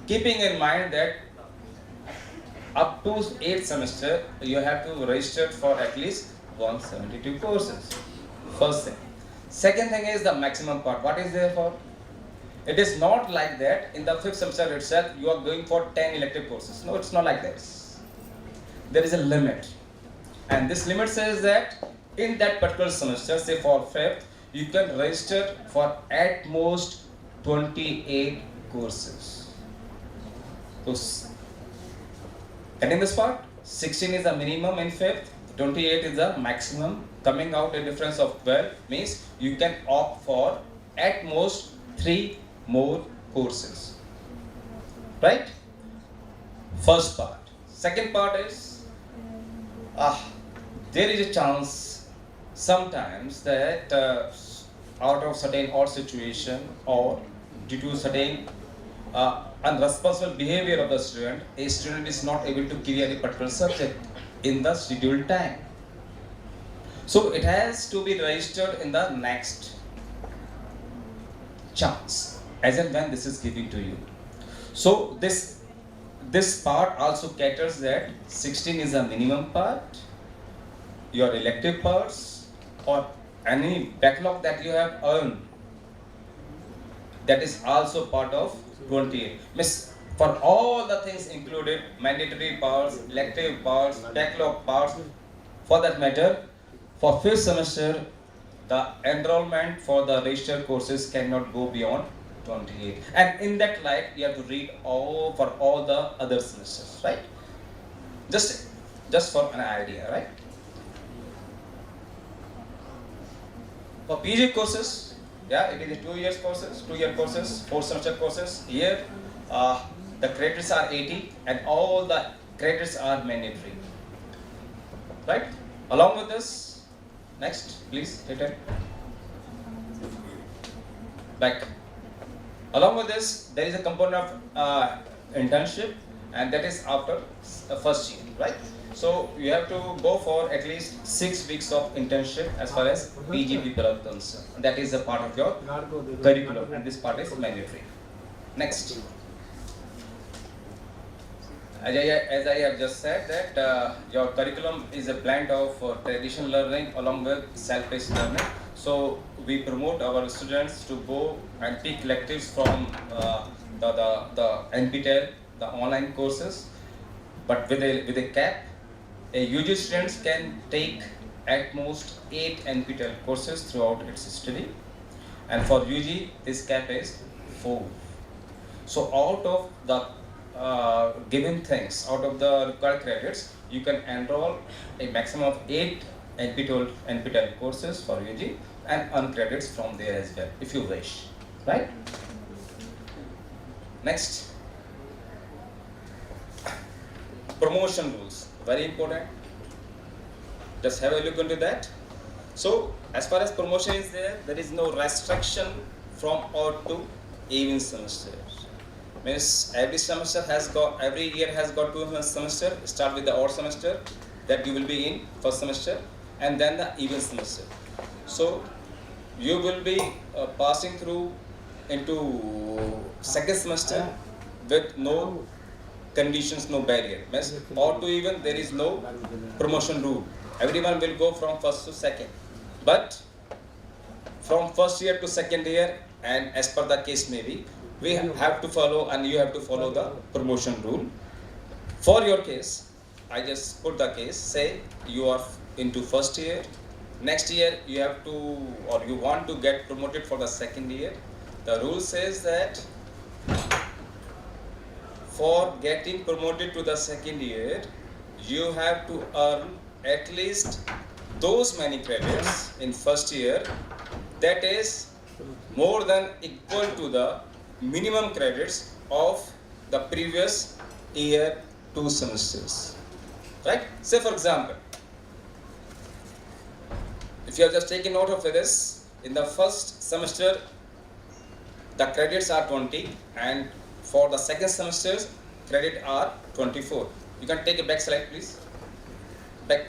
E: keeping in mind that up to 8th semester you have to register for at least 172 courses. First thing. Second thing is the maximum part. What is there for? It is not like that in the 5th semester itself you are going for 10 elective courses. No, it's not like this. There is a limit, and this limit says that in that particular semester, say for 5th, you can register for at most 28 courses. So, getting this part? 16 is the minimum in 5th, 28 is the maximum. Coming out a difference of 12 means you can opt for at most 3 more courses. Right? First part. Second part is there is a chance sometimes that out of certain odd situation or due to certain unresponsible behavior of the student, a student is not able to clear a particular subject in the scheduled time. So it has to be registered in the next chance, as and when this is given to you. So this part also caters that 16 is a minimum part, your elective parts or any backlog that you have earned, that is also part of 28. Miss, for all the things included, mandatory parts, elective parts, backlog parts, for that matter, for 5th semester, the enrollment for the registered courses cannot go beyond 28. And in that light, you have to read for all the other semesters, right? Just for an idea, right? For PG courses, yeah, it is 2 year courses, 4 semester courses. Here, the credits are 80 and all the credits are mandatory, right? Along with this, next, please, return. Back. Along with this, there is a component of internship, and that is after first year, right? So you have to go for at least 6 weeks of internship as far as PG people are concerned. That is a part of your curriculum, and this part is mandatory. Next. As I have just said that your curriculum is a blend of traditional learning along with self-paced learning. So we promote our students to go and take electives from the NPTEL, the online courses, but with a cap. A UG students can take at most 8 NPTEL courses throughout its study, and for UG this cap is 4. So out of the given things, out of the required credits, you can enroll a maximum of 8 NPTEL courses for UG and earn credits from there as well, if you wish, right? Next, promotion rules, very important. Just have a look into that. So, as far as promotion is there is no restriction from odd to even semester. Means every year has got 2 semester. Start with the odd semester that you will be in first semester, and then the even semester. So you will be passing through into second semester with no conditions, no barrier. Means odd to even, there is no promotion rule. Everyone will go from first to second. But from first year to second year, and as per the case may be, we have to follow, and you have to follow the promotion rule. For your case, I just put the case, say you are into first year, next year you have to, or you want to get promoted for the second year. The rule says that for getting promoted to the second year, you have to earn at least those many credits in first year that is more than equal to the minimum credits of the previous year 2 semesters, right? Say for example, if you have just taken note of this, in the first semester the credits are 20, and for the second semesters credit are 24. You can take a back slide please. Back.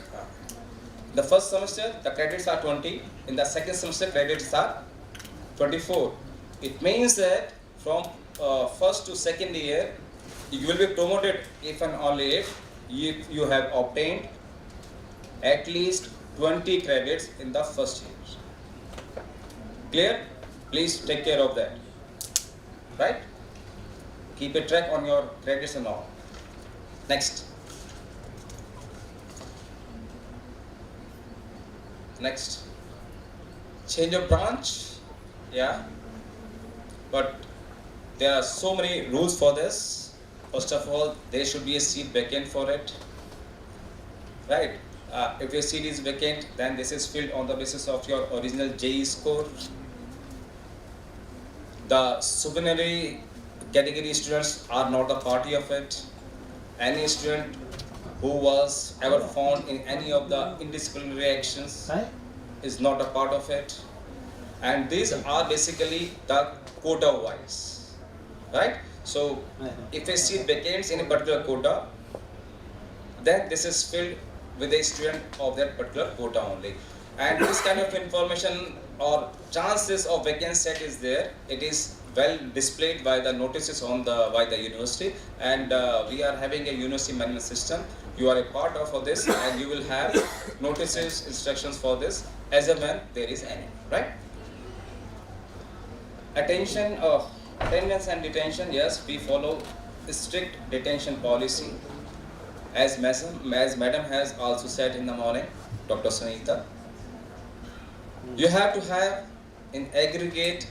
E: The first semester the credits are 20, in the second semester credits are 24. It means that from first to second year you will be promoted if and only if you have obtained at least 20 credits in the first year. Clear? Please take care of that. Right? Keep a track on your credits and all. Next. Next. Change of branch. Yeah. But there are so many rules for this. First of all, there should be a seat vacant for it. Right? If your seat is vacant, then this is filled on the basis of your original JEE score. The supernumerary category students are not a party of it. Any student who was ever found in any of the indisciplinary actions is not a part of it. And these are basically the quota wise, right? So if a seat vacates in a particular quota, then this is filled with a student of that particular quota only. And this kind of information or chances of vacant set is there. It is well displayed by the notices on by the university, and we are having a university management system. You are a part of this, and you will have notices, instructions for this as and when there is any, right? Attendance and detention, yes, we follow strict detention policy. As madam has also said in the morning, Dr. Sunita, you have to have in aggregate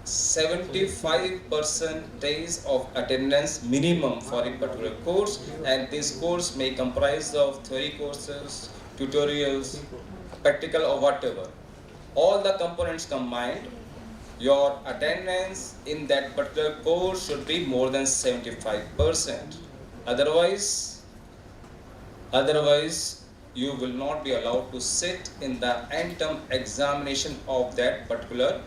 E: 75% of attendance minimum for a particular course, and this course may comprise of theory courses, tutorials, practical or whatever. All the components combined, your attendance in that particular course should be more than 75%. Otherwise, you will not be allowed to sit in the end term examination of that particular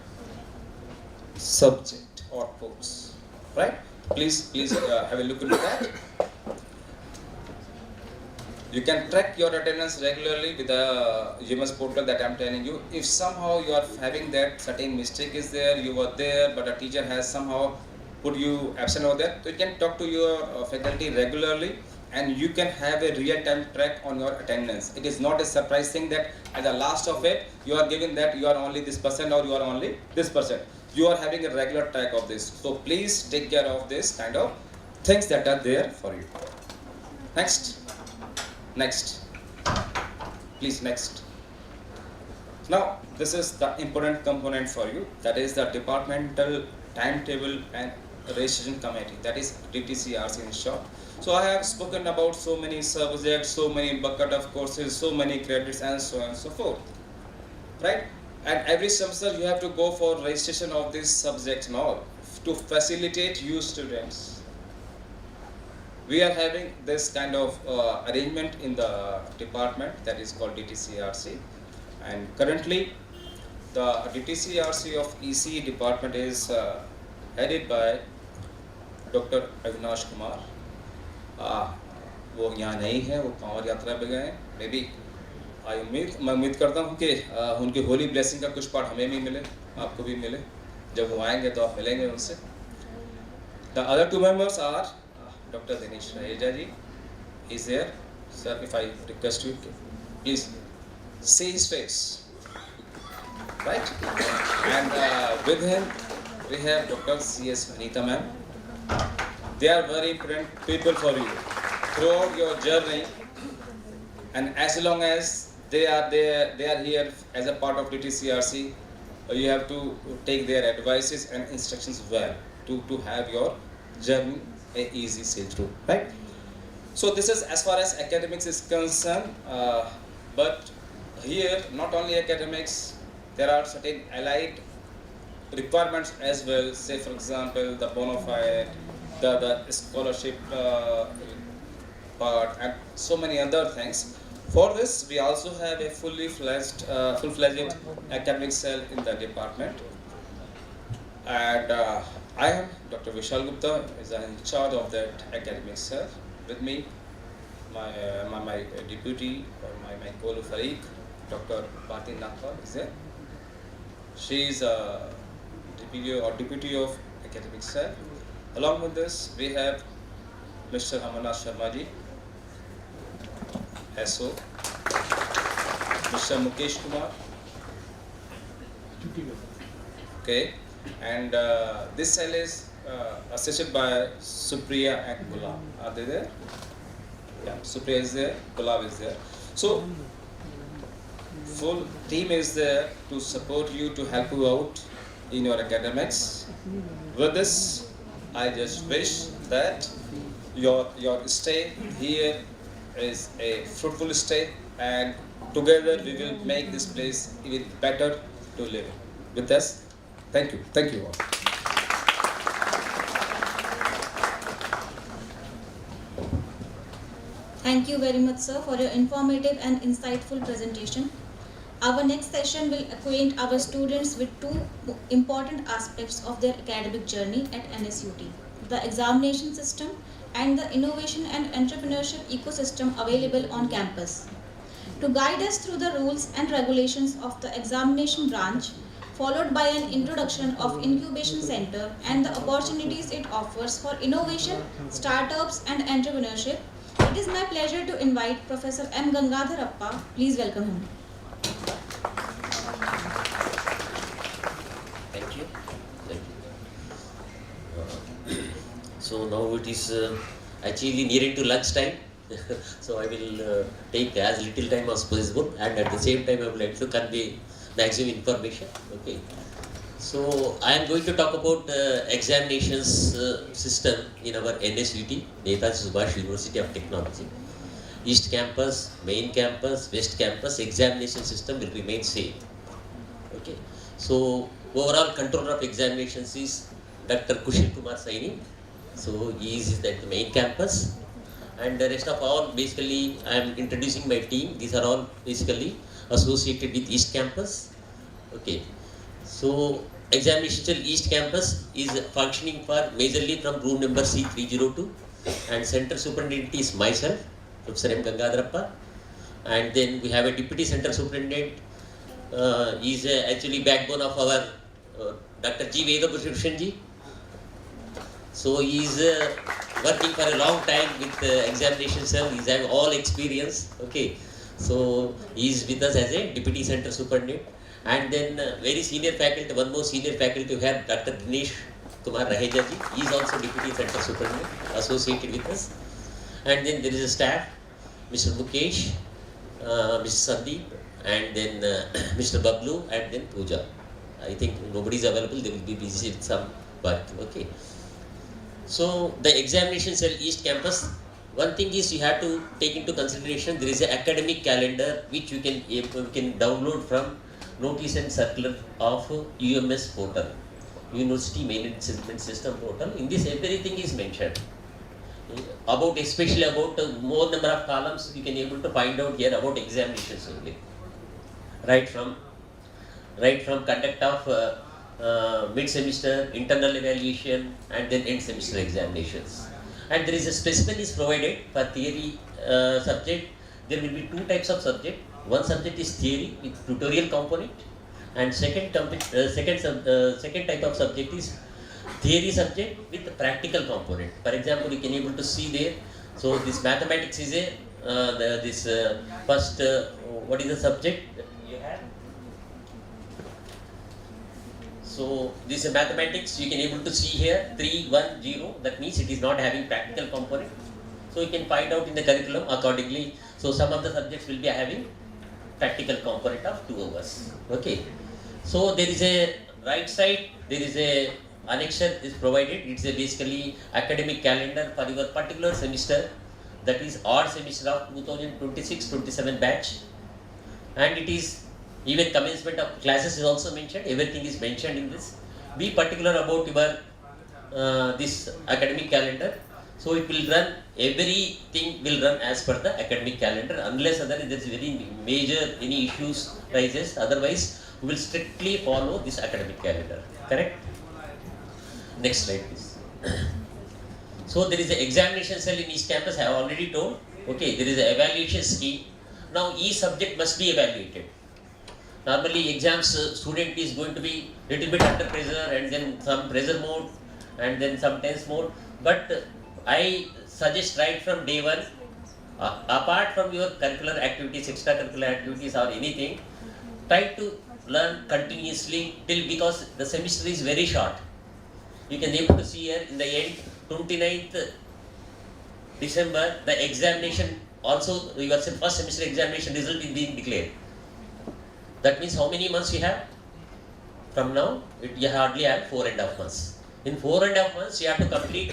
E: subject or course, right? Please have a look into that. You can track your attendance regularly with the UMS portal that I'm telling you. If somehow you are having that certain mistake is there, you were there, but a teacher has somehow put you absent over there. So you can talk to your faculty regularly, and you can have a real-time track on your attendance. It is not a surprise thing that at the last of it, you are given that you are only this percent or you are only this percent. You are having a regular track of this. So please take care of this kind of things that are there for you. Next. Next. Please, next. Now, this is the important component for you. That is the departmental timetable and registration committee. That is DTCRC in short. So I have spoken about so many subjects, so many bucket of courses, so many credits, and so on and so forth. Right? And every semester you have to go for registration of this subject now to facilitate you students. We are having this kind of arrangement in the department that is called DTCRC. And currently, the DTCRC of EC department is headed by Dr. Avinash Kumar. वो यहाँ नहीं है, वो कांवड़ यात्रा पे गए. Maybe मैं उम्मीद करता हूँ कि उनकी होली ब्लेसिंग का कुछ पार्ट हमें भी मिले, आपको भी मिले. जब वो आएंगे तो आप मिलेंगे उनसे. The other two members are Dr. Dinesh Raheja ji. He's there. Sir, if I request you, please see his face. Right? And with him, we have Dr. C.S. Anita ma'am. They are very important people for you throughout your journey, and as long as they are here as a part of DTCRC, you have to take their advices and instructions well to have your journey a easy sail through, right? So this is as far as academics is concerned, but here not only academics, there are certain allied requirements as well. Say for example the bona fide, the scholarship part, and so many other things. For this, we also have a full-fledged academic cell in the department, and I am Dr. Vishal Gupta, is in charge of that academic cell. With me, my deputy or my colleague, Dr. Bharti Nagpal is there. She is a deputy of academic cell. Along with this, we have Mr. Amarnath Sharma ji, SO, Mr. Mukesh Kumar, okay, and this cell is assisted by Supriya and Gulab. Are they there? Yeah, Supriya is there, Gulab is there. So, full team is there to support you, to help you out in your academics. With this, I just wish that your stay here is a fruitful stay, and together we will make this place even better to live in. With this, thank you all.
F: Thank you very much, sir, for your informative and insightful presentation. Our next session will acquaint our students with two important aspects of their academic journey at NSUT: the examination system and the innovation and entrepreneurship ecosystem available on campus. To guide us through the rules and regulations of the examination branch, followed by an introduction of Incubation Center and the opportunities it offers for innovation, startups and entrepreneurship, it is my pleasure to invite Professor M. Gangadhar Appa. Please welcome him.
G: Thank you. So now it is actually nearing to lunch time. So I will take as little time as possible, and at the same time I would like to convey maximum information. Okay. So I am going to talk about examinations system in our NSUT, Netaji Subhash University of Technology. East campus, main campus, west campus, examination system will remain same. Okay. So overall controller of examinations is Dr. Kushil Kumar Saini. So he is at the main campus, and the rest of all, basically I am introducing my team. These are all basically associated with East campus. Okay. So examination cell East campus is functioning for majorly from room number C302, and center superintendent is myself, Professor M. Gangadhar Appa, and then we have a deputy center superintendent. He is actually backbone of our Dr. G. Vedabhushan ji. So he is working for a long time with examination cell. He's having all experience. Okay. So he is with us as a deputy center superintendent. And then very senior faculty, one more senior faculty we have Dr. Dinesh Kumar Raheja ji. He is also deputy center superintendent associated with us. And then there is a staff, Mr. Mukesh, Mr. Sandeep, and then Mr. Bablu, and then Pooja. I think nobody is available, they will be busy with some work. Okay. So the examination cell East Campus, one thing is you have to take into consideration there is an academic calendar which you can download from notice and circular of UMS portal, University Management System portal. In this everything is mentioned. About especially about more number of columns you can able to find out here about examinations only. Right from conduct of mid-semester, internal evaluation, and then end-semester examinations. And there is a specimen is provided for theory subject. There will be two types of subject. One subject is theory with tutorial component, and second type of subject is theory subject with practical component. For example, you can able to see there. So this mathematics is a first what is the subject you have? So this is mathematics. You can able to see here 310. That means it is not having practical component. So you can find out in the curriculum accordingly. So some of the subjects will be having practical component of 2 hours. Okay. So there is a right side. There is a annexure is provided. It's a basically academic calendar for your particular semester. That is odd semester of 2026-27 batch, and it is even commencement of classes is also mentioned. Everything is mentioned in this. Be particular about your this academic calendar. So it will run, everything will run as per the academic calendar, unless there is very major any issues rises. Otherwise, we will strictly follow this academic calendar. Correct? Next slide, please. So there is an examination cell in East Campus. I have already told. Okay, there is an evaluation scheme. Now each subject must be evaluated. Normally exams student is going to be little bit under pressure, and then some pressure mode, and then some tense mode. But I suggest right from day one, apart from your curricular activities, extracurricular activities or anything, try to learn continuously till, because the semester is very short. You can able to see here in the end, 29th December, the examination also, your first semester examination result is being declared. That means how many months you have? From now, you hardly have 4.5 months. In 4.5 months, you have to complete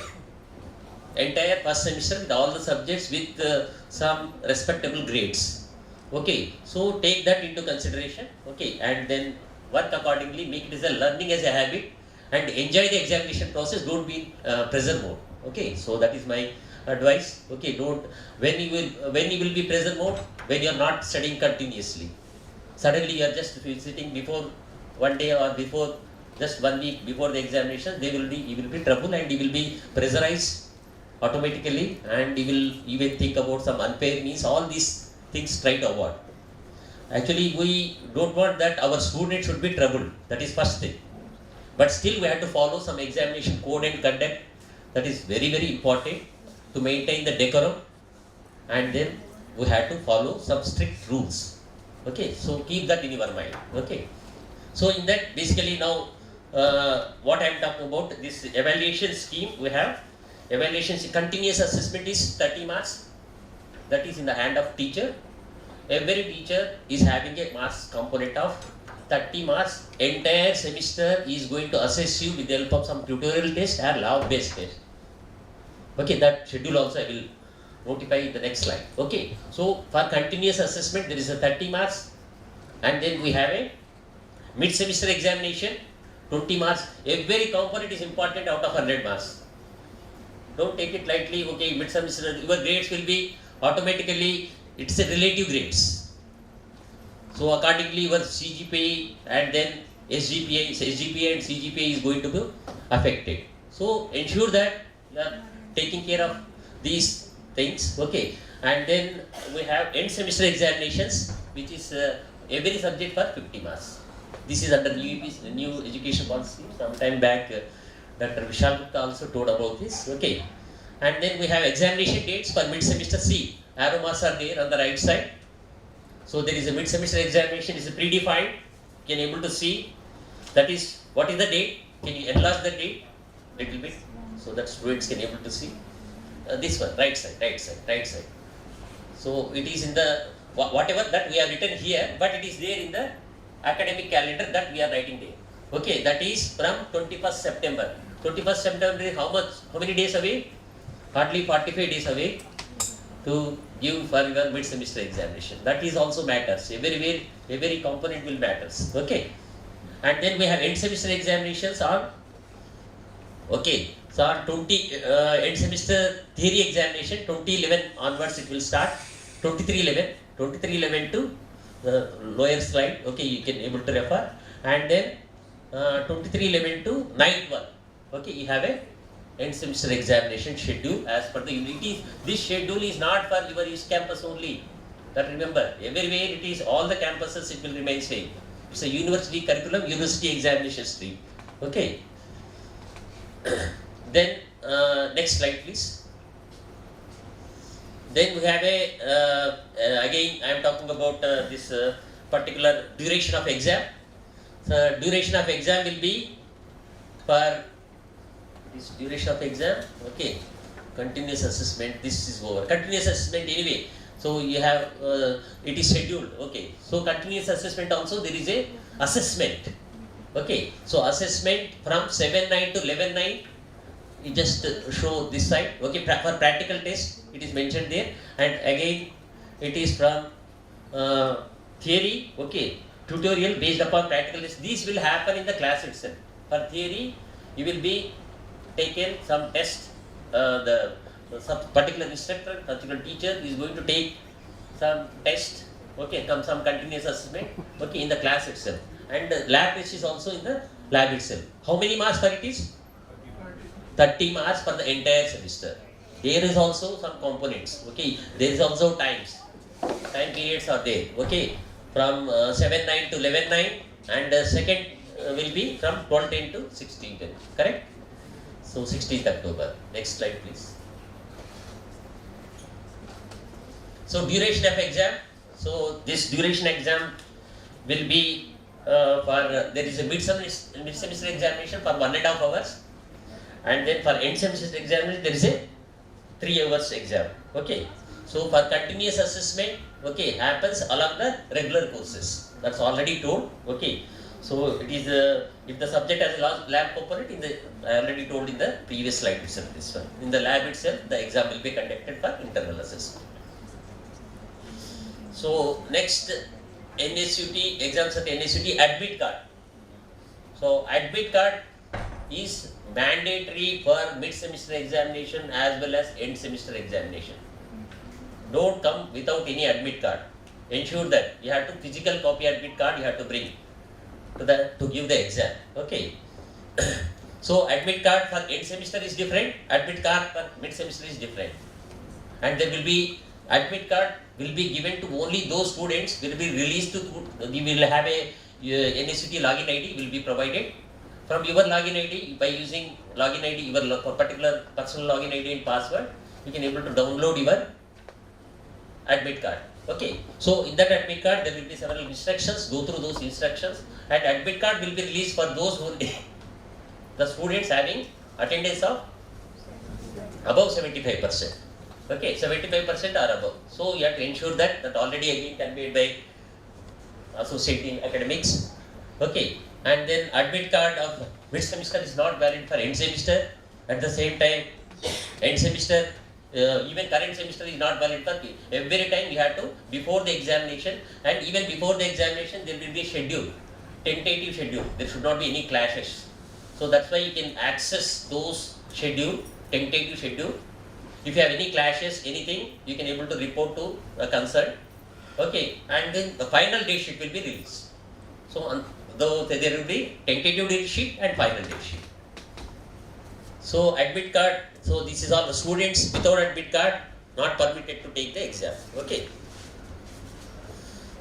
G: entire first semester with all the subjects with some respectable grades. Okay, so take that into consideration. Okay, and then work accordingly, make it as a learning as a habit, and enjoy the examination process. Don't be in pressure mode. Okay, so that is my advice. Okay, don't, when you will be pressure mode, when you are not studying continuously. Suddenly you are just sitting before one day or before just 1 week before the examination, you will be trouble, and you will be pressurized automatically, and you will even think about some unfair means. All these things try to avoid. Actually, we don't want that our students should be troubled. That is first thing. But still we have to follow some examination code and conduct. That is very, very important to maintain the decorum, and then we have to follow some strict rules. Okay, so keep that in your mind. Okay, so in that basically now what I am talking about, this evaluation scheme we have. Evaluation continuous assessment is 30 marks. That is in the hand of teacher. Every teacher is having a marks component of 30 marks. Entire semester is going to assess you with the help of some tutorial test or lab based test. Okay, that schedule also I will notify in the next slide. Okay, so for continuous assessment there is a 30 marks, and then we have a mid semester examination 20 marks. Every component is important out of 100 marks. Don't take it lightly. Okay, mid semester your grades will be automatically, it's a relative grades. So accordingly your CGPA and then SGPA and CGPA is going to be affected. So ensure that you are taking care of these things. Okay, and then we have end semester examinations, which is every subject for 50 marks. This is under new education policy. Some time back Dr. Vishal Gupta also told about this. Okay. And then we have examination dates for mid-semester C. Arrow marks are there on the right side. So there is a mid-semester examination is predefined. You can able to see that is what is the date. Can you enlarge the date little bit so that students can able to see this one right side. So it is in the whatever that we have written here, but it is there in the academic calendar that we are writing there. Okay, that is from 21st September. 21st September is how many days away? Hardly 45 days away to give for your mid-semester examination. That is also matters. Every component will matters. Okay. And then we have end semester examinations on, okay, so on end semester theory examination, 2011 onwards it will start, 2311 to the lower slide, okay, you can able to refer, and then 2311 to 9th one, okay, you have a end semester examination schedule as per the unity. This schedule is not for your East campus only, that remember, everywhere it is, all the campuses it will remain same. It's a university curriculum, university examination stream. Okay. Then next slide, please. Then we have a again I am talking about this particular duration of exam. So duration of exam will be for this duration of exam. Okay. Continuous assessment. This is over. Continuous assessment anyway. So you have, it is scheduled, okay. So continuous assessment also there is a assessment, okay. So assessment from 7/9 to 11/9, you just show this side, okay. For practical test, it is mentioned there, and again it is from theory, okay. Tutorial based upon practical test. These will happen in the class itself. For theory, you will be taken some test, some particular instructor, particular teacher is going to take some test, okay, some continuous assessment, okay, in the class itself. And the lab test is also in the lab itself. How many marks for it is? 30 marks for the entire semester. There is also some components, okay. There is also time periods are there, okay, from 7/9 to 11/9, and second will be from 12/10 to 16/10, correct? So 16th October. Next slide, please. So duration of exam. So this duration exam will be there is a mid-semester examination for 1.5 hours, and then for end semester examination there is a 3 hours exam. Okay. So for continuous assessment, okay, happens along the regular courses. That's already told. Okay. So it is if the subject has a lab component, I already told in the previous slide itself. This one in the lab itself, the exam will be conducted for internal assessment. So next, NSUT exams at NSUT admit card. So admit card is mandatory for mid-semester examination as well as end semester examination. Don't come without any admit card. Ensure that you have to physical copy admit card you have to bring to give the exam. Okay. So admit card for end semester is different. Admit card for mid semester is different. And there will be admit card will be given to only those students will be released to. We will have a NSUT login ID will be provided. From your login ID, by using login ID, your particular personal login ID and password, you can able to download your admit card. Okay, so in that admit card there will be several instructions. Go through those instructions, and admit card will be released for those who the students having attendance of above 75%. Okay, 75% or above. So you have to ensure that already again can be made by associating academics. Okay, and then admit card of mid semester is not valid for end semester. At the same time, end semester. Even current semester is not valid for every time you have to before the examination, and even before the examination there will be a schedule, tentative schedule. There should not be any clashes. So that's why you can access those schedule, tentative schedule. If you have any clashes, anything, you can able to report to a concern. Okay, and then the final date sheet will be released. So though there will be tentative date sheet and final date sheet. So admit card. So this is all the students without admit card not permitted to take the exam. Okay.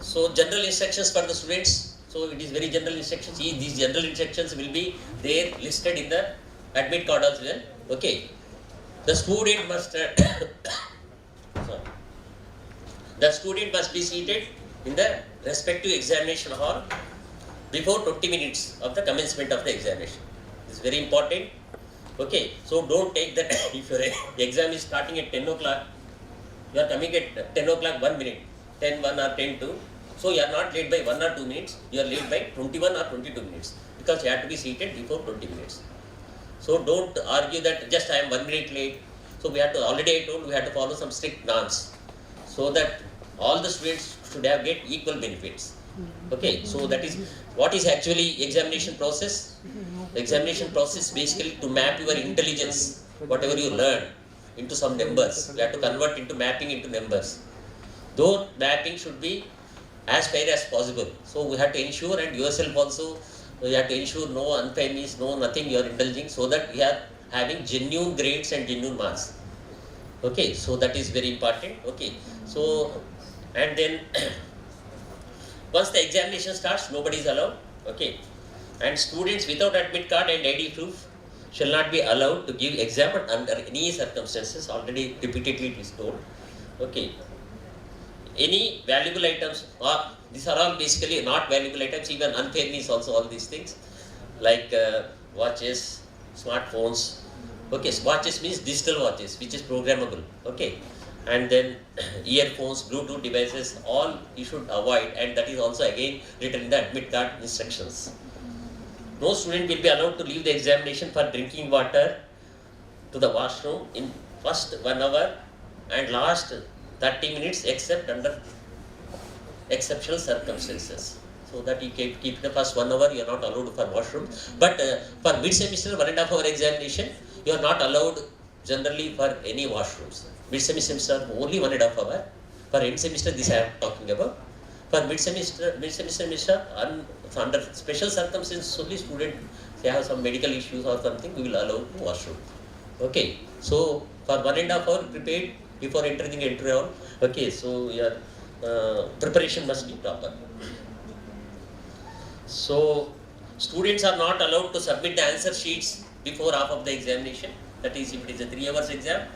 G: So general instructions for the students. So it is very general instructions. These general instructions will be there listed in the admit card as well. Okay. The student must the student must be seated in the respective examination hall before 20 minutes of the commencement of the examination. This is very important. Okay, so don't take that if your exam is starting at 10 o'clock, you are coming at 10 o'clock 1 minute, 10, 1 or 10, 2. So you are not late by 1 or 2 minutes, you are late by 21 or 22 minutes because you have to be seated before 20 minutes. So don't argue that just I am 1 minute late. So we have to, already I told we have to follow some strict norms so that all the students should have get equal benefits. Okay, so that is what is actually examination process. Examination process basically to map your intelligence, whatever you learn, into some numbers. You have to convert into mapping into numbers. Though mapping should be as fair as possible. So we have to ensure, and yourself also, you have to ensure no unfairness, no nothing you are indulging, so that we are having genuine grades and genuine marks. Okay, so that is very important. Okay, so and then once the examination starts, nobody is allowed. Okay, and students without admit card and ID proof shall not be allowed to give exam under any circumstances. Already repeatedly it is told. Okay, any valuable items, or these are all basically not valuable items, even unfairness also, all these things like watches, smartphones. Okay, watches means digital watches which is programmable. Okay, and then earphones, Bluetooth devices, all you should avoid, and that is also again written in the admit card instructions. No student will be allowed to leave the examination for drinking water to the washroom in first 1 hour and last 30 minutes except under exceptional circumstances. So that you keep the first 1 hour, you are not allowed for washroom. But for mid-semester 1.5 hour examination, you are not allowed generally for any washrooms. Mid-semester only 1.5 hour. For end semester, this I am talking about. For mid-semester under special circumstances only, student they have some medical issues or something, we will allow to washroom. Okay, so for 1.5 hour prepared before entering the entry hall. Okay, so your preparation must be proper. So students are not allowed to submit the answer sheets before half of the examination. That is, if it is a 3 hours exam,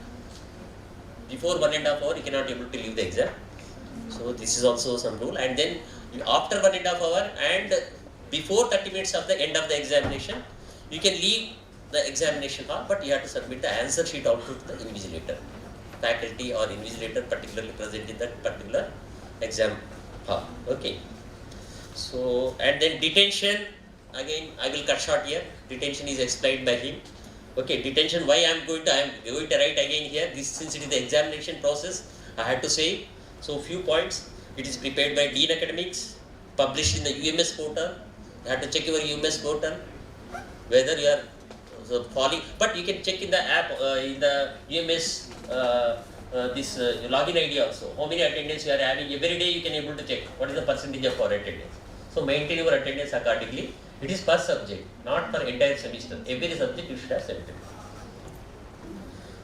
G: before 1.5 hour you cannot able to leave the exam. So this is also some rule. And then after 1.5 hour and before 30 minutes of the end of the examination, you can leave the examination hall, but you have to submit the answer sheet also to the invigilator, faculty or invigilator particularly present in that particular exam hall. Okay. So, and then detention, again I will cut short here. Detention is explained by him. Okay, detention, why I am going to write again here. This, since it is the examination process, I had to say. So few points. It is prepared by Dean Academics, published in the UMS portal. You have to check your UMS portal whether you are following. But you can check in the app in the UMS this login ID also. How many attendance you are having every day? You can able to check what is the percentage of our attendance. So maintain your attendance accordingly. It is per subject, not for entire semester. Every subject you should have 70.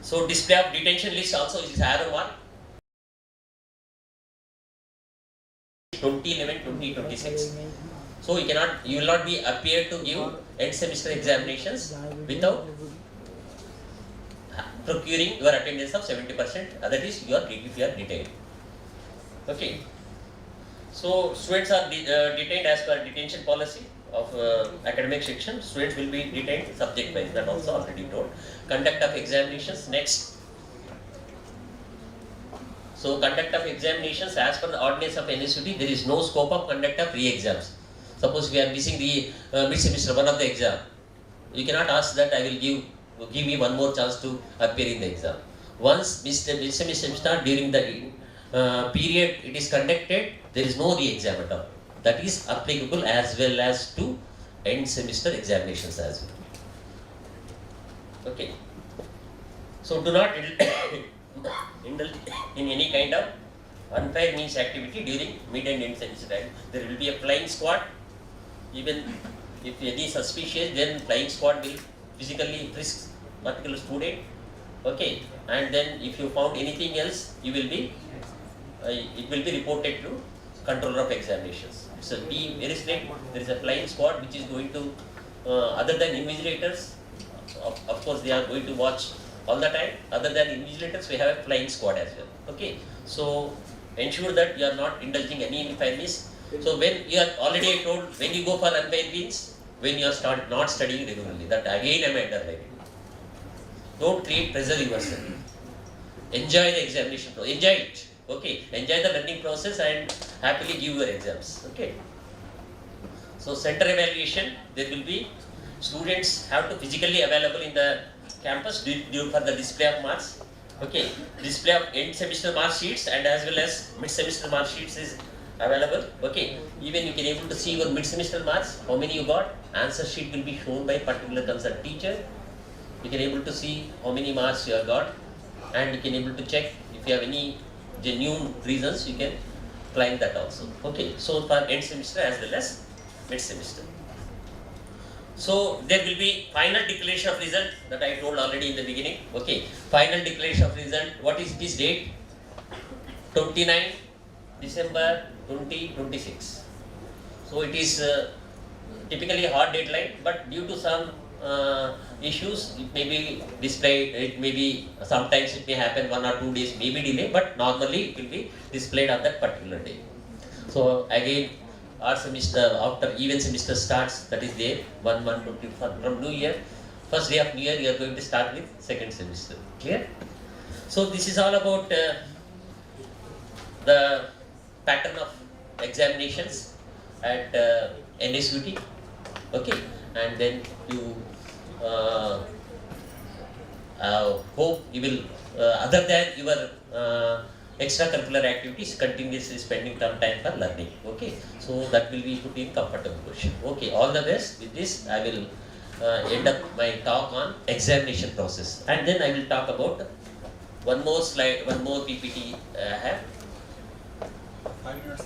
G: So display of detention list also is arrow 1. 2011-2026. So you will not be appeared to give end semester examinations without procuring your attendance of 70%. That is, if you are detained. Okay. So students are detained as per detention policy of academic section. Students will be detained subject wise. That also already told. Conduct of examinations next. So conduct of examinations as per the ordinance of NSUT, there is no scope of conduct of re-exams. Suppose we are missing the mid-semester one of the exam, you cannot ask that I will give me one more chance to appear in the exam. Once mid-semester during the period it is conducted, there is no re-exam at all. That is applicable as well as to end semester examinations as well. Okay. So do not indulge in any kind of unfair means activity during mid and end semester time. There will be a flying squad. Even if any suspicious, then flying squad will physically frisk particular student. Okay, and then if you found anything else, you will be it will be reported to controller of examinations. It's a team, very strict. There is a flying squad which is going to other than invigilators, So of course they are going to watch all the time. Other than invigilators, we have a flying squad as well. Okay, so ensure that you are not indulging any unfair means. So when you are already told, when you go for unfair means, when you are not studying regularly, that again I am underlining. Don't create pressure yourself. Enjoy the examination process. Enjoy it. Okay. Enjoy the learning process and happily give your exams. Okay. So center evaluation, there will be students have to physically available in the campus due for the display of marks. Okay. Display of end semester mark sheets and as well as mid semester mark sheets is available. Okay. Even you can able to see your mid semester marks, how many you got. Answer sheet will be shown by particular concerned teacher. You can able to see how many marks you have got, and you can able to check if you have any genuine reasons, you can climb that also. Okay, so for end semester as well as mid semester. So there will be final declaration of result that I told already in the beginning. Okay, final declaration of result. What is this date? 29 December 2026. So it is typically a hard deadline, but due to some issues, it may be displayed, it may be, sometimes it may happen 1 or 2 days, may be delay, but normally it will be displayed on that particular day. So again, our semester, after even semester starts, that is there, 1 month from New Year, first day of New Year, you are going to start with second semester. Clear? So this is all about the pattern of examinations at NSUT. Okay, and then you hope you will, other than your extracurricular activities, continuously spending some time for learning. Okay, so that will be put in comfortable position. Okay, all the best. With this, I will end up my talk on examination process, and then I will talk about one more slide, one more PPT I have.
C: 5 minutes.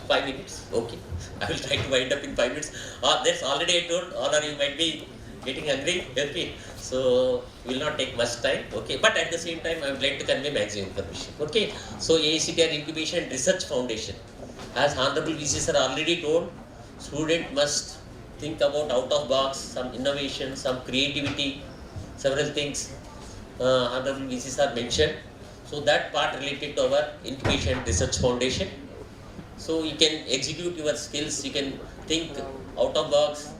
G: 5 minutes. Okay, I will try to wind up in 5 minutes. That's already I told. All of you might be getting hungry. Okay, so we will not take much time. Okay, but at the same time, I would like to convey maximum information. Okay, so AICTR Incubation and Research Foundation, as Honorable VC sir already told, student must think about out of box, some innovation, some creativity, several things. Honorable VC sir mentioned. So that part related to our Incubation and Research Foundation. So you can execute your skills, you can think out of box,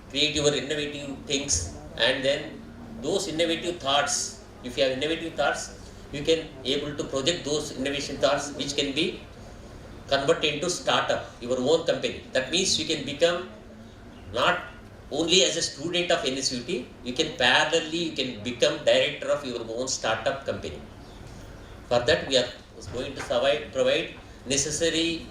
G: create your innovative things, and then those innovative thoughts, if you have innovative thoughts, you can able to project those innovation thoughts which can be converted into startup, your own company. That means you can become not only as a student of NSUT, you can parallelly, you can become director of your own startup company. For that we are going to provide necessary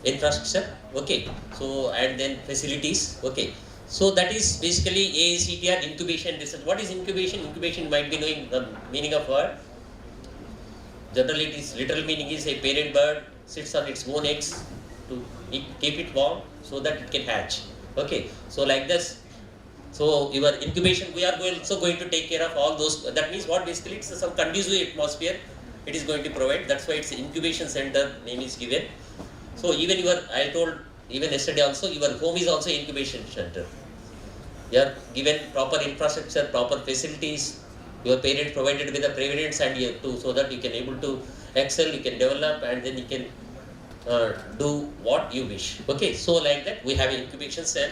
G: infrastructure, okay, so and then facilities, okay. So that is basically AICTR incubation research. What is incubation? Incubation might be knowing the meaning of word. Generally it is, literal meaning is a parent bird sits on its own eggs to keep it warm so that it can hatch. Okay, so like this. So your incubation, we are also going to take care of all those. That means what basically it's some conducive atmosphere it is going to provide. That's why it's incubation center name is given. So even your, I told even yesterday also, your home is also incubation center. You are given proper infrastructure, proper facilities. Your parent provided with the providence and you too, so that you can able to excel, you can develop, and then you can do what you wish. Okay, so like that we have an incubation cell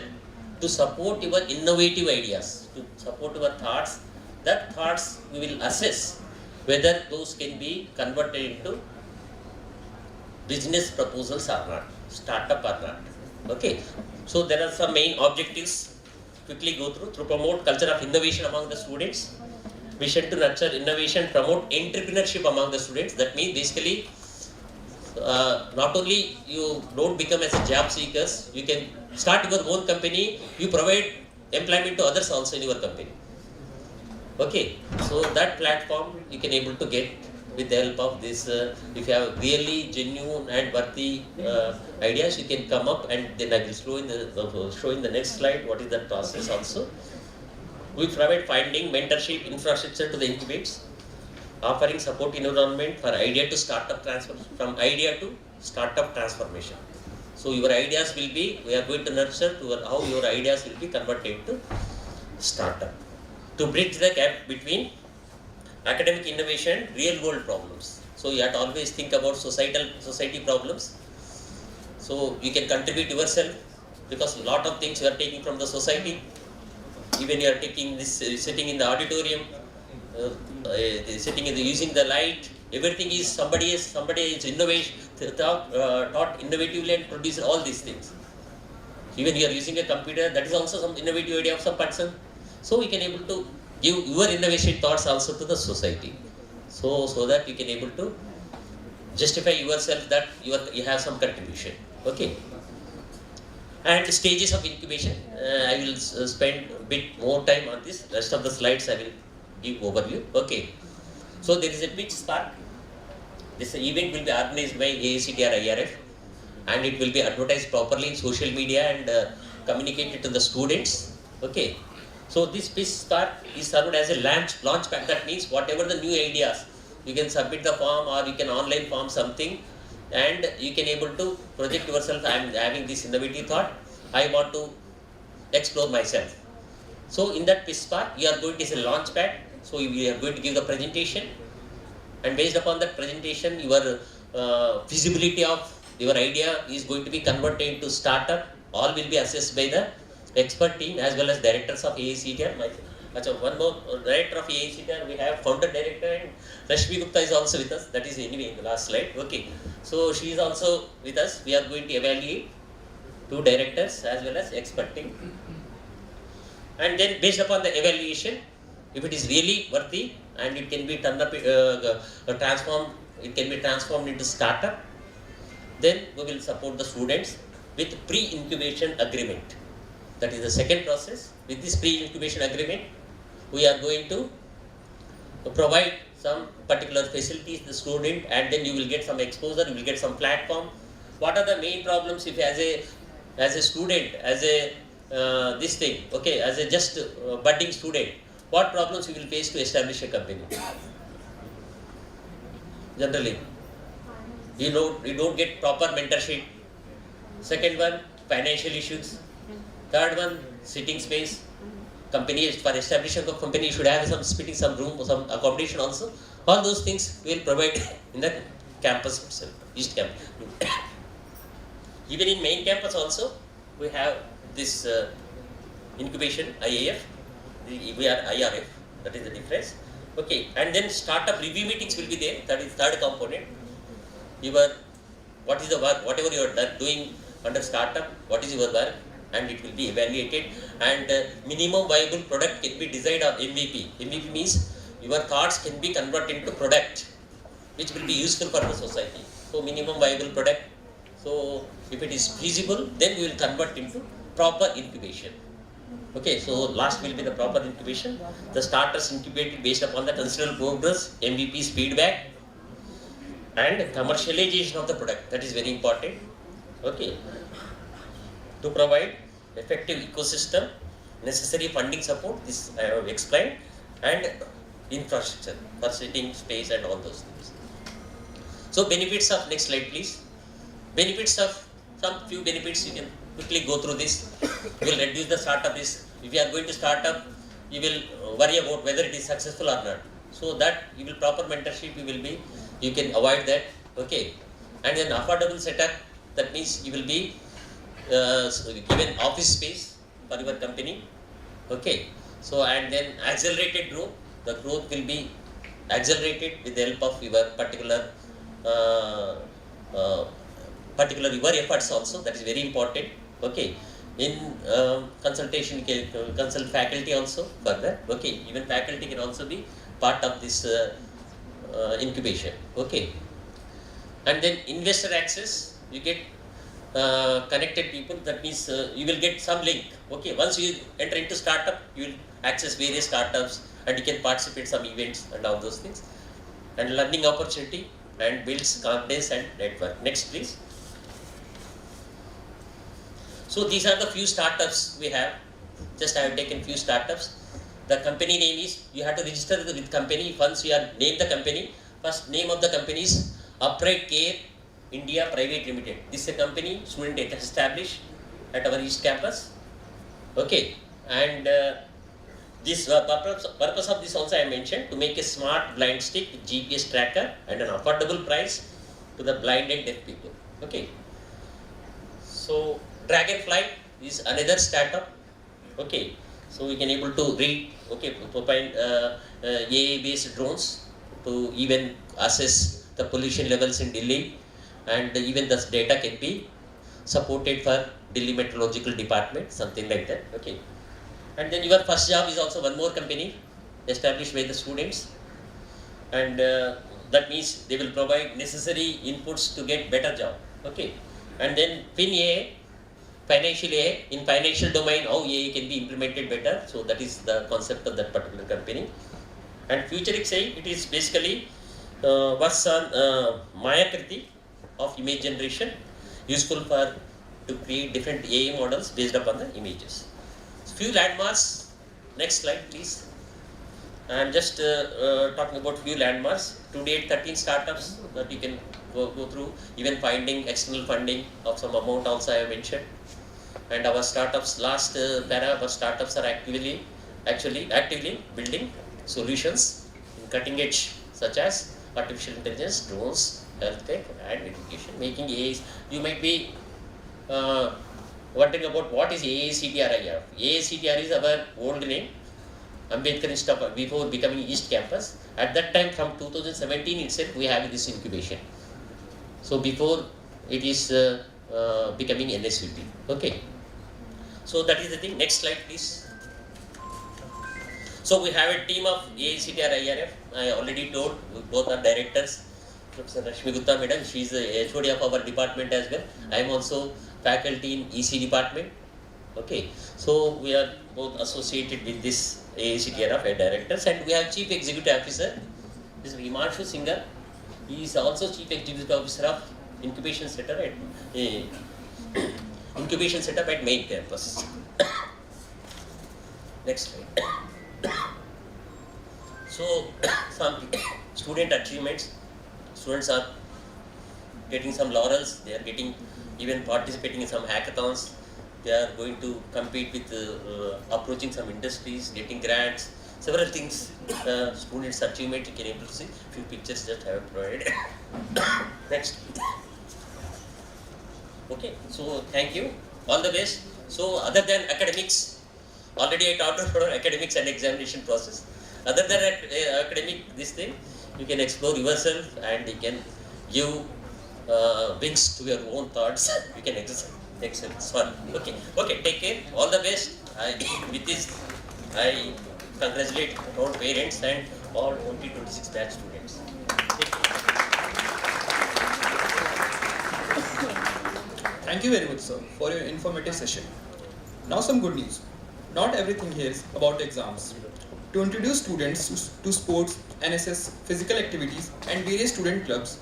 G: to support your innovative ideas, to support your thoughts. That thoughts we will assess whether those can be converted into business proposals or not, startup or not. Okay, so there are some main objectives. Quickly go through. To promote culture of innovation among the students, mission to nurture innovation, promote entrepreneurship among the students. That means basically not only you don't become as a job seekers, you can start your own company, you provide employment to others also in your company. Okay, so that platform you can able to get with the help of this. If you have really genuine and worthy ideas, you can come up, and then I will show in the next slide what is that process also. We provide funding, mentorship, infrastructure to the incubates, offering support environment for idea to startup transfer, from idea to startup transformation. So your ideas will be, we are going to nurture to how your ideas will be converted to startup. To bridge the gap between academic innovation and real world problems. So you have to always think about society problems. So you can contribute yourself because a lot of things you are taking from the society. Even you are taking this, sitting in the auditorium, sitting in the, using the light, everything is somebody is innovation, taught innovatively and produce all these things. Even you are using a computer, that is also some innovative idea of some person. So we can able to give your innovation thoughts also to the society. So that you can able to justify yourself that you have some contribution. Okay. And stages of incubation, I will spend a bit more time on this. Rest of the slides I will give overview. Okay. So there is a big spark. This event will be organized by AICTR IRF and it will be advertised properly in social media and communicated to the students. Okay. So this Pitch Spark is served as a launch pad. That means whatever the new ideas, you can submit the form or you can online form something and you can able to project yourself. I am having this innovative thought. I want to explore myself. So in that Pitch Spark, you are going to is a launch pad. So you are going to give the presentation and based upon that presentation, your feasibility of your idea is going to be converted into startup. All will be assessed by the expert team as well as directors of AICTR. One more director of AICTR, we have founder director and Rashmi Gupta is also with us. That is anyway in the last slide. Okay. So she is also with us. We are going to evaluate 2 directors as well as expert team. And then based upon the evaluation, if it is really worthy and it can be turned up, it can be transformed into startup, then we will support the students with pre-incubation agreement. That is the second process. With this pre-incubation agreement, we are going to provide some particular facilities to the student and then you will get some exposure, you will get some platform. What are the main problems if as a student, as a as a just budding student, what problems you will face to establish a company? Generally, you don't get proper mentorship. Second one, financial issues. Third one, sitting space. Company, for establishing a company, you should have some room, some accommodation also. All those things we will provide in the campus itself, East Campus. Even in main campus also, we have this incubation, IAF. We are IRF, that is the difference. Okay, and then startup review meetings will be there. That is third component. What is the work, whatever you are doing under startup, what is your work? And it will be evaluated and minimum viable product can be decided on MVP. MVP means your thoughts can be converted into product which will be useful for the society. So minimum viable product. So if it is feasible, then we will convert into proper incubation. Okay, so last will be the proper incubation. The starters incubated based upon the considerable progress, MVP's feedback and commercialization of the product. That is very important. Okay. To provide effective ecosystem, necessary funding support, this I have explained, and infrastructure for sitting space and all those things. So benefits of, next slide please. Benefits of, some few benefits you can quickly go through this. You will reduce the startup risk. If you are going to start up, you will worry about whether it is successful or not. So that you will proper mentorship, you can avoid that. Okay. And then affordable setup, that means you will be given office space for your company. Okay. So and then accelerated growth. The growth will be accelerated with the help of your particular your efforts also. That is very important. Okay. In consultation, you can consult faculty also further. Okay. Even faculty can also be part of this incubation. Okay. And then investor access, you get connected people. That means you will get some link. Okay. Once you enter into startup, you will access various startups and you can participate some events and all those things. And learning opportunity and builds confidence and network. Next please. So these are the few startups we have. Just I have taken few startups. The company name is, you have to register with company. Once you are named the company, first name of the company is Upright Care India Private Limited. This is a company student has established at our East Campus. Okay, and this purpose of this also I mentioned, to make a smart blind stick with GPS tracker and an affordable price to the blind and deaf people. Okay, so Dragonfly is another startup. Okay, so we can able to read, okay, provide AI based drones to even assess the pollution levels in Delhi, and even this data can be supported for Delhi Meteorological Department, something like that. Okay, and then your first job is also one more company established by the students, and that means they will provide necessary inputs to get better job. Okay, and then FinAI, financial AI, in financial domain how AI can be implemented better. So that is the concept of that particular company. And FutureXI, it is basically works on Mayakriti of image generation, useful for to create different AI models based upon the images. Few landmarks. Next slide, please. I am just talking about few landmarks. To date, 13 startups that you can go through. Even finding external funding of some amount also I have mentioned. And our startups, last para, our startups are actively building solutions in cutting edge, such as artificial intelligence, drones, health tech, and education. Making AIs. You might be wondering about what is AICTR. AICTR is our old name, Ambedkar Institute, before becoming East Campus. At that time, from 2017 itself, we have this incubation. So before it is becoming NSUT. Okay. So that is the thing. Next slide, please. So we have a team of AICTR IRF. I already told, we both are directors. Professor Rashmi Gupta madam, she is the HOD of our department as well. I am also faculty in EC department. Okay, so we are both associated with this AICTR of directors, and we have Chief Executive Officer, this is Himanshu Singh. He is also Chief Executive Officer of Incubation Center at main campus. Next slide. So some student achievements. Students are getting some laurels. They are getting even participating in some hackathons. They are going to compete with approaching some industries, getting grants, several things. Students' achievement you can able to see. Few pictures just have provided. Next. Okay, so thank you. All the best. So other than academics, already I talked about academics and examination process. Other than academic this thing, you can explore yourself and you can give wings to your own thoughts. You can excel. It's fun. Okay. Okay. Take care. All the best. With this, I congratulate all parents and all 2026 batch students.
Q: Thank you very much, sir, for your informative session. Now some good news. Not everything here is about exams. To introduce students to sports, NSS, physical activities, and various student clubs,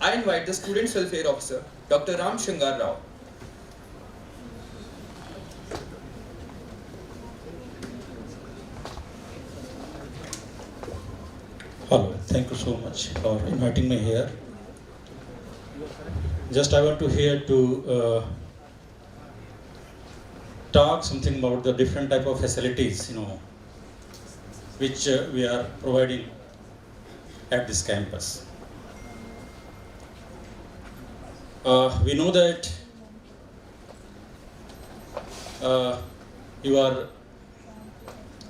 Q: I invite the Students Welfare Officer, Dr. Ram Shangar Rao.
B: Hello, thank you so much for inviting me here. Just I want to here to talk something about the different type of facilities, which we are providing at this campus. We know that you are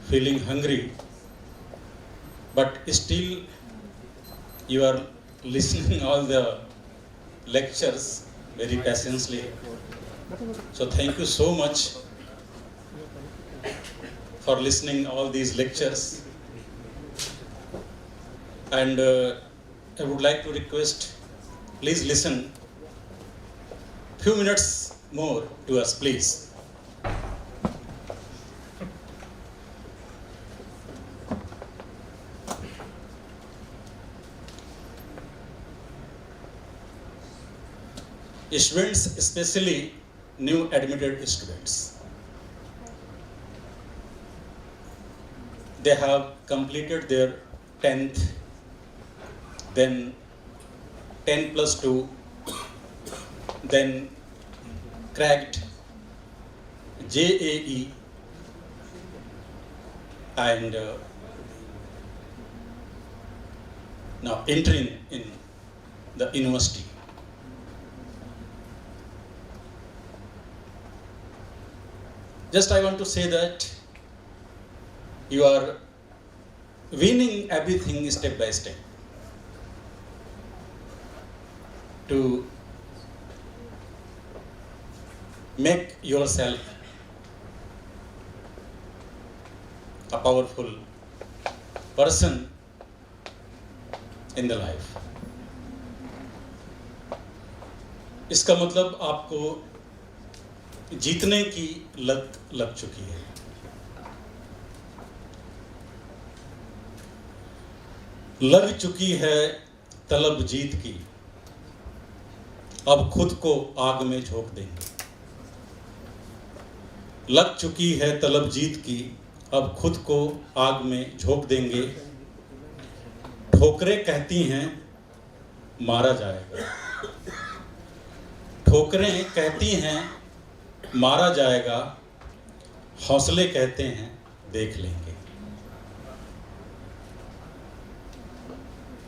B: feeling hungry, but still you are listening all the lectures very patiently. So thank you so much for listening all these lectures. And I would like to request, please listen few minutes more to us, please. Students, especially new admitted students, they have completed their 10th, then 10 plus 2, then cracked JAE, and now entering in the university. Just I want to say that you are winning everything step by step to make yourself a powerful person in the life. इसका मतलब आपको जीतने की लत लग चुकी है। लग चुकी है तलब जीत की, अब खुद को आग में झोंक देंगे। लग चुकी है तलब जीत की, अब खुद को आग में झोंक देंगे। ठोकरें कहती हैं मारा जाएगा, ठोकरें कहती हैं मारा जाएगा, हौसले कहते हैं देख लेंगे।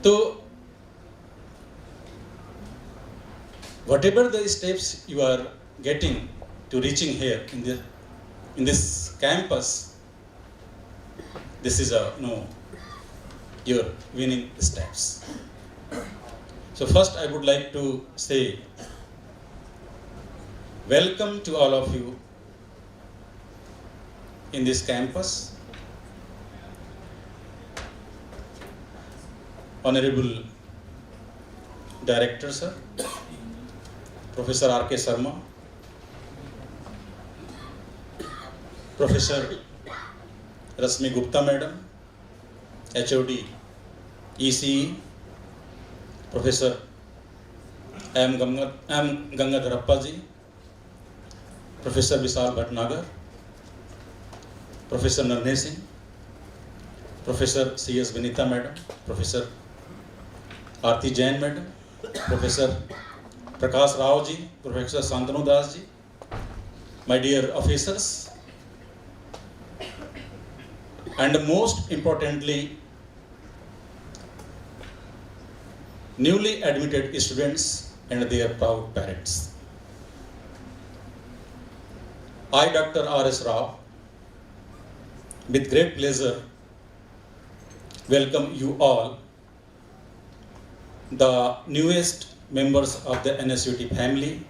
B: तो whatever the steps you are getting to reaching here in this campus, this is your winning steps. So first I would like to say welcome to all of you in this campus. Honorable Director Sir, Professor R.K. Sharma, Professor Rasmi Gupta Madam, HOD ECE, Professor M. Gangadharappa Ji, Professor Vishal Bhatnagar, Professor Narne Singh, Professor C.S. Vinita Madam, Professor Aarti Jain Madam, Professor Prakash Rao Ji, Professor Santanu Das Ji, my dear officers, and most importantly, newly admitted students and their proud parents. I, Dr. R.S. Rao, with great pleasure welcome you all, the newest members of the NSUT family,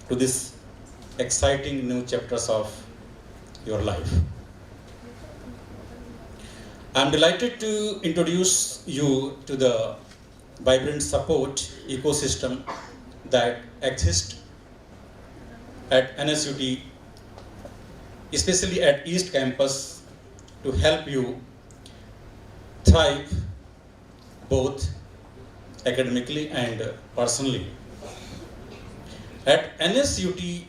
B: to this exciting new chapters of your life. I am delighted to introduce you to the vibrant support ecosystem that exists at NSUT, especially at East Campus, to help you thrive both academically and personally. At NSUT,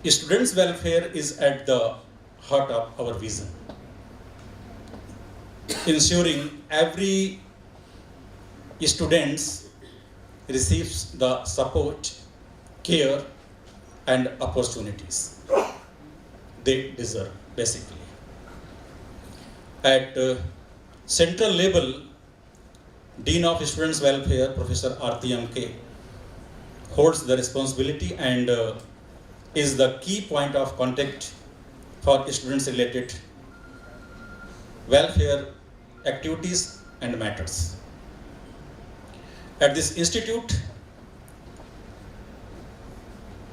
B: students' welfare is at the heart of our vision, ensuring every student receives the support, care, and opportunities they deserve, basically. At central level, Dean of Students' Welfare, Professor Aarti M.K., holds the responsibility and is the key point of contact for students-related welfare activities and matters. At this institute,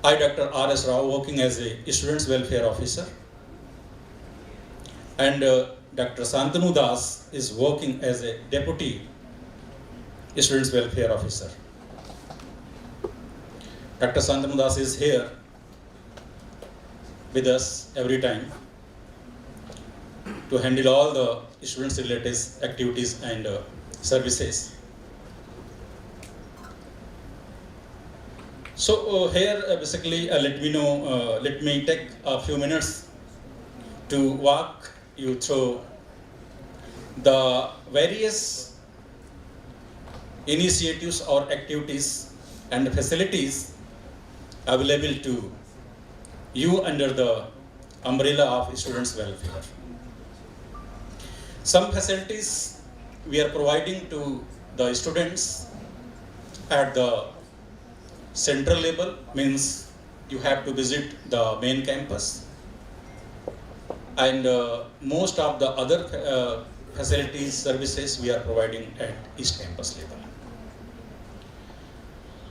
B: I, Dr. R.S. Rao, working as a Students' Welfare Officer, and Dr. Santanu Das is working as a Deputy Students' Welfare Officer. Dr. Santanu Das is here with us every time to handle all the students-related activities and services. So here basically let me take a few minutes to walk you through the various initiatives or activities and facilities available to you under the umbrella of students' welfare. Some facilities we are providing to the students at the central level, means you have to visit the main campus, and most of the other facilities, services we are providing at East Campus level.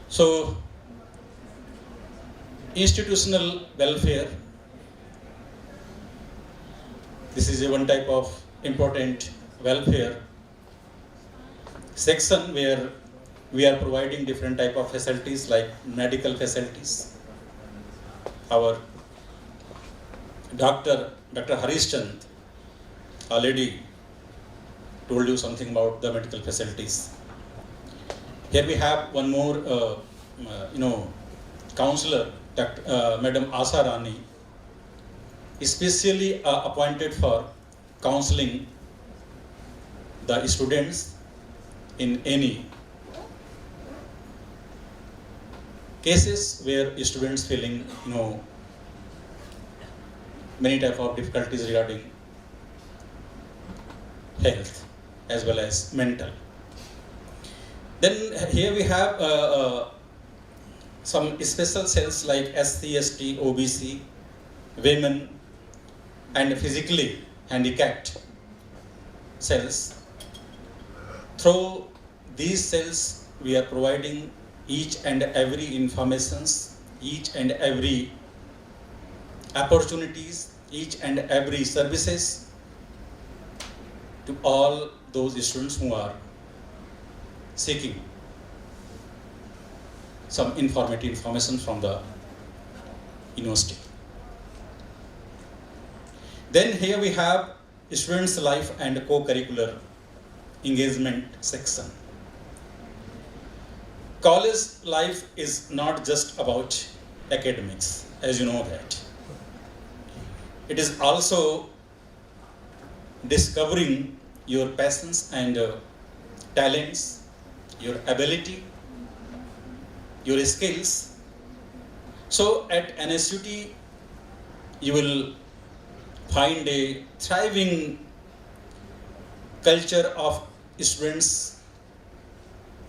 B: So, institutional welfare, this is a one type of important welfare section where we are providing different type of facilities like medical facilities. Our Dr. Harish Chand already told you something about the medical facilities. Here we have one more, counselor, Madam Asa Rani, especially appointed for counseling the students in any cases where students feeling, many type of difficulties regarding health as well as mental. Then here we have some special cells like SC, ST, OBC, women, and physically handicapped cells. Through these cells, we are providing each and every informations, each and every opportunities, each and every services to all those students who are seeking some informative information from the university. Then here we have students' life and co-curricular engagement section. College life is not just about academics, as you know that. It is also discovering your passions and talents, your ability, your skills. So at NSUT, you will find a thriving culture of students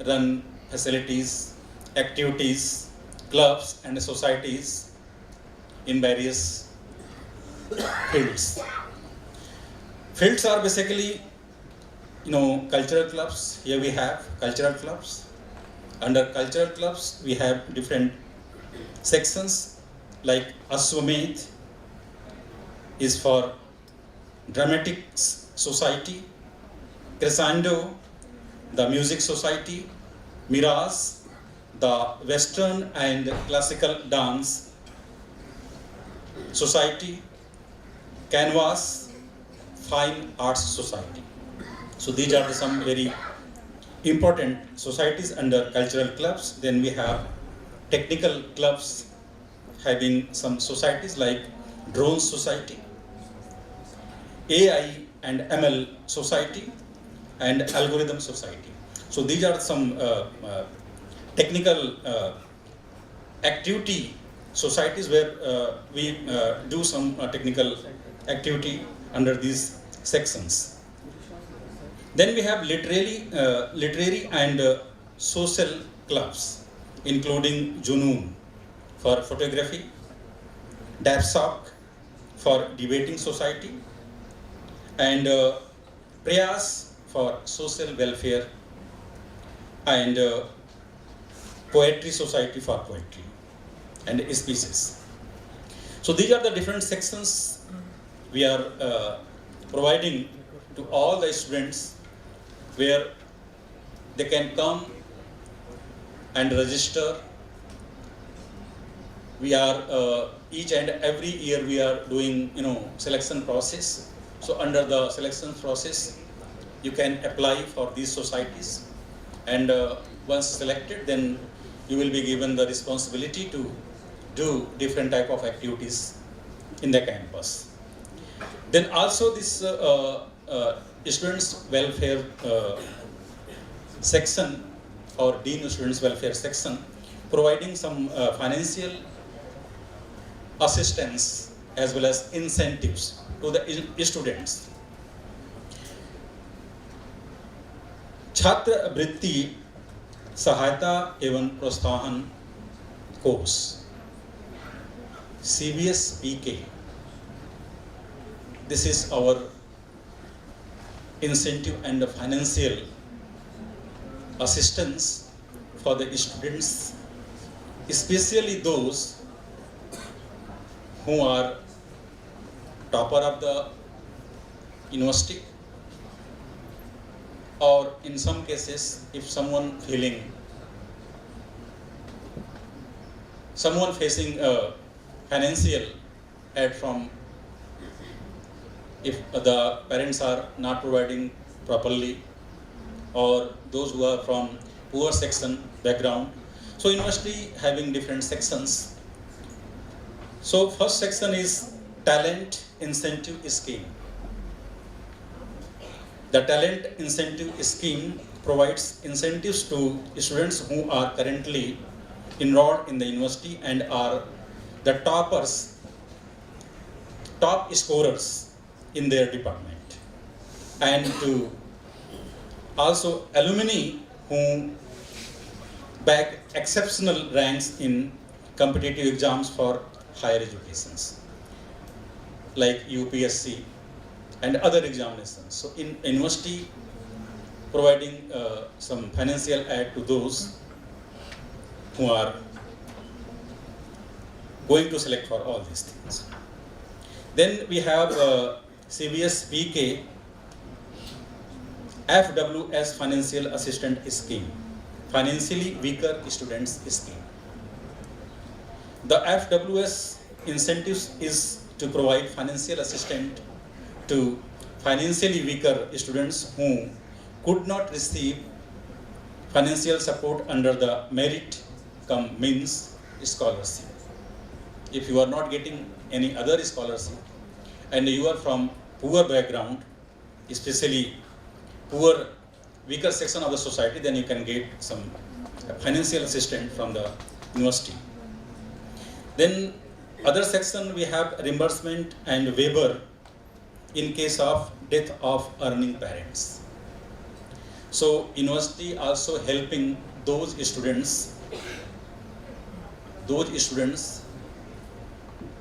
B: run facilities, activities, clubs and societies in various fields. Fields are basically, cultural clubs. Here we have cultural clubs. Under cultural clubs, we have different sections like Ashwamedh is for Dramatics Society, Crescendo, the Music Society, Mirage, the Western and Classical Dance Society, Canvas, Fine Arts Society. So these are some very important societies under cultural clubs. Then we have technical clubs having some societies like Drone Society, AI and ML Society, and Algorithm Society. So these are some technical activity societies where we do some technical activity under these sections. Then we have literary and social clubs, including Junoon for photography, DAPSOC for debating society, and Prayas for social welfare, and Poetry Society for poetry and speeches. So these are the different sections we are providing to all the students where they can come and register. We are each and every year we are doing selection process. So under the selection process, you can apply for these societies, and once selected, then you will be given the responsibility to do different type of activities in the campus. Then also this students welfare section or Dean Students Welfare section providing some financial assistance as well as incentives to the students. छात्र वृत्ति सहायता एवं प्रोत्साहन course CBS PK. This is our incentive and financial assistance for the students, especially those who are topper of the university, or in some cases if someone facing a financial aid from, if the parents are not providing properly, or those who are from poor section background. So university having different sections. So first section is talent incentive scheme. The talent incentive scheme provides incentives to students who are currently enrolled in the university and are the top scorers in their department, and to also alumni who bag exceptional ranks in competitive exams for higher educations like UPSC and other examinations. So in university providing some financial aid to those who are going to select for all these things. Then we have CBS PK FWS Financial Assistant Scheme, Financially Weaker Students Scheme. The FWS incentives is to provide financial assistance to financially weaker students who could not receive financial support under the merit cum means scholarship. If you are not getting any other scholarship and you are from poor background, especially poor weaker section of the society, then you can get some financial assistance from the university. Then other section we have reimbursement and waiver in case of death of earning parents. So university also helping those students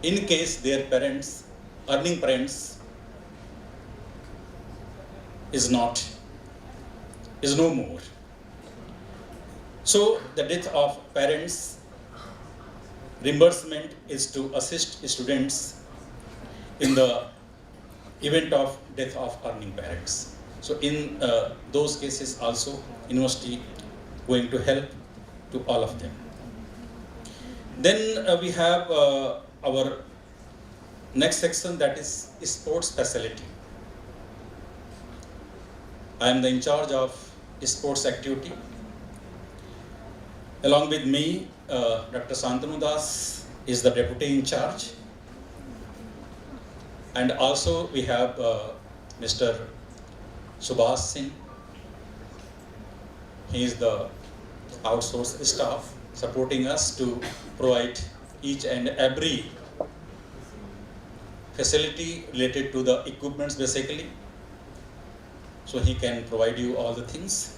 B: in case their parents, earning parents is no more. So the death of parents, reimbursement is to assist students in the event of death of earning parents. So in those cases also university going to help to all of them. Then we have our next section, that is sports facility. I am the in charge of sports activity. Along with me, Dr. Santanu Das is the deputy in charge. And also we have Mr. Subhash Singh. He is the outsourced staff supporting us to provide each and every facility related to the equipments basically. So he can provide you all the things.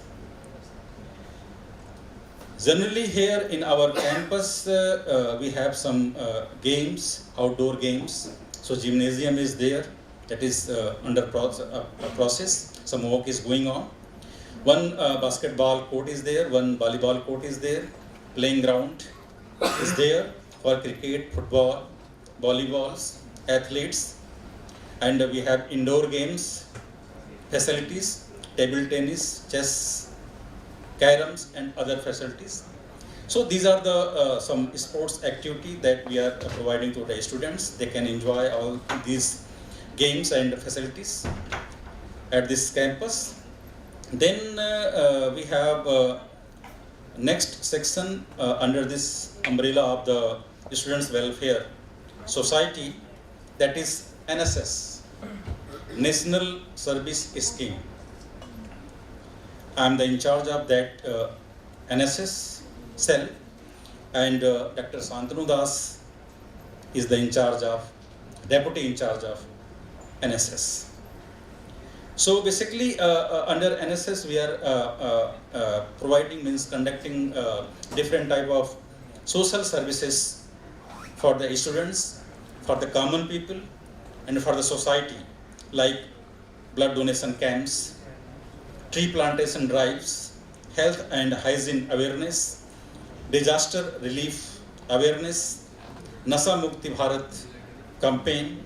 B: Generally here in our campus we have some games, outdoor games. So gymnasium is there, that is under process. Some work is going on. One basketball court is there, one volleyball court is there, playing ground is there for cricket, football, volleyballs, athletes, and we have indoor games facilities, table tennis, chess, caroms, and other facilities. So these are the some sports activity that we are providing to the students. They can enjoy all these games and facilities at this campus. Then we have next section under this umbrella of the Students Welfare Society, that is NSS, National Service Scheme. I am the in charge of that NSS cell, and Dr. Santanu Das is the deputy in charge of NSS. So basically, under NSS, we are conducting different type of social services for the students, for the common people, and for the society, like blood donation camps, tree plantation drives, health and hygiene awareness, disaster relief awareness, Nasha Mukti Bharat campaign,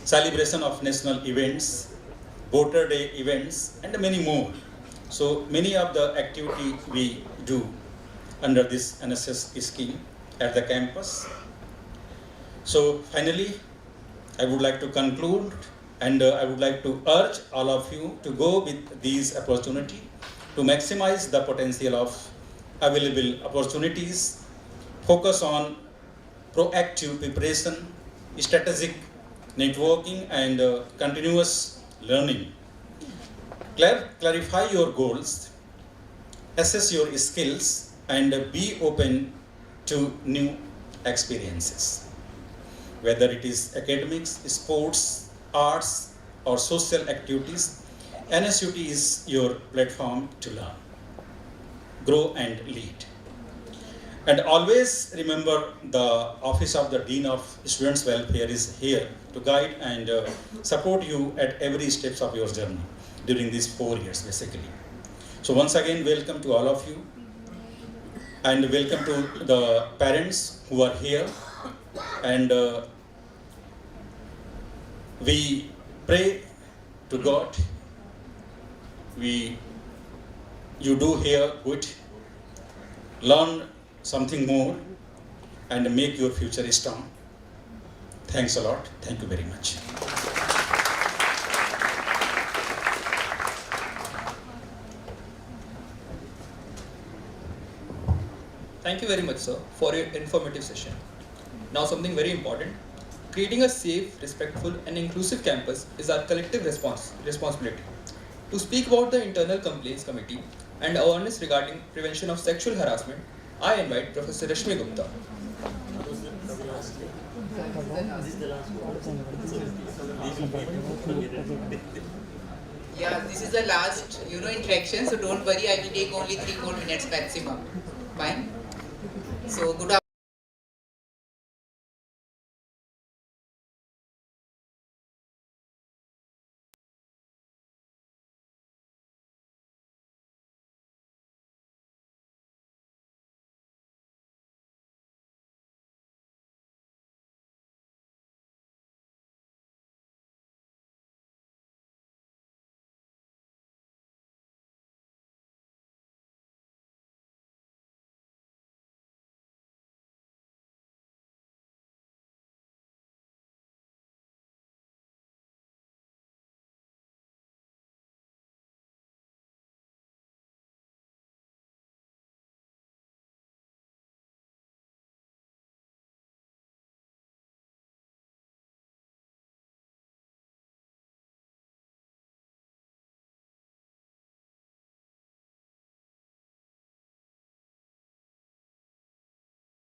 B: celebration of national events, Voter Day events, and many more. So many of the activity we do under this NSS scheme at the campus. So finally, I would like to conclude, and I would like to urge all of you to go with these opportunity to maximize the potential of available opportunities, focus on proactive preparation, strategic networking, and continuous learning. Clarify your goals, assess your skills, and be open to new experiences. Whether it is academics, sports, arts, or social activities, NSUT is your platform to learn, grow, and lead. And always remember, the Office of the Dean of Students' Welfare is here to guide and support you at every step of your journey during these 4 years, basically. So once again, welcome to all of you, and welcome to the parents who are here. And we pray to God, you do here good, learn something more, and make your future strong. Thanks a lot. Thank you very much.
Q: Thank you very much, sir, for your informative session. Now something very important. Creating a safe, respectful, and inclusive campus is our collective responsibility. To speak about the Internal Complaints Committee and awareness regarding prevention of sexual harassment, I invite Professor Rashmi Gupta.
O: Yeah, this is the last, interaction, so don't worry, I will take only 3-4 minutes maximum. Fine? So, good afternoon.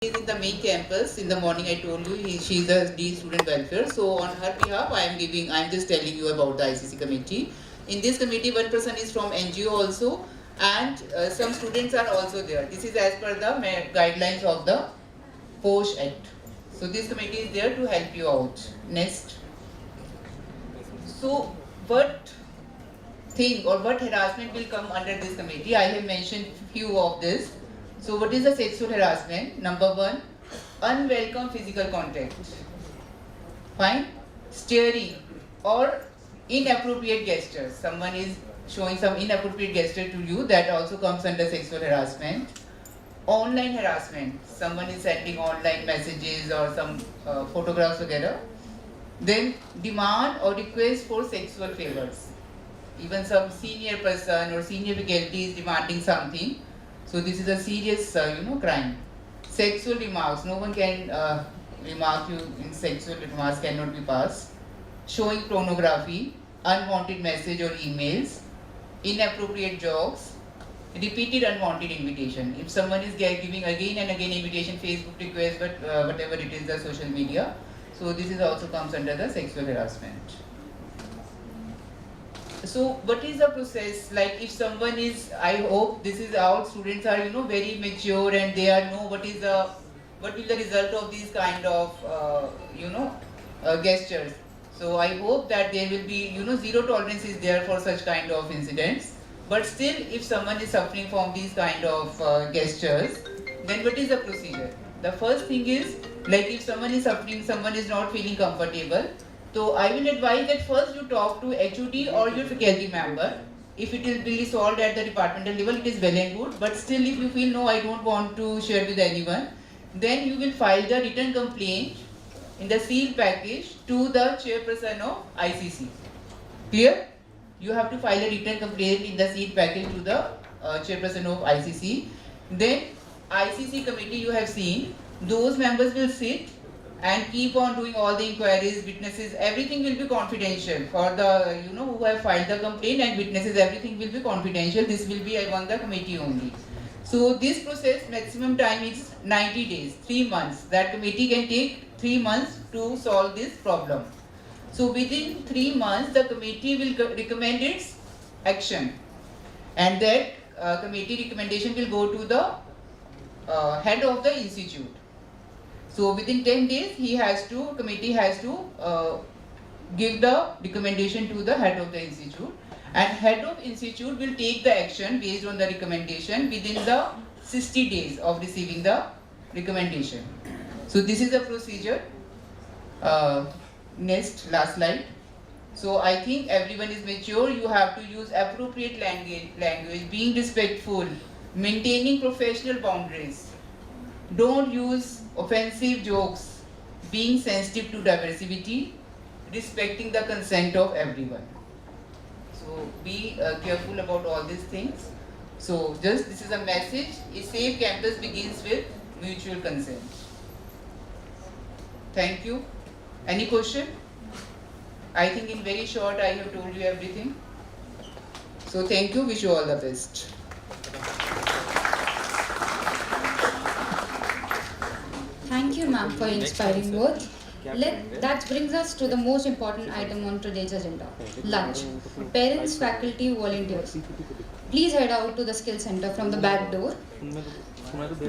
O: Is in the main campus. In the morning I told you she is the Dean Student Welfare. So on her behalf I am just telling you about the ICC committee. In this committee one person is from NGO also, and some students are also there. This is as per the guidelines of the POSH Act. So this committee is there to help you out. Next. So what thing or what harassment will come under this committee? I have mentioned few of this. So what is the sexual harassment? Number 1, unwelcome physical contact. Fine? Staring or inappropriate gestures. Someone is showing some inappropriate gesture to you, that also comes under sexual harassment. Online harassment. Someone is sending online messages or some photographs together. Then demand or request for sexual favors. Even some senior person or senior faculty is demanding something. So this is a serious, crime. Sexual remarks. No one can remark you in sexual remarks cannot be passed. Showing pornography, unwanted message or emails, inappropriate jokes, repeated unwanted invitation. If someone is giving again and again invitation, Facebook request, but whatever it is, the social media, so this is also comes under the sexual harassment. So what is the process? Like if someone is, I hope this is our students are very mature and they are know what will the result of these kind of gestures. So I hope that there will be zero tolerance is there for such kind of incidents. But still, if someone is suffering from these kind of gestures, then what is the procedure? The first thing is, like if someone is suffering, someone is not feeling comfortable, so I will advise that first you talk to HOD or your faculty member. If it will be solved at the departmental level, it is well and good. But still, if you feel no, I don't want to share with anyone, then you will file the written complaint in the sealed package to the chairperson of ICC. Clear? You have to file a written complaint in the sealed package to the chairperson of ICC. Then ICC committee you have seen, those members will sit and keep on doing all the inquiries, witnesses, everything will be confidential for the who have filed the complaint, and witnesses, everything will be confidential. This will be among the committee only. So this process maximum time is 90 days, 3 months. That committee can take 3 months to solve this problem. So within 3 months the committee will recommend its action, and that committee recommendation will go to the head of the institute. So within 10 days committee has to give the recommendation to the head of the institute, and head of institute will take the action based on the recommendation within the 60 days of receiving the recommendation. So this is the procedure. Next, last slide. So I think everyone is mature. You have to use appropriate language, being respectful, maintaining professional boundaries. Don't use offensive jokes, being sensitive to diversity, respecting the consent of everyone. So be careful about all these things. So just this is a message. A safe campus begins with mutual consent. Thank you. Any question? I think in very short I have told you everything. So thank you. Wish you all the best.
D: Thank you, ma'am, for your inspiring words. That brings us to the most important item on today's agenda, lunch. Parents, faculty, volunteers. Please head out to the skill center from the back door.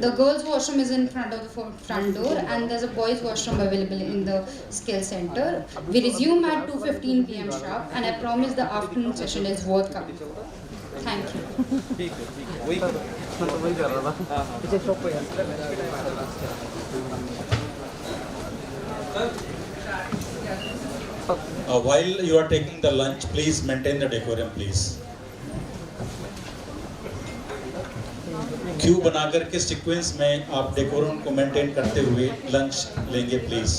D: The girls' washroom is in front of the front door, and there's a boys' washroom available in the skill center. We resume at 2:15 p.m. sharp, and I promise the afternoon session is worth coming. Thank you.
B: While you are taking the lunch, please maintain the decorum, please. Q बनाकर के sequence में आप decorum को maintain करते हुए lunch लेंगे please.